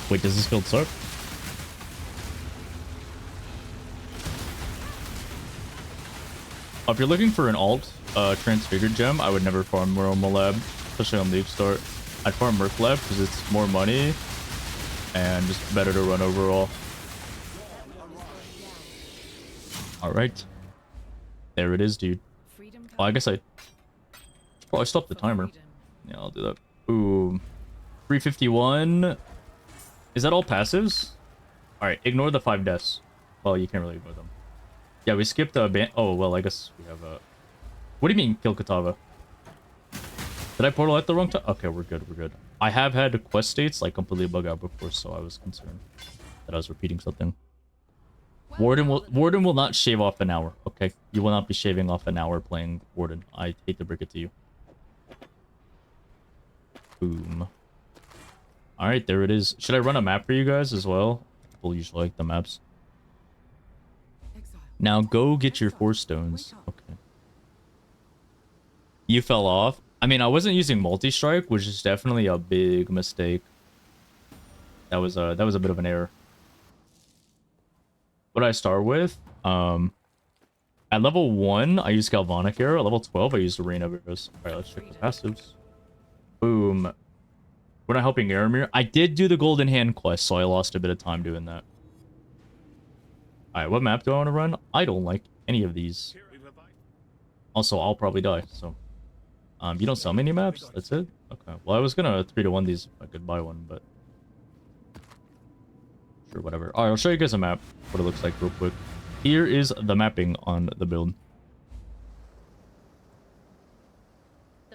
Speaker 3: Wait, does this build suck? If you're looking for an alt transfigured gem, I would never farm Roma Lab, especially on League Start. I'd farm Merc Lab because it's more money and just better to run overall. Alright. There it is, dude. Oh, I guess I should probably stop the timer. Yeah, I'll do that. Boom. 351. Is that all passives? Alright, ignore the 5 deaths. Well, you can't really ignore them. Yeah, we skipped a ban. Oh, well, I guess we have a... What do you mean, kill Katava? Did I portal at the wrong time? Okay, we're good, we're good. I have had quest states, like, completely bug out before, so I was concerned that I was repeating something. Warden will not shave off an hour, okay? You will not be shaving off an hour playing Warden. I hate to break it to you. Boom. Alright, there it is. Should I run a map for you guys as well? People usually like the maps. Now go get your 4 stones. Okay. You fell off? I mean, I wasn't using multi-strike, which is definitely a big mistake. That was a bit of an error. What did I start with? At level 1, I used Galvanic Arrow. At level 12, I used Arena Arrows. Alright, let's check the passives. Boom. We're not helping Aramir. I did do the Golden Hand quest, so I lost a bit of time doing that. Alright, what map do I want to run? I don't like any of these. Also, I'll probably die, so... you don't sell many maps? That's it? Okay. Well, I was gonna 3-to-1 these if I could buy one, but... Sure, whatever. Alright, I'll show you guys a map, what it looks like real quick. Here is the mapping on the build.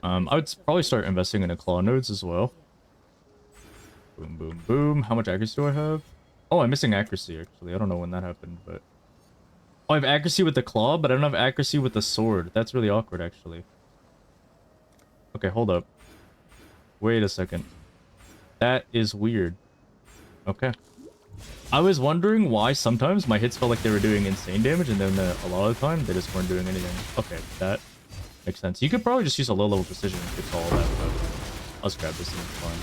Speaker 3: I would probably start investing in a claw nodes as well. Boom, boom, boom. How much accuracy do I have? Oh, I'm missing accuracy, actually. I don't know when that happened, but... Oh, I have accuracy with the claw, but I don't have accuracy with the sword. That's really awkward, actually. Okay, hold up. Wait a second. That is weird. Okay. I was wondering why sometimes my hits felt like they were doing insane damage, and then a lot of the time, they just weren't doing anything. Okay, that makes sense. You could probably just use a low-level precision and fix all of that, but I'll just grab this and it's fine.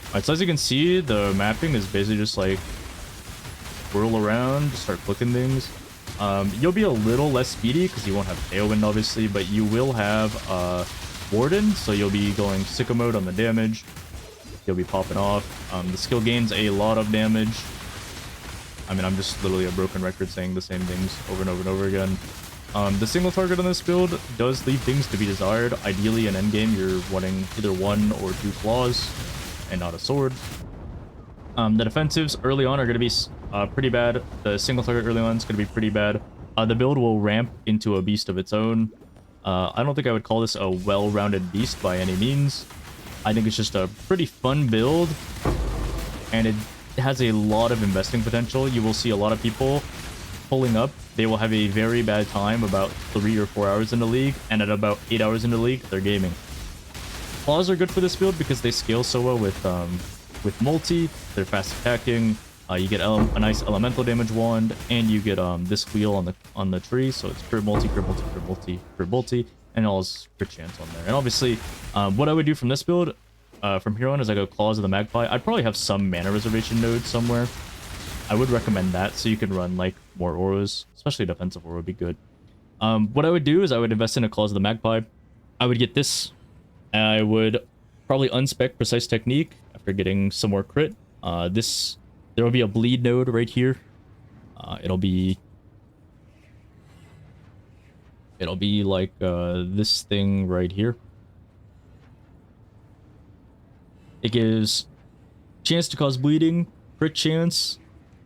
Speaker 3: Alright, so as you can see, the mapping is basically just like whirl around, just start flicking things. You'll be a little less speedy because you won't have Tailwind, obviously, but you will have Warden, so you'll be going Sicko mode on the damage. You'll be popping off. The skill gains a lot of damage. I mean, I'm just literally a broken record saying the same things over and over and over again. The single target on this build does leave things to be desired. Ideally, in endgame, you're wanting either 1 or 2 claws and not a sword. The defensives early on are going to be pretty bad. The single target early on is going to be pretty bad. The build will ramp into a beast of its own. I don't think I would call this a well-rounded beast by any means. I think it's just a pretty fun build, and it has a lot of investing potential. You will see a lot of people pulling up. They will have a very bad time about 3 or 4 hours in the league, and at about 8 hours in the league, they're gaming. Claws are good for this build because they scale so well with multi. They're fast attacking. You get a nice elemental damage wand, and you get this wheel on the tree. So it's crit multi, crit multi, crit multi, crit multi, and all this crit chance on there. And obviously, what I would do from this build, from here on, is I go Claws of the Magpie. I'd probably have some mana reservation node somewhere. I would recommend that so you can run like more auras, especially defensive aura would be good. What I would do is I would invest in a Claws of the Magpie. I would get this. I would probably unspec Precise Technique after getting some more crit. There will be a bleed node right here. It'll be like this thing right here. It gives chance to cause bleeding, crit chance.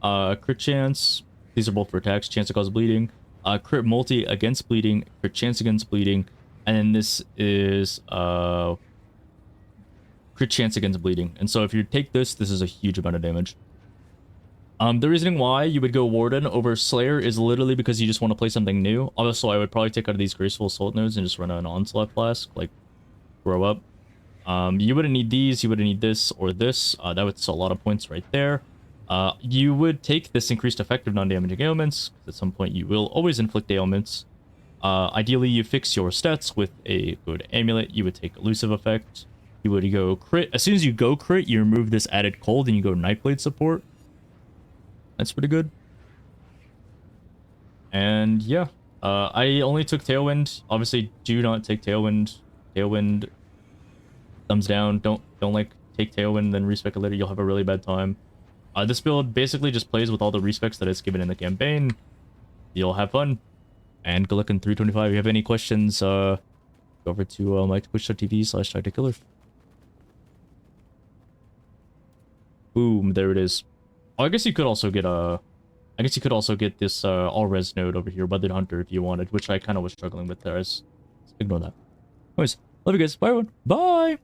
Speaker 3: These are both for attacks. Chance to cause bleeding. Crit multi against bleeding. Crit chance against bleeding. And then this is crit chance against bleeding. And so if you take this, this is a huge amount of damage. The reasoning why you would go Warden over Slayer is literally because you just want to play something new. Also, I would probably take out of these Graceful Assault nodes and just run an Onslaught Flask, like, grow up. You wouldn't need these, you wouldn't need this or this. That would sell a lot of points right there. You would take this increased effective non-damaging ailments, because at some point you will always inflict ailments. Ideally, you fix your stats with a good amulet. You would take Elusive Effect. You would go crit. As soon as you go crit, you remove this added cold and you go Nightblade support. That's pretty good. And yeah, I only took Tailwind. Obviously, do not take Tailwind. Tailwind, thumbs down. Don't like take Tailwind then respec it later. You'll have a really bad time. This build basically just plays with all the respecs that it's given in the campaign. You'll have fun. And good luck in 325. If you have any questions, go over to my twitch.tv/TacticKiller. Boom, there it is. Oh, I guess you could also get this all res node over here, Weathered Hunter, if you wanted, which I kind of was struggling with there. Ignore that. Anyways, love you guys. Bye everyone. Bye.